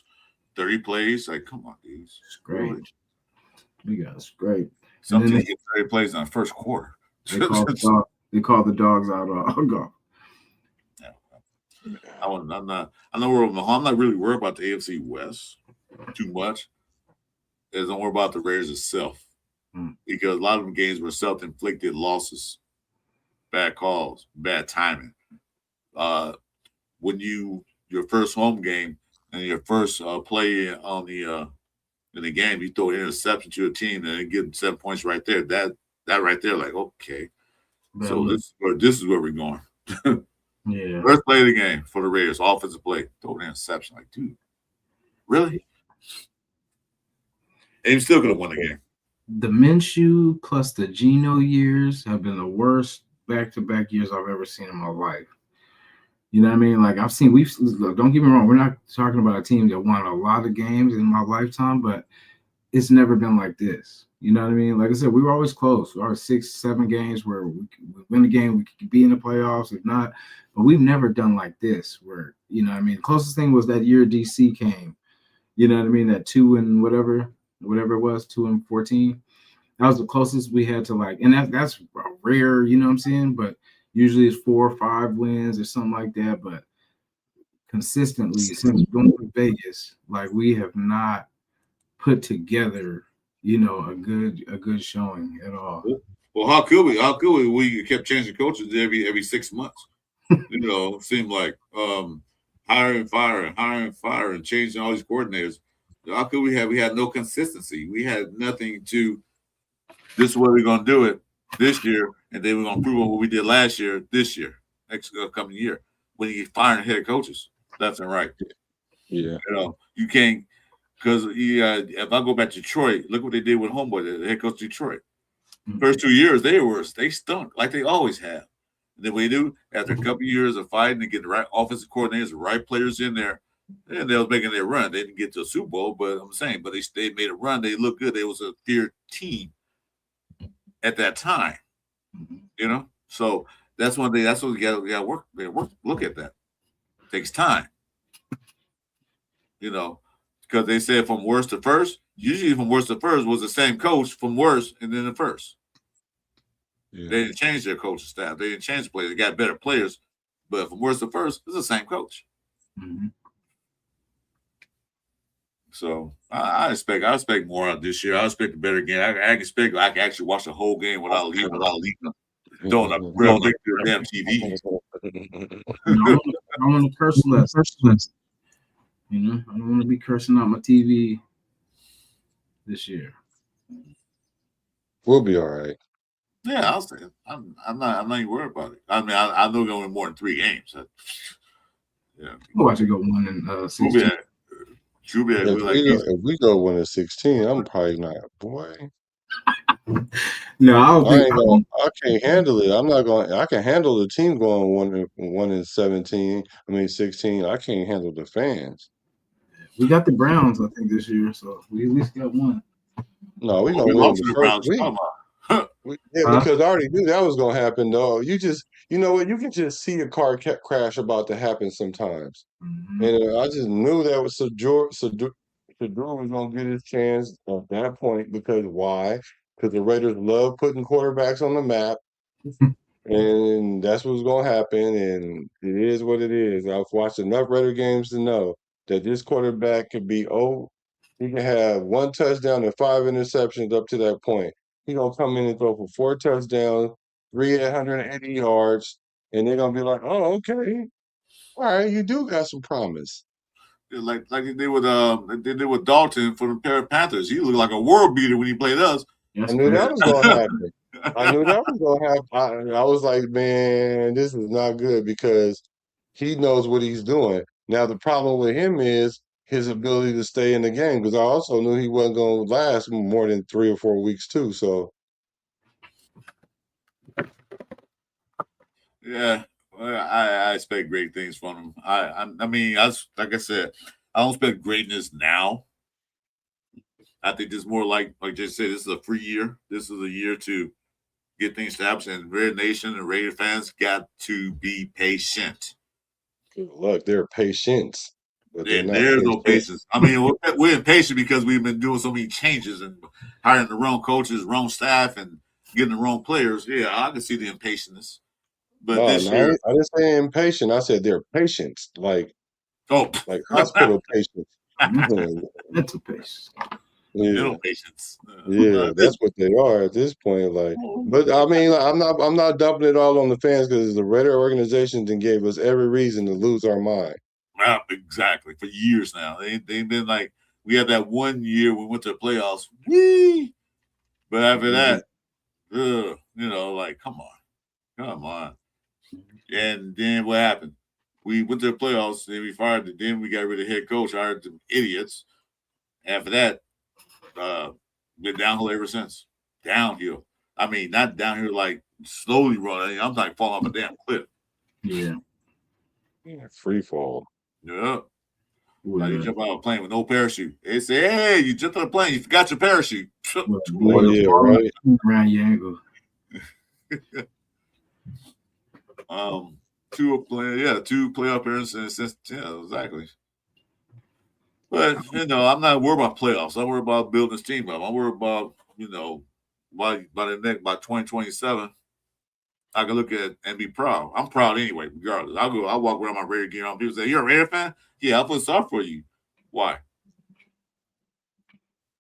30 plays, come on, dudes. It's great. Really? We got us great. Some teams get 30 plays in the first quarter. They call the dogs out all golf. I'm not worried about Mahomes. I'm not really worried about the AFC West too much. I don't worry about the Raiders itself because a lot of them games were self-inflicted losses, bad calls, bad timing. When your first home game and your first play on in the game, you throw an interception to a team and then give them 7 points right there. That right there, okay. So this is where we're going. Yeah. First play of the game for the Raiders, offensive play, throw an interception. Dude, really? And you still could have won the game. The Minshew plus the Geno years have been the worst back-to-back years I've ever seen in my life. You know what I mean? Don't get me wrong, we're not talking about a team that won a lot of games in my lifetime, but it's never been like this. You know what I mean? Like I said, we were always close. We were 6-7 games where we win the game, we could be in the playoffs, if not. But we've never done like this where, you know what I mean? The closest thing was that year DC came. You know what I mean? That 2 and whatever it was, 2-14. That was the closest we had to and that's rare, you know what I'm saying? But usually it's 4 or 5 wins or something like that. But consistently, since going to Vegas, we have not put together, a good showing at all. Well, how could we? How could we? We kept changing coaches every 6 months. It seemed like hire and fire and changing all these coordinators. How could we have? We had no consistency. We had nothing to. This is where we're going to do it this year, and then we're going to prove what we did last year. This year, next coming year, when you get firing head coaches, left and right. Yeah, you can't. Because if I go back to Detroit, look what they did with Homeboy, the head coach of Detroit. First 2 years, they stunk like they always have. And then what they do, after a couple of years of fighting and getting the right offensive coordinators, the right players in there, and they was making their run. They didn't get to a Super Bowl, but I'm saying, but they made a run. They looked good. They was a feared team at that time. So that's one thing. That's what we got to work. Look at that. It takes time. Because they said from worst to first. Usually from worst to first was the same coach from worst and then the first. Yeah. They didn't change their coaching staff. They didn't change the players. They got better players, but from worst to first, it's the same coach. Mm-hmm. So I expect more out this year. I expect a better game. I expect I can actually watch the whole game without leaving throwing a red brick to the damn TV. I want to curse less. You know, I don't want to be cursing out my TV this year. We'll be all right. Yeah, I'll say it. I'm not even worried about it. I mean, I know going to win more than 3 games. Yeah, We'll watch it go 1 and 16. If we go 1 and 16, I'm probably not. Boy, No, I don't think. I can't handle it. I'm not going. I can handle the team going 1 and 17. I mean 16. I can't handle the fans. We got the Browns, I think, this year, so we at least got 1. No, we're gonna win the first week. Because I already knew that was gonna happen. Though you know what? You can just see a car crash about to happen sometimes. Mm-hmm. And I just knew that was Shador was gonna get his chance at that point because why? Because the Raiders love putting quarterbacks on the map. And that's what's going to happen, and it is what it is. I've watched enough Raider games to know that this quarterback could be he can have 1 touchdown and 5 interceptions up to that point. He's going to come in and throw for 4 touchdowns, 380 yards, and they're going to be like, oh, okay. All right, you do got some promise. Like they did with Dalton for the Panthers. He looked like a world beater when he played us. I knew that was going to happen. I knew that was going to happen. I was like, man, this is not good because he knows what he's doing. Now, the problem with him is his ability to stay in the game because I also knew he wasn't going to last more than 3 or 4 weeks, too. So, yeah, I expect great things from him. I mean, like I said, I don't expect greatness now. I think this is more like Jason said, this is a free year. This is a year to get things established, and Raider Nation and Raider fans got to be patient. Look, they're patient. But there's no patience. I mean, we're impatient because we've been doing so many changes and hiring the wrong coaches, wrong staff, and getting the wrong players. Yeah, I can see the impatience. But this year, I didn't say impatient. I said they're patient, like hospital patients. Mental patience. Yeah. Patience. Yeah, that's what they are at this point. Like, but I mean, I'm not dumping it all on the fans because the Raider organization then gave us every reason to lose our mind. Well, exactly. For years now, they've been like, we had that 1 year we went to the playoffs. Whee! But after that, you know, like, come on. And then what happened? We went to the playoffs, then we fired it. Then we got rid of head coach, hired some idiots. After that, been downhill ever since. Downhill. I mean, not downhill like slowly running. I'm like falling off a damn cliff. Yeah. Free fall. Yeah. Like you jump out of a plane with no parachute. They say, hey, you jumped on a plane, you forgot your parachute. Yeah, right. Around your ankle. Two playoff appearances since exactly. But I'm not worried about playoffs. I'm worried about building this team up. I'm worried about, by 2027, I can look at and be proud. I'm proud anyway, regardless. I'll walk around my Raider gear on. People say, you're a Raider fan? Yeah, I'll put soft for you. Why?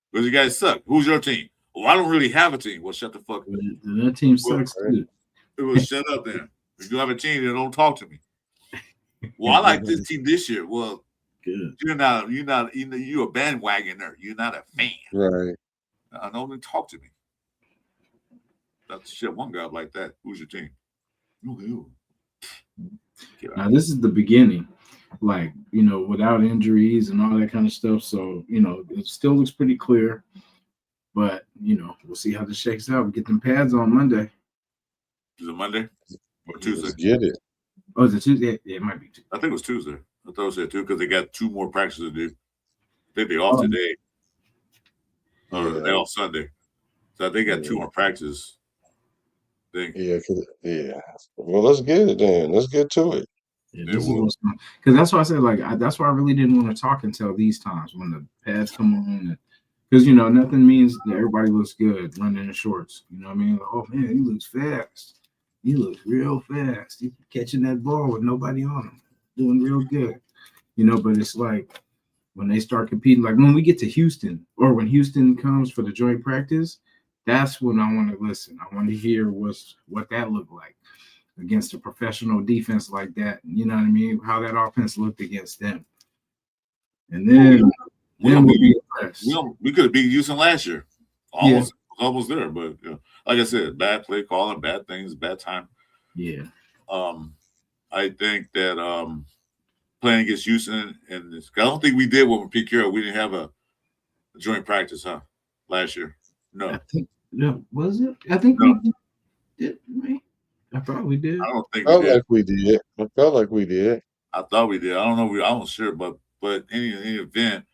Because you guys suck. Who's your team? Oh, I don't really have a team. Well, shut the fuck up. That team sucks too. It was shut up then. If you have a team, then don't talk to me. Well, I like this team this year. Well, good. You're a bandwagoner. You're not a fan. Right. Don't even talk to me. That's shit. One guy like that. Who's your team? Now this is the beginning, like without injuries and all that kind of stuff. So it still looks pretty clear, but we'll see how this shakes out. We get them pads on Monday. Is it Monday or Tuesday? Let's get it. Oh, is it Tuesday? Yeah, it might be Tuesday. I think it was Tuesday. I thought it was too because they got 2 more practices to do. I think they're off today. Or they're off Sunday. So they got 2 more practices. Yeah. Well, let's get it then. Let's get to it. Yeah, because that's why I said that's why I really didn't want to talk until these times when the pads come on, Because nothing means that everybody looks good running in shorts. You know what I mean? Like, oh man, he looks fast. He looks real fast. He catching that ball with nobody on him, doing real good. But it's like when they start competing, like when we get to Houston, or when Houston comes for the joint practice, that's when I want to listen. I want to hear what that looked like against a professional defense like that. You know what I mean? How that offense looked against them. And then we'll be impressed. We could have beat Houston last year. Almost there. But like I said, bad play calling, bad things, bad time. Yeah. I think that playing against Houston, and I don't think we did what with Pete Carroll. We didn't have a joint practice, last year. No. I think, was it? I think we did. I thought we did. I don't think I felt like we did. I felt like we did. I thought we did. I don't know. I wasn't sure, but any event,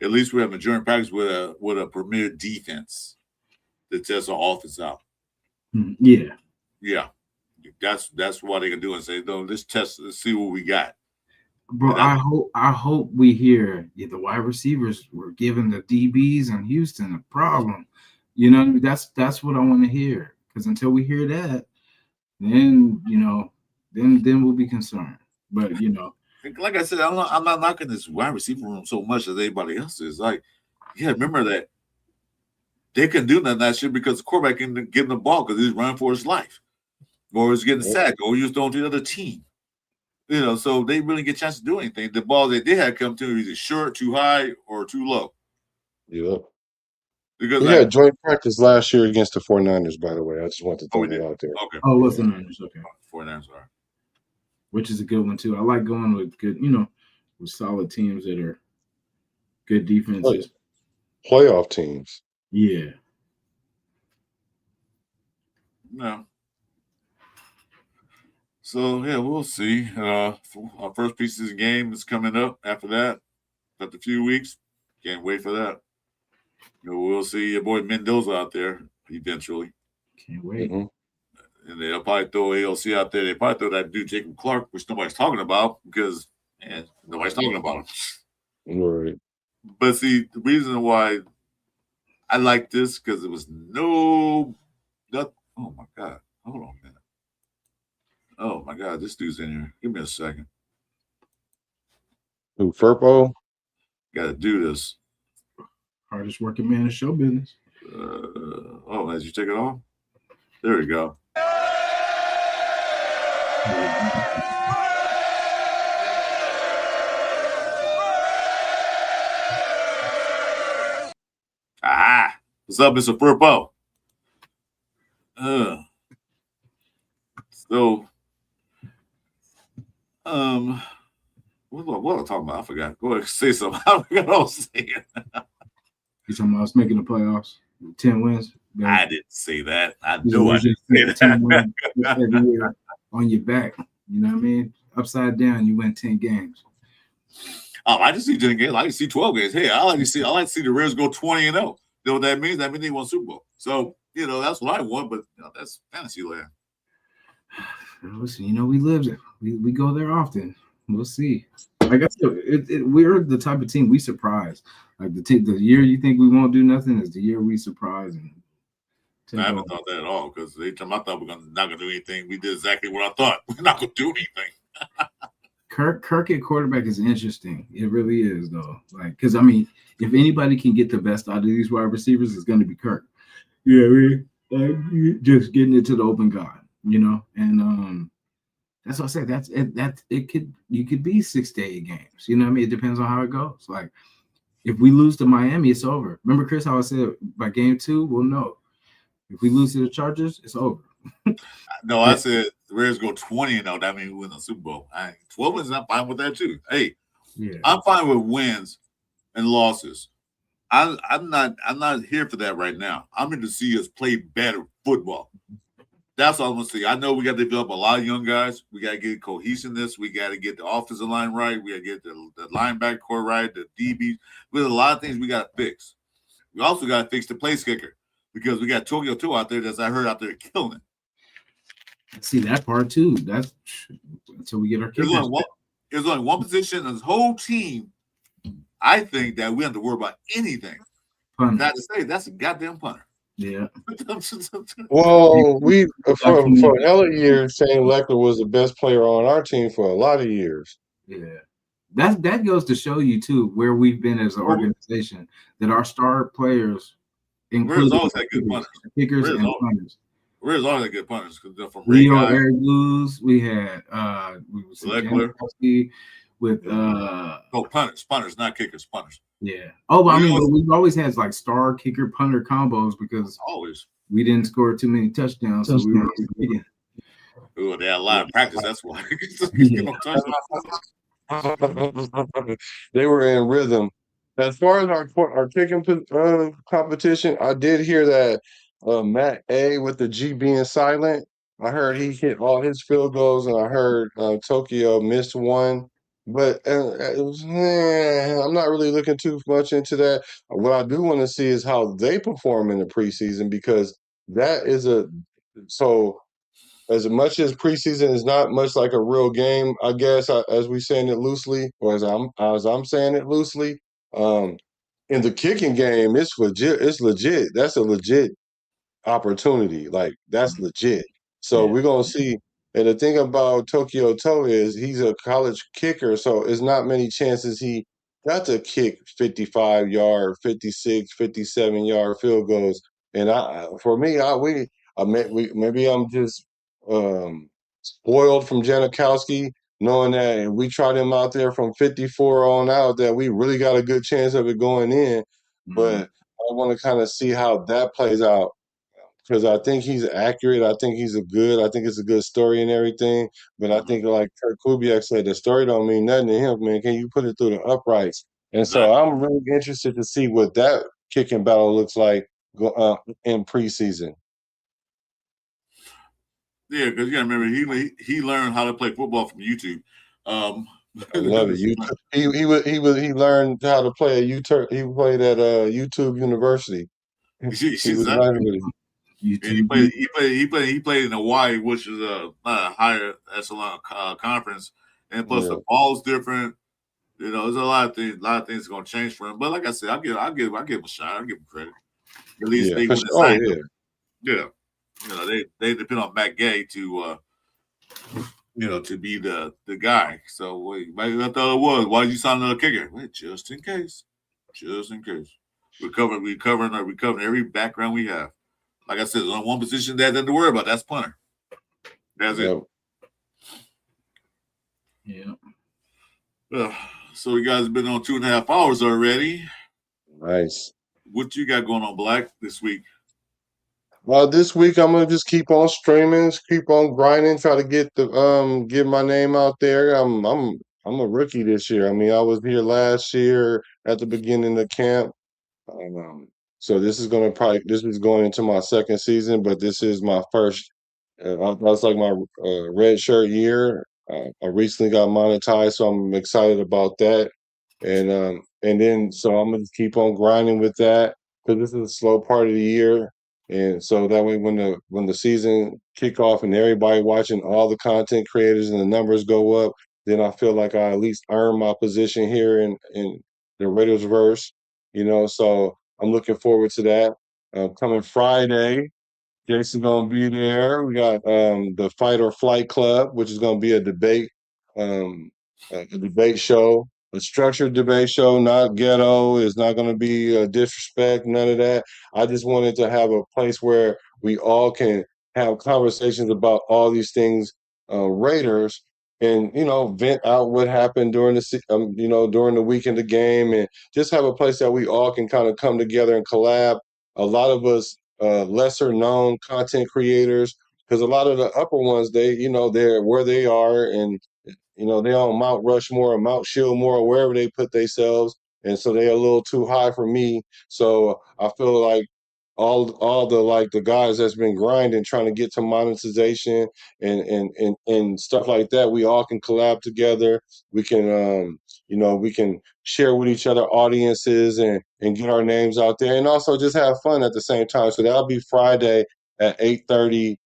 at least we have a joint practice with a premier defense that tests our offense out. Yeah. Yeah. That's what they can do and say, no, let's see what we got. Bro, I hope we hear the wide receivers were giving the DBs in Houston a problem. That's what I want to hear. Because until we hear that, then then we'll be concerned. But like I said, I'm not knocking this wide receiver room so much as anybody else is. Like, remember that they couldn't do nothing that shit because the quarterback didn't give him the ball because he's running for his life, or he's getting sacked, or he's throwing to the other team. So they really get a chance to do anything. The ball that they had come to either short, too high, or too low. Yeah. Because we had joint practice last year against the 49ers, by the way. I just want to throw it out there. Okay. Oh, what's the Niners? Okay. 49ers, all right. Which is a good one too. I like going with good, with solid teams that are good defenses. Playoff teams. Yeah. No. So we'll see. Our first preseason game is coming up after that. After a few weeks. Can't wait for that. We'll see your boy Mendoza out there eventually. Can't wait. Mm-hmm. And they'll probably throw AOC out there. They probably throw that dude Jacob Clark, which nobody's talking about because nobody's talking about him. Right. But see, the reason why I like this because it was oh my God. Hold on, man. Oh my God, this dude's in here. Give me a second. Who, Furpo? Got to do this. Hardest working man in show business. As you take it off? There we go. Aha! What's up, Mr. Furpo? What am I talking about? I forgot. Go ahead, say something. I forgot what I was saying. You talking about us making the playoffs? 10 wins? I didn't say that. I know I didn't say that. 10 wins every year on your back. You know what I mean? Upside down, you win 10 games. Oh, I just see 10 games. I like to see 12 games. Hey, I like to see the Raiders go 20-0. You know what that means? That means they won Super Bowl. So, that's what I want, but that's fantasy land. Listen, we live there. We go there often. We'll see. Like I said, we're the type of team we surprise. Like the year you think we won't do nothing is the year we surprise. I haven't thought that at all because I thought we're not going to do anything. We did exactly what I thought. We're not going to do anything. Kirk at quarterback is interesting. It really is, though. Like, because if anybody can get the best out of these wide receivers, it's going to be Kirk. Yeah, just getting it to the open guy, and that's what I said. That's it. You could be 6 to 8 games. You know what I mean? It depends on how it goes. Like, if we lose to Miami, it's over. Remember, Chris, how I said by game 2, we'll know. If we lose to the Chargers, it's over. No, I said the Raiders go 20-0. That means we win the Super Bowl. 12 wins, I'm fine with that too. Hey, I'm fine with wins and losses. I'm not here for that right now. I'm here to see us play better football. That's all I'm gonna see. I know we got to develop a lot of young guys. We got to get cohesiveness. We got to get the offensive line right. We got to get the linebacker core right, the DBs. There's a lot of things we got to fix. We also got to fix the place kicker because we got Tokyo 2 out there that's I heard out there killing it. See that part too. That's until we get our kickers. There's only one position in this whole team, I think, that we have to worry about anything punter. Not to say that's a goddamn punter. Yeah. Well, we for Documented. hella years, Shane Leckler was the best player on our team for a lot of years. Yeah. That goes to show you too where we've been as an Well, organization, that our star players Where's include always had good punters. kickers Where's and always, punters. where's always had good punters? Because from Ray Leo Guy, Eric Blues, we had Leckler. Janikowski with Punters, not kickers, punters. yeah. Oh, but I We mean, always- but we've always had like star kicker punter combos because Always. we didn't score too many touchdowns, so we were kicking. Ooh, they had a lot of practice. That's why. They were in rhythm. As far as our kicking competition, I did hear that Matt A with the G being silent. I heard he hit all his field goals, and I heard Tokyo missed one. But I'm not really looking too much into that. What I do want to see is how they perform in the preseason, because that is so. As much as preseason is not much like a real game, I guess, as we saying it loosely, or as I'm saying it loosely, um, in the kicking game, it's legit. It's legit. That's a legit opportunity. Like, that's legit. So Yeah. we're gonna see. And the thing about Tokyo Toe is he's a college kicker, so it's not many chances he got to kick 55-yard, 56, 57-yard field goals. And for me, maybe I'm just spoiled from Janikowski, knowing that if we trot him out there from 54 on out, that we really got a good chance of it going in. But I want to kind of see how that plays out, because I think he's accurate. I think I think it's a good story and everything. But I think, like Kurt Kubiak said, the story don't mean nothing to him, man. Can you put it through the uprights? And so Exactly. I'm really interested to see what that kicking battle looks like in preseason. Yeah, because you gotta remember he learned how to play football from YouTube. I love it. He learned how to play He played at YouTube University. He was learning with it. And YouTube. he played in Hawaii, which is not a higher echelon conference, and plus the ball's different. You know, there's a lot of things going to change for him. But like I said, I give him a shot. I give him credit. At least they wouldn't sign him. Yeah, you know, they depend on Matt Gay to to be the guy. So maybe I thought it was. Why did you sign another kicker? Wait, just in case. We're covering every background we have. Like I said, there's only one position that doesn't worry about. That's punter. That's it. Yeah. So you guys have been on 2.5 hours already. Nice. What you got going on, Black, this week? Well, this week I'm gonna just keep on streaming, keep on grinding, try to get my name out there. I'm a rookie this year. I mean, I was here last year at the beginning of camp. So this is going into my second season, but this is my first. That's like my red shirt year. I recently got monetized, so I'm excited about that. And then so I'm gonna keep on grinding with that, because this is a slow part of the year. And so that way, when the season kick off and everybody watching, all the content creators and the numbers go up, then I feel like I at least earn my position here in the Raiders verse. So I'm looking forward to that. Coming Friday, Jason gonna be there. We got the Fight or Flight Club, which is gonna be a debate show, a structured debate show, not ghetto. It's not gonna be disrespect, none of that. I just wanted to have a place where we all can have conversations about all these things, Raiders, and vent out what happened during during the week in the game, and just have a place that we all can kind of come together and collab. A lot of us lesser known content creators, because a lot of the upper ones, they're where they are, and they're on Mount Rushmore or Mount Shieldmore or wherever they put themselves, and so they're a little too high for me. So I feel like all the guys that's been grinding, trying to get to monetization and stuff like that, we all can collab together. We can we can share with each other audiences and get our names out there, and also just have fun at the same time. So that'll be Friday at 8:30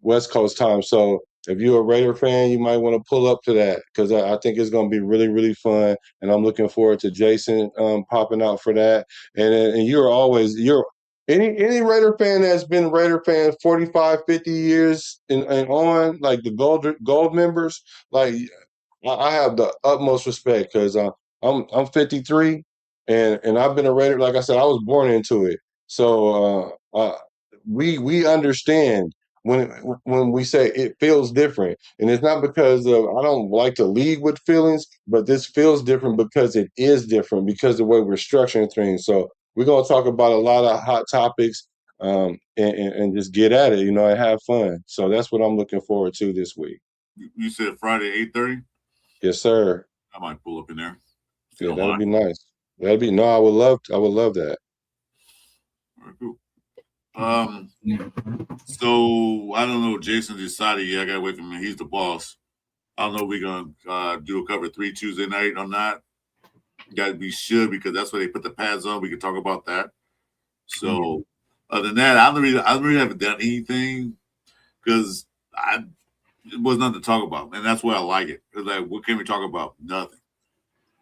West Coast time. So If you're a Raider fan, you might want to pull up to that because I think it's going to be really, really fun. And I'm looking forward to Jason popping out for that. And you're any Raider fan that's been Raider fan 45, 50 years and on, like the gold members, like I have the utmost respect because I'm 53 and I've been a Raider. Like I said, I was born into it. So we understand when we say it feels different, and it's not because of I don't like to lead with feelings, but this feels different because it is different because of the way we're structuring things. So we're gonna talk about a lot of hot topics and just get at it, and have fun. So that's what I'm looking forward to this week. You said Friday 8:30. Yes, sir. I might pull up in there. If you Yeah, don't that'll mind. be nice. That'd be no, I would love that. All right, cool. So I don't know. Jason decided. Yeah, I gotta wait for him. He's the boss. I don't know if we're gonna do a cover 3 Tuesday night or not. We should because that's where they put the pads on. We can talk about that. So other than that, I really haven't done anything because it was nothing to talk about, and that's why I like it. It's like, what can we talk about? Nothing.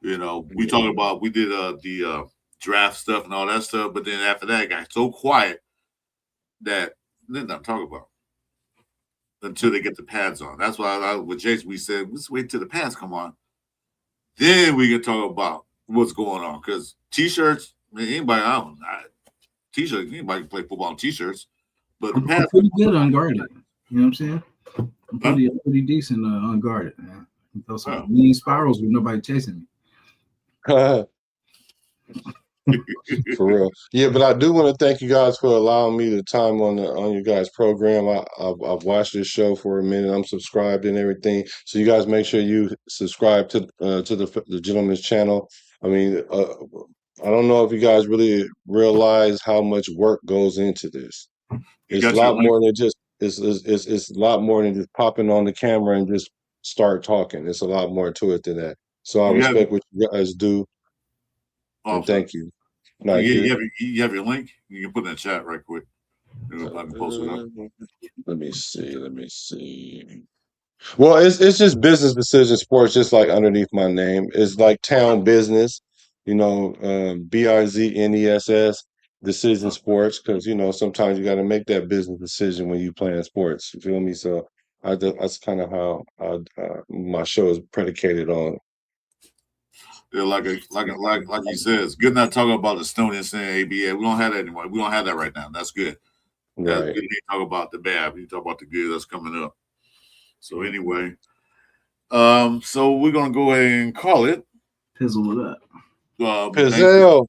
We talked about we did the draft stuff and all that stuff, but then after that, it got so quiet that there's nothing to talk about until they get the pads on. That's why with Jason we said let's wait till the pads come on, then we can talk about what's going on. Because t-shirts, anybody t-shirts, anybody can play football in t-shirts, but the pads pretty good unguarded. You know what I'm saying? I'm pretty decent unguarded, man. I can throw some mean spirals with nobody chasing me. For real. Yeah, but I do want to thank you guys for allowing me the time on your guys' program. I've watched this show for a minute. I'm subscribed and everything. So you guys make sure you subscribe to the gentleman's channel. I mean, I don't know if you guys really realize how much work goes into this. It's a lot more than just it's a lot more than just popping on the camera and just start talking. It's a lot more to it than that. So I respect what you guys do. And thank you. You have your link. You can put it in the chat right quick. I can post it up. Let me see. Well, it's just business decision sports, just like underneath my name. It's like town business, BIZNESS decision sports, because sometimes you got to make that business decision when you playing sports. You feel me? So that's kind of how my show is predicated on. Yeah, like you said, it's good not talking about Estonia saying ABA. We don't have that anymore. We don't have that right now. That's good. That's Right. good. You talk about the bad. You talk about the good that's coming up. So anyway, so we're gonna go ahead and call it. Pizzle it up. Pizzle.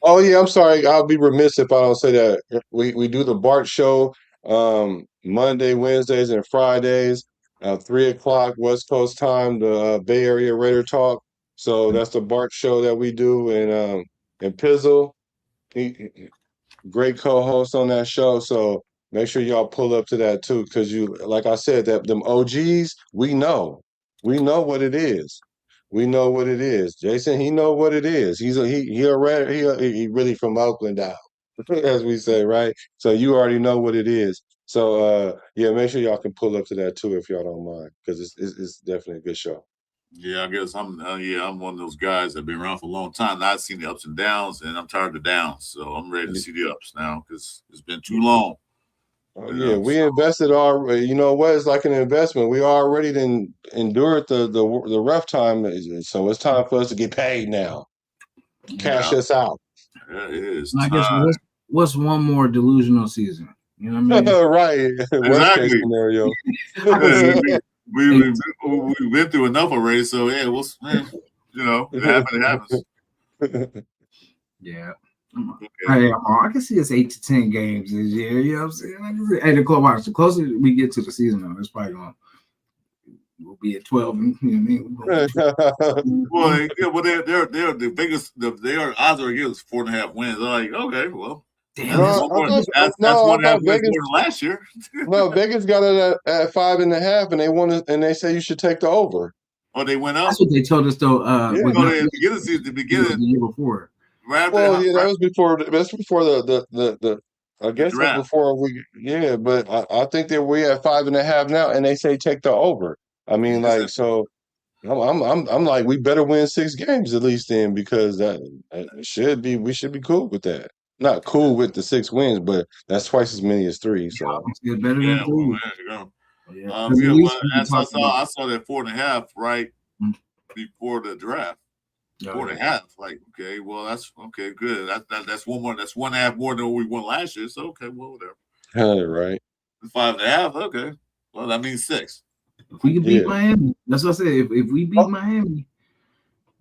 Oh yeah, I'm sorry. I'll be remiss if I don't say that. We do the Bart show Monday, Wednesdays, and Fridays, 3:00 West Coast time, the Bay Area Raider Talk. So that's the Bart show that we do, and Pizzle, great co-host on that show. So make sure y'all pull up to that too, because like I said, that them OGs, we know what it is. We know what it is. Jason, he know what it is. He really from Oakland out, as we say, right? So you already know what it is. So yeah, make sure y'all can pull up to that too if y'all don't mind, because it's definitely a good show. Yeah, I guess I'm one of those guys that have been around for a long time. I've seen the ups and downs, and I'm tired of the downs. So I'm ready to see the ups now because it's been too long. Oh, yeah, we invested already. You know what? It's like an investment. We already endured the rough time, so it's time for us to get paid now. Cash us out. Yeah, it is. I guess what's one more delusional season? You know what I mean? Right. Exactly. Worst case scenario. We've been through enough already, so yeah, it happens. Yeah. Okay. Hey, I can see it's 8 to 10 games this year. You know what I'm saying? Hey, the closer we get to the season, it's probably we'll be at 12. You know what I mean? Well, they're the biggest. Their odds are against 4.5 wins. They're like, okay, well, that's one half wins more than last year. No, Vegas got it at 5.5, and they wanted, and they say you should take the over. Oh, they went up. That's what they told us though. The beginning the year before. Right well, yeah, that was before. That's before the I The guess that's draft. before we. Yeah, but I think that we're at 5.5 now, and they say take the over. I mean, Yes, like so. I'm like we better win 6 games at least then because that should be we should be cool with that. Not cool with the 6 wins, but that's twice as many as 3. So Obviously, it's better than yeah, well, three. there you go. Yeah, because at Yeah, least well, we can as I talk about. saw, I saw that 4.5 right Mm. before the draft. Oh, Four and a half. Like, okay, well, that's okay, good. That's one more. That's 1.5 more than we won last year. So okay, well, whatever. right, 5.5. Okay, well, that means 6. if we can beat yeah. Miami, that's what I said. If we beat Oh, Miami,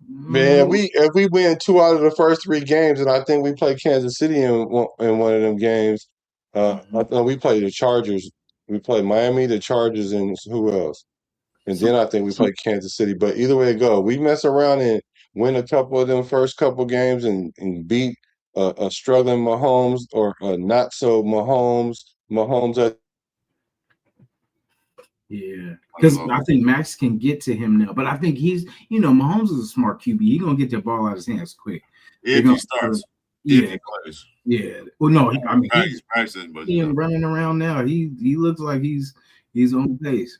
man, we if we win 2 out of the first 3 games, and I think we play Kansas City in one of them games. I thought we played the Chargers. We played Miami, the Chargers, and who else? And then I think we play Kansas City. But either way it go, we mess around and win a couple of them first couple games and beat a struggling Mahomes or a not so Mahomes. yeah, I don't because know. I think Max can get to him now. But I think Mahomes is a smart QB. He's gonna get the ball out of his hands quick. They're If gonna, he starts, if yeah, he plays, yeah. Well, no, I mean he's practicing, but he's running around now. He looks like he's on pace.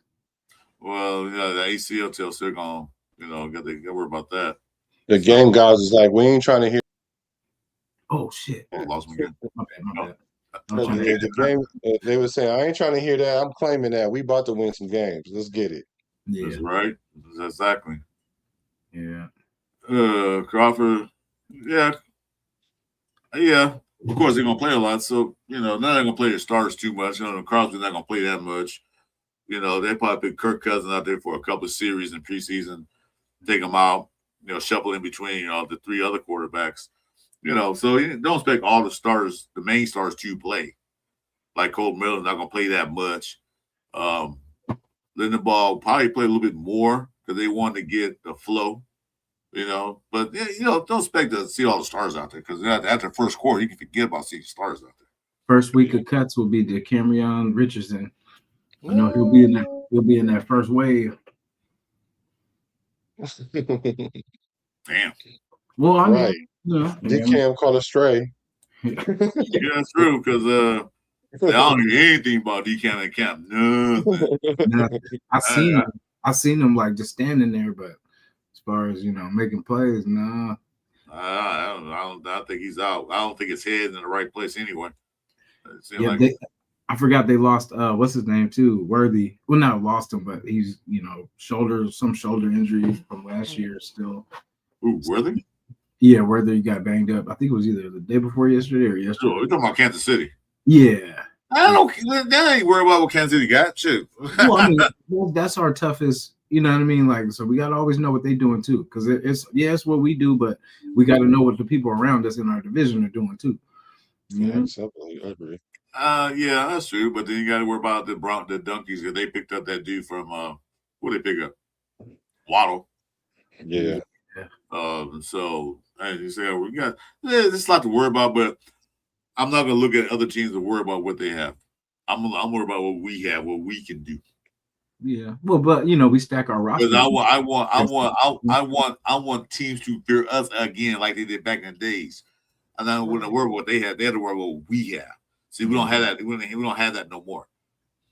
well, the ACL tells they're gonna, got to worry about that. The So, game guys is like, we ain't trying to hear. Oh shit! oh, lost him again. My bad. My No. bad. I'm trying to The game, they were saying, I ain't trying to hear that. I'm claiming that we about to win some games. Let's get it. yeah, That's right. That's exactly. yeah. Crawford, yeah. Of course, they're gonna play a lot, so they're not gonna play the stars too much. Crosby's not gonna play that much. They probably put Kirk Cousins out there for a couple of series in preseason, take him out. Shuffle in between the 3 other quarterbacks. So you don't expect all the stars, the main stars, to play. Like Cole Miller's not gonna play that much. Lindenball probably play a little bit more because they want to get the flow. But don't expect to see all the stars out there because after the first quarter, you can forget about seeing stars out there. First week of cuts will be the Cameron Richardson. He'll be in that first wave. Damn. Well, I Right. mean, DCam caught a stray. Yeah, that's true because I don't hear anything about DCam and Camp. Nothing. I seen him like just standing there, but as far as making plays, nah. I think he's out. I don't think his head's in the right place anyway. I forgot they lost what's his name too, Worthy. Well, not lost him, but he's some shoulder injury from last year still. Ooh, Worthy? Yeah, Worthy got banged up. I think it was either the day before yesterday or yesterday. Sure, we're talking about Kansas City. Yeah. I ain't worried about what Kansas City got. Shoot. Well, I mean, that's our toughest, you know what I mean? Like, so we got to always know what they're doing too. Because it's what we do, but we got to know what the people around us in our division are doing too. Yeah, absolutely. I agree. Yeah, that's true. But then you got to worry about the Donkeys because they picked up that dude from what did they pick up? Waddle. Yeah. So as you say, we got there's a lot to worry about, but I'm not gonna look at other teams and worry about what they have. I'm worried about what we have, what we can do. Yeah. Well, but we stack our roster. Because I want teams to fear us again like they did back in the days. And I wouldn't worry about what they had. They had to worry about what we have. See, we don't have that. We don't have that no more.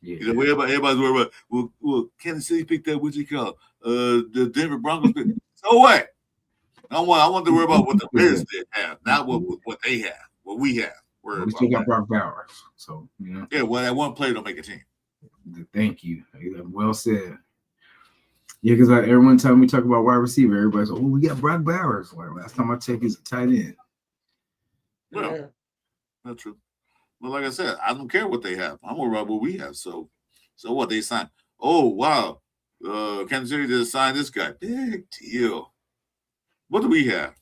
Yeah. Everybody's worried about. Well, Kansas City picked up what you call the Denver Broncos picked. So what? I want to worry about what the Bears did have, not what they have, what we have. We still got Brock Bowers, so Yeah, well, that one player don't make a team. Thank you. Well said. Yeah, because every time we talk about wide receiver, everybody's like, "Oh, we got Brock Bowers." Like, last time I checked, he's a tight end. Well, that's true. But like I said, I don't care what they have. I'm worried about what we have. So what they signed? Oh wow, Kansas City just signed this guy. Big deal. What do we have?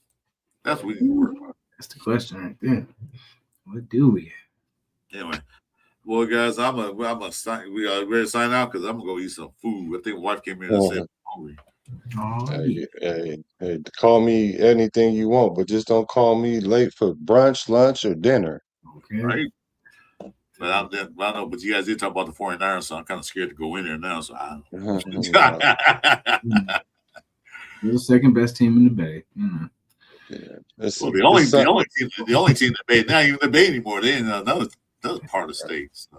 That's what we need to worry about. That's the question right there. What do we have? Anyway, well, guys, I'm a sign. We are ready to sign out because I'm gonna go eat some food. I think my wife came in and said I'm hungry. Hey, call me anything you want, but just don't call me late for brunch, lunch, or dinner. Okay. Right. But I don't know. But you guys did talk about the 49ers, so I'm kind of scared to go in there now. So I don't know. We're the second best team in the Bay. Well, the only team in the Bay, not even the Bay anymore. They in another That's part of the state. So.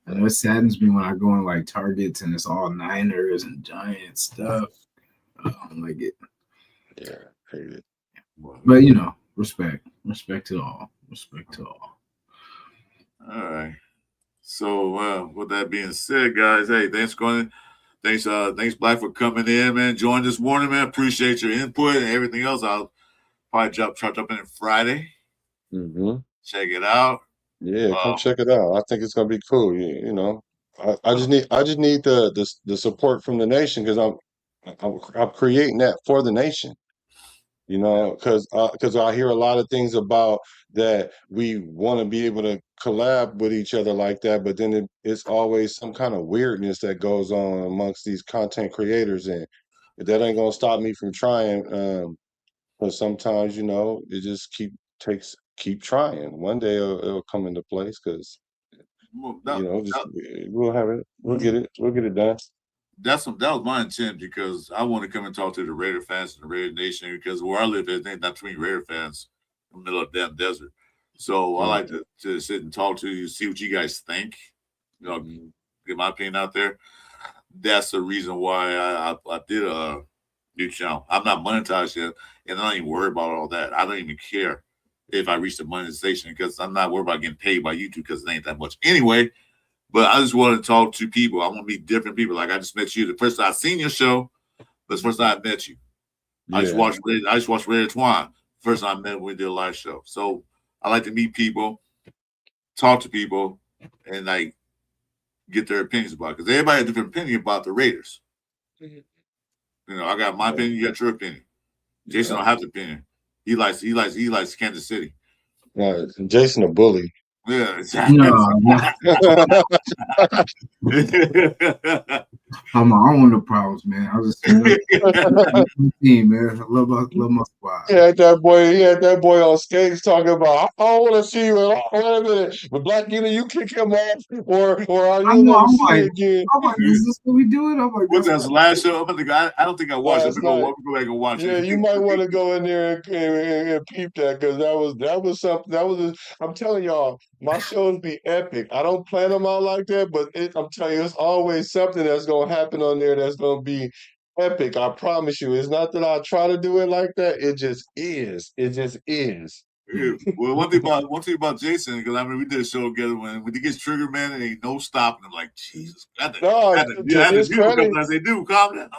I know it saddens me when I go in like Targets and it's all Niners and Giants stuff. I don't like it. Yeah, hate it. But you know, respect to all. Respect to all. All right. So with that being said, guys, hey, thanks Black for coming in, man. Join this morning, man. Appreciate your input and everything else. I'll probably try to jump in Friday. Mm-hmm. Check it out. Yeah, come check it out. I think it's gonna be cool. You know, I just need the support from the nation because I'm creating that for the nation. You know, because I hear a lot of things about that we want to be able to collab with each other like that, but then it's always some kind of weirdness that goes on amongst these content creators, and that ain't gonna stop me from trying. But sometimes, you know, it just keep trying. One day it'll come into place because you know, we'll have it. We'll get it done. That was my intent because I want to come and talk to the Raider fans and the Raider Nation because where I live, there's not too many Raider fans in the middle of the damn desert. So I like to sit and talk to you, see what you guys think. You know, get my opinion out there. That's the reason why I did a new channel. I'm not monetized yet, and I don't even worry about all that. I don't even care if I reach the monetization because I'm not worried about getting paid by YouTube because it ain't that much anyway. But I just want to talk to people. I want to meet different people. Like I just met you. The first time I seen your show, but the first time I met you. Yeah. I just watched Red Twine. First time I met when we did a live show. So I like to meet people, talk to people, and like get their opinions about it. Because everybody has a different opinion about the Raiders. Mm-hmm. You know, I got my opinion, you got your opinion. Jason don't have the opinion. He likes Kansas City. Jason a bully. Yeah, exactly. No. I'm on the problems, man. I was just team, man. I love my squad. He had that boy on stage talking about, I don't want to see you. Wait a minute, but Black, either you kick him off or you'll never see it again. I'm like, is this what we doing? I'm like, what's that last show? I don't think I watched it. Go back and watch it. Yeah, you might want to go in there and peep that because that was something. I'm telling y'all, my shows be epic. I don't plan them out like that, but I'm telling you, it's always something that's going to happen on there that's going to be epic. I promise you. It's not that I try to do it like that. It just is. It just is. Yeah. Well, one thing about Jason, because I mean, we did a show together when he gets triggered, man, and ain't no stopping him. Like Jesus, to his credit, as they do, calm down.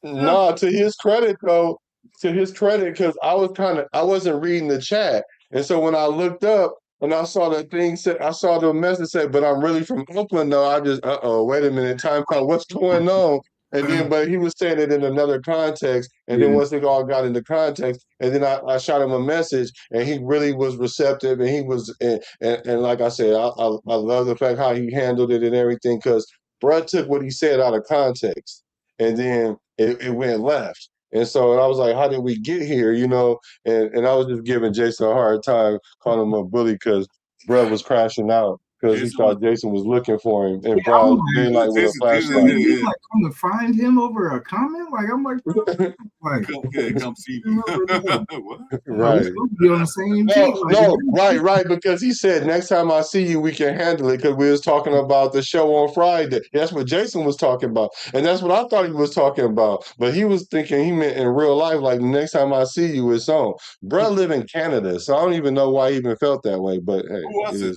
No, to his credit though, because I wasn't reading the chat, and so when I looked up and I saw the thing I saw the message said, "But I'm really from Oakland." though. I just, wait a minute, time out. What's going on? And then, but he was saying it in another context. And then once it all got into context, and then I shot him a message, and he really was receptive. And he was, and like I said, I love the fact how he handled it and everything, because Brett took what he said out of context, and then it went left. And so I was like, how did we get here? You know, and I was just giving Jason a hard time, calling him a bully because Brett was crashing out. Because he thought Jason was looking for him, and brought daylight with a flashlight. You like come to find him over a comment? Like I'm like, like come see me. Right. Be on the same team. Right. Because he said next time I see you, we can handle it. Because we was talking about the show on Friday. That's what Jason was talking about, and that's what I thought he was talking about. But he was thinking he meant in real life, like the next time I see you, it's on. Bruh live in Canada, so I don't even know why he even felt that way. But hey, who was it?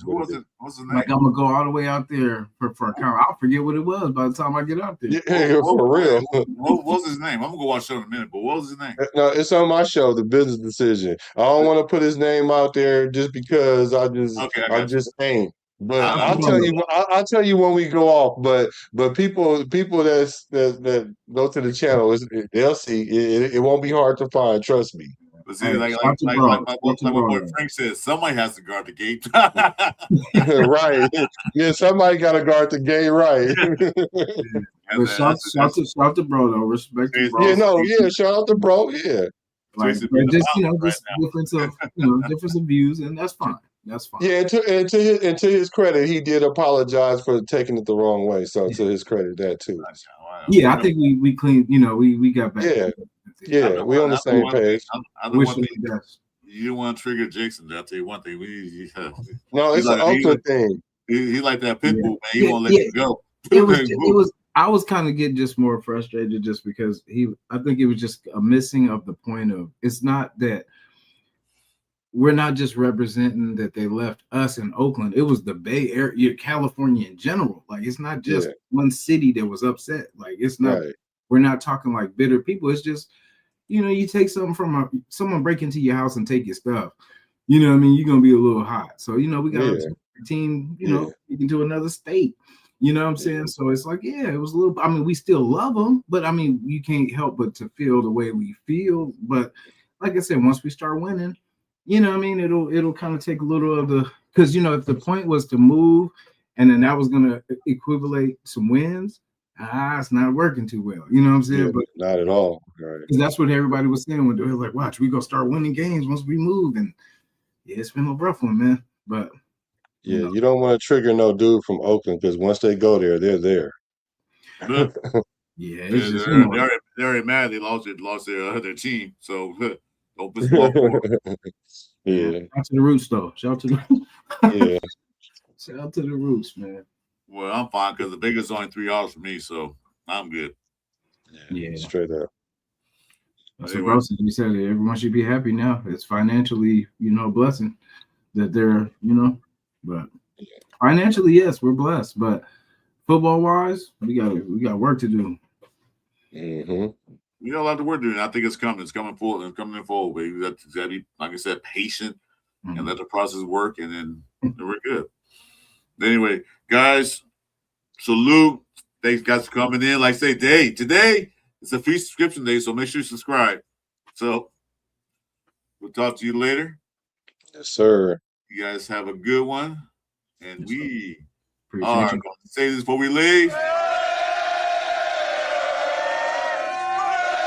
What's the name? Like I'm gonna go all the way out there for a car. I'll forget what it was by the time I get out there. Yeah, for real. What was his name? I'm gonna go watch the show in a minute. But what was his name? No, it's on my show, The Business Decision. I don't want to put his name out there just because I just ain't. But I'll tell you when we go off. But people that go to the channel, they'll see. It won't be hard to find. Trust me. But see, like my boy Frank says, somebody has to guard the gate. Right. Yeah, somebody got to guard the gate, right. But shout to bro though. Respect to bro. Shout out to bro, yeah. Like, just difference of views, and that's fine. That's fine. Yeah, and to his credit, he did apologize for taking it the wrong way. So to his credit, that too. Yeah, I think we cleaned. We got back. Yeah, we on the same page. Wish him the best. You don't want to trigger Jason. I'll tell you one thing. No, it's an Oakland thing. He like that pit bull, man. He won't let you go. It was. I was kind of getting just more frustrated just because I think it was just a missing of the point of. It's not that we're not just representing that they left us in Oakland. It was the Bay Area, California in general. Like it's not just one city that was upset. Like it's not. Right. We're not talking like bitter people. It's just, you take something from someone break into your house and take your stuff. You know what I mean? You're gonna be a little hot. So we got a team. Into another state. You know what I'm saying? So it's like, it was a little. I mean, we still love them, but I mean, you can't help but to feel the way we feel. But like I said, once we start winning, you know what I mean? It'll kind of take a little of the, because if the point was to move, and then that was gonna equivalent some wins. It's not working too well. You know what I'm saying? But not at all. Right. That's what everybody was saying when they were like, watch, we gonna start winning games once we move. And it's been a rough one, man. But you don't want to trigger no dude from Oakland because once they go there, they're there. It's just they're already mad. They lost their team. So don't piss them off. Shout out to the Roots, though. Shout out to the Shout out to the Roots, man. Well, I'm fine because the biggest only $3 for me, so I'm good. Yeah, straight up. So, bro, you said that everyone should be happy now. It's financially, a blessing that they're, but financially, yes, we're blessed. But football-wise, we got work to do. Mm-hmm. We got a lot of work to do. I think it's coming. It's coming forward. It's coming in forward. But you got to be, like I said, patient and let the process work, and then we're good. Anyway, guys, salute. Thanks, guys, for coming in. Like I say, today it's a free subscription day, so make sure you subscribe. So we'll talk to you later. Yes, sir. You guys have a good one. And we are going to say this before we leave.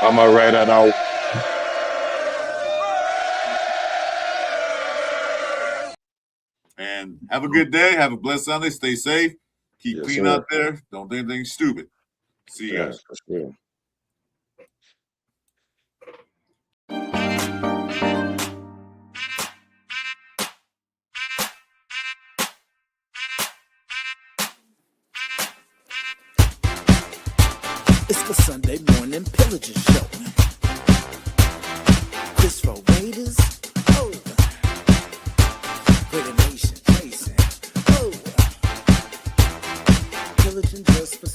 I'm all right at all. And have a good day. Have a blessed Sunday. Stay safe. Keep clean out there. Don't do anything stupid. See you guys. That's good. It's the Sunday morning pillaging show. This for Raiders. Oh, Raider Nation, Jasin. Oh, pillaging just for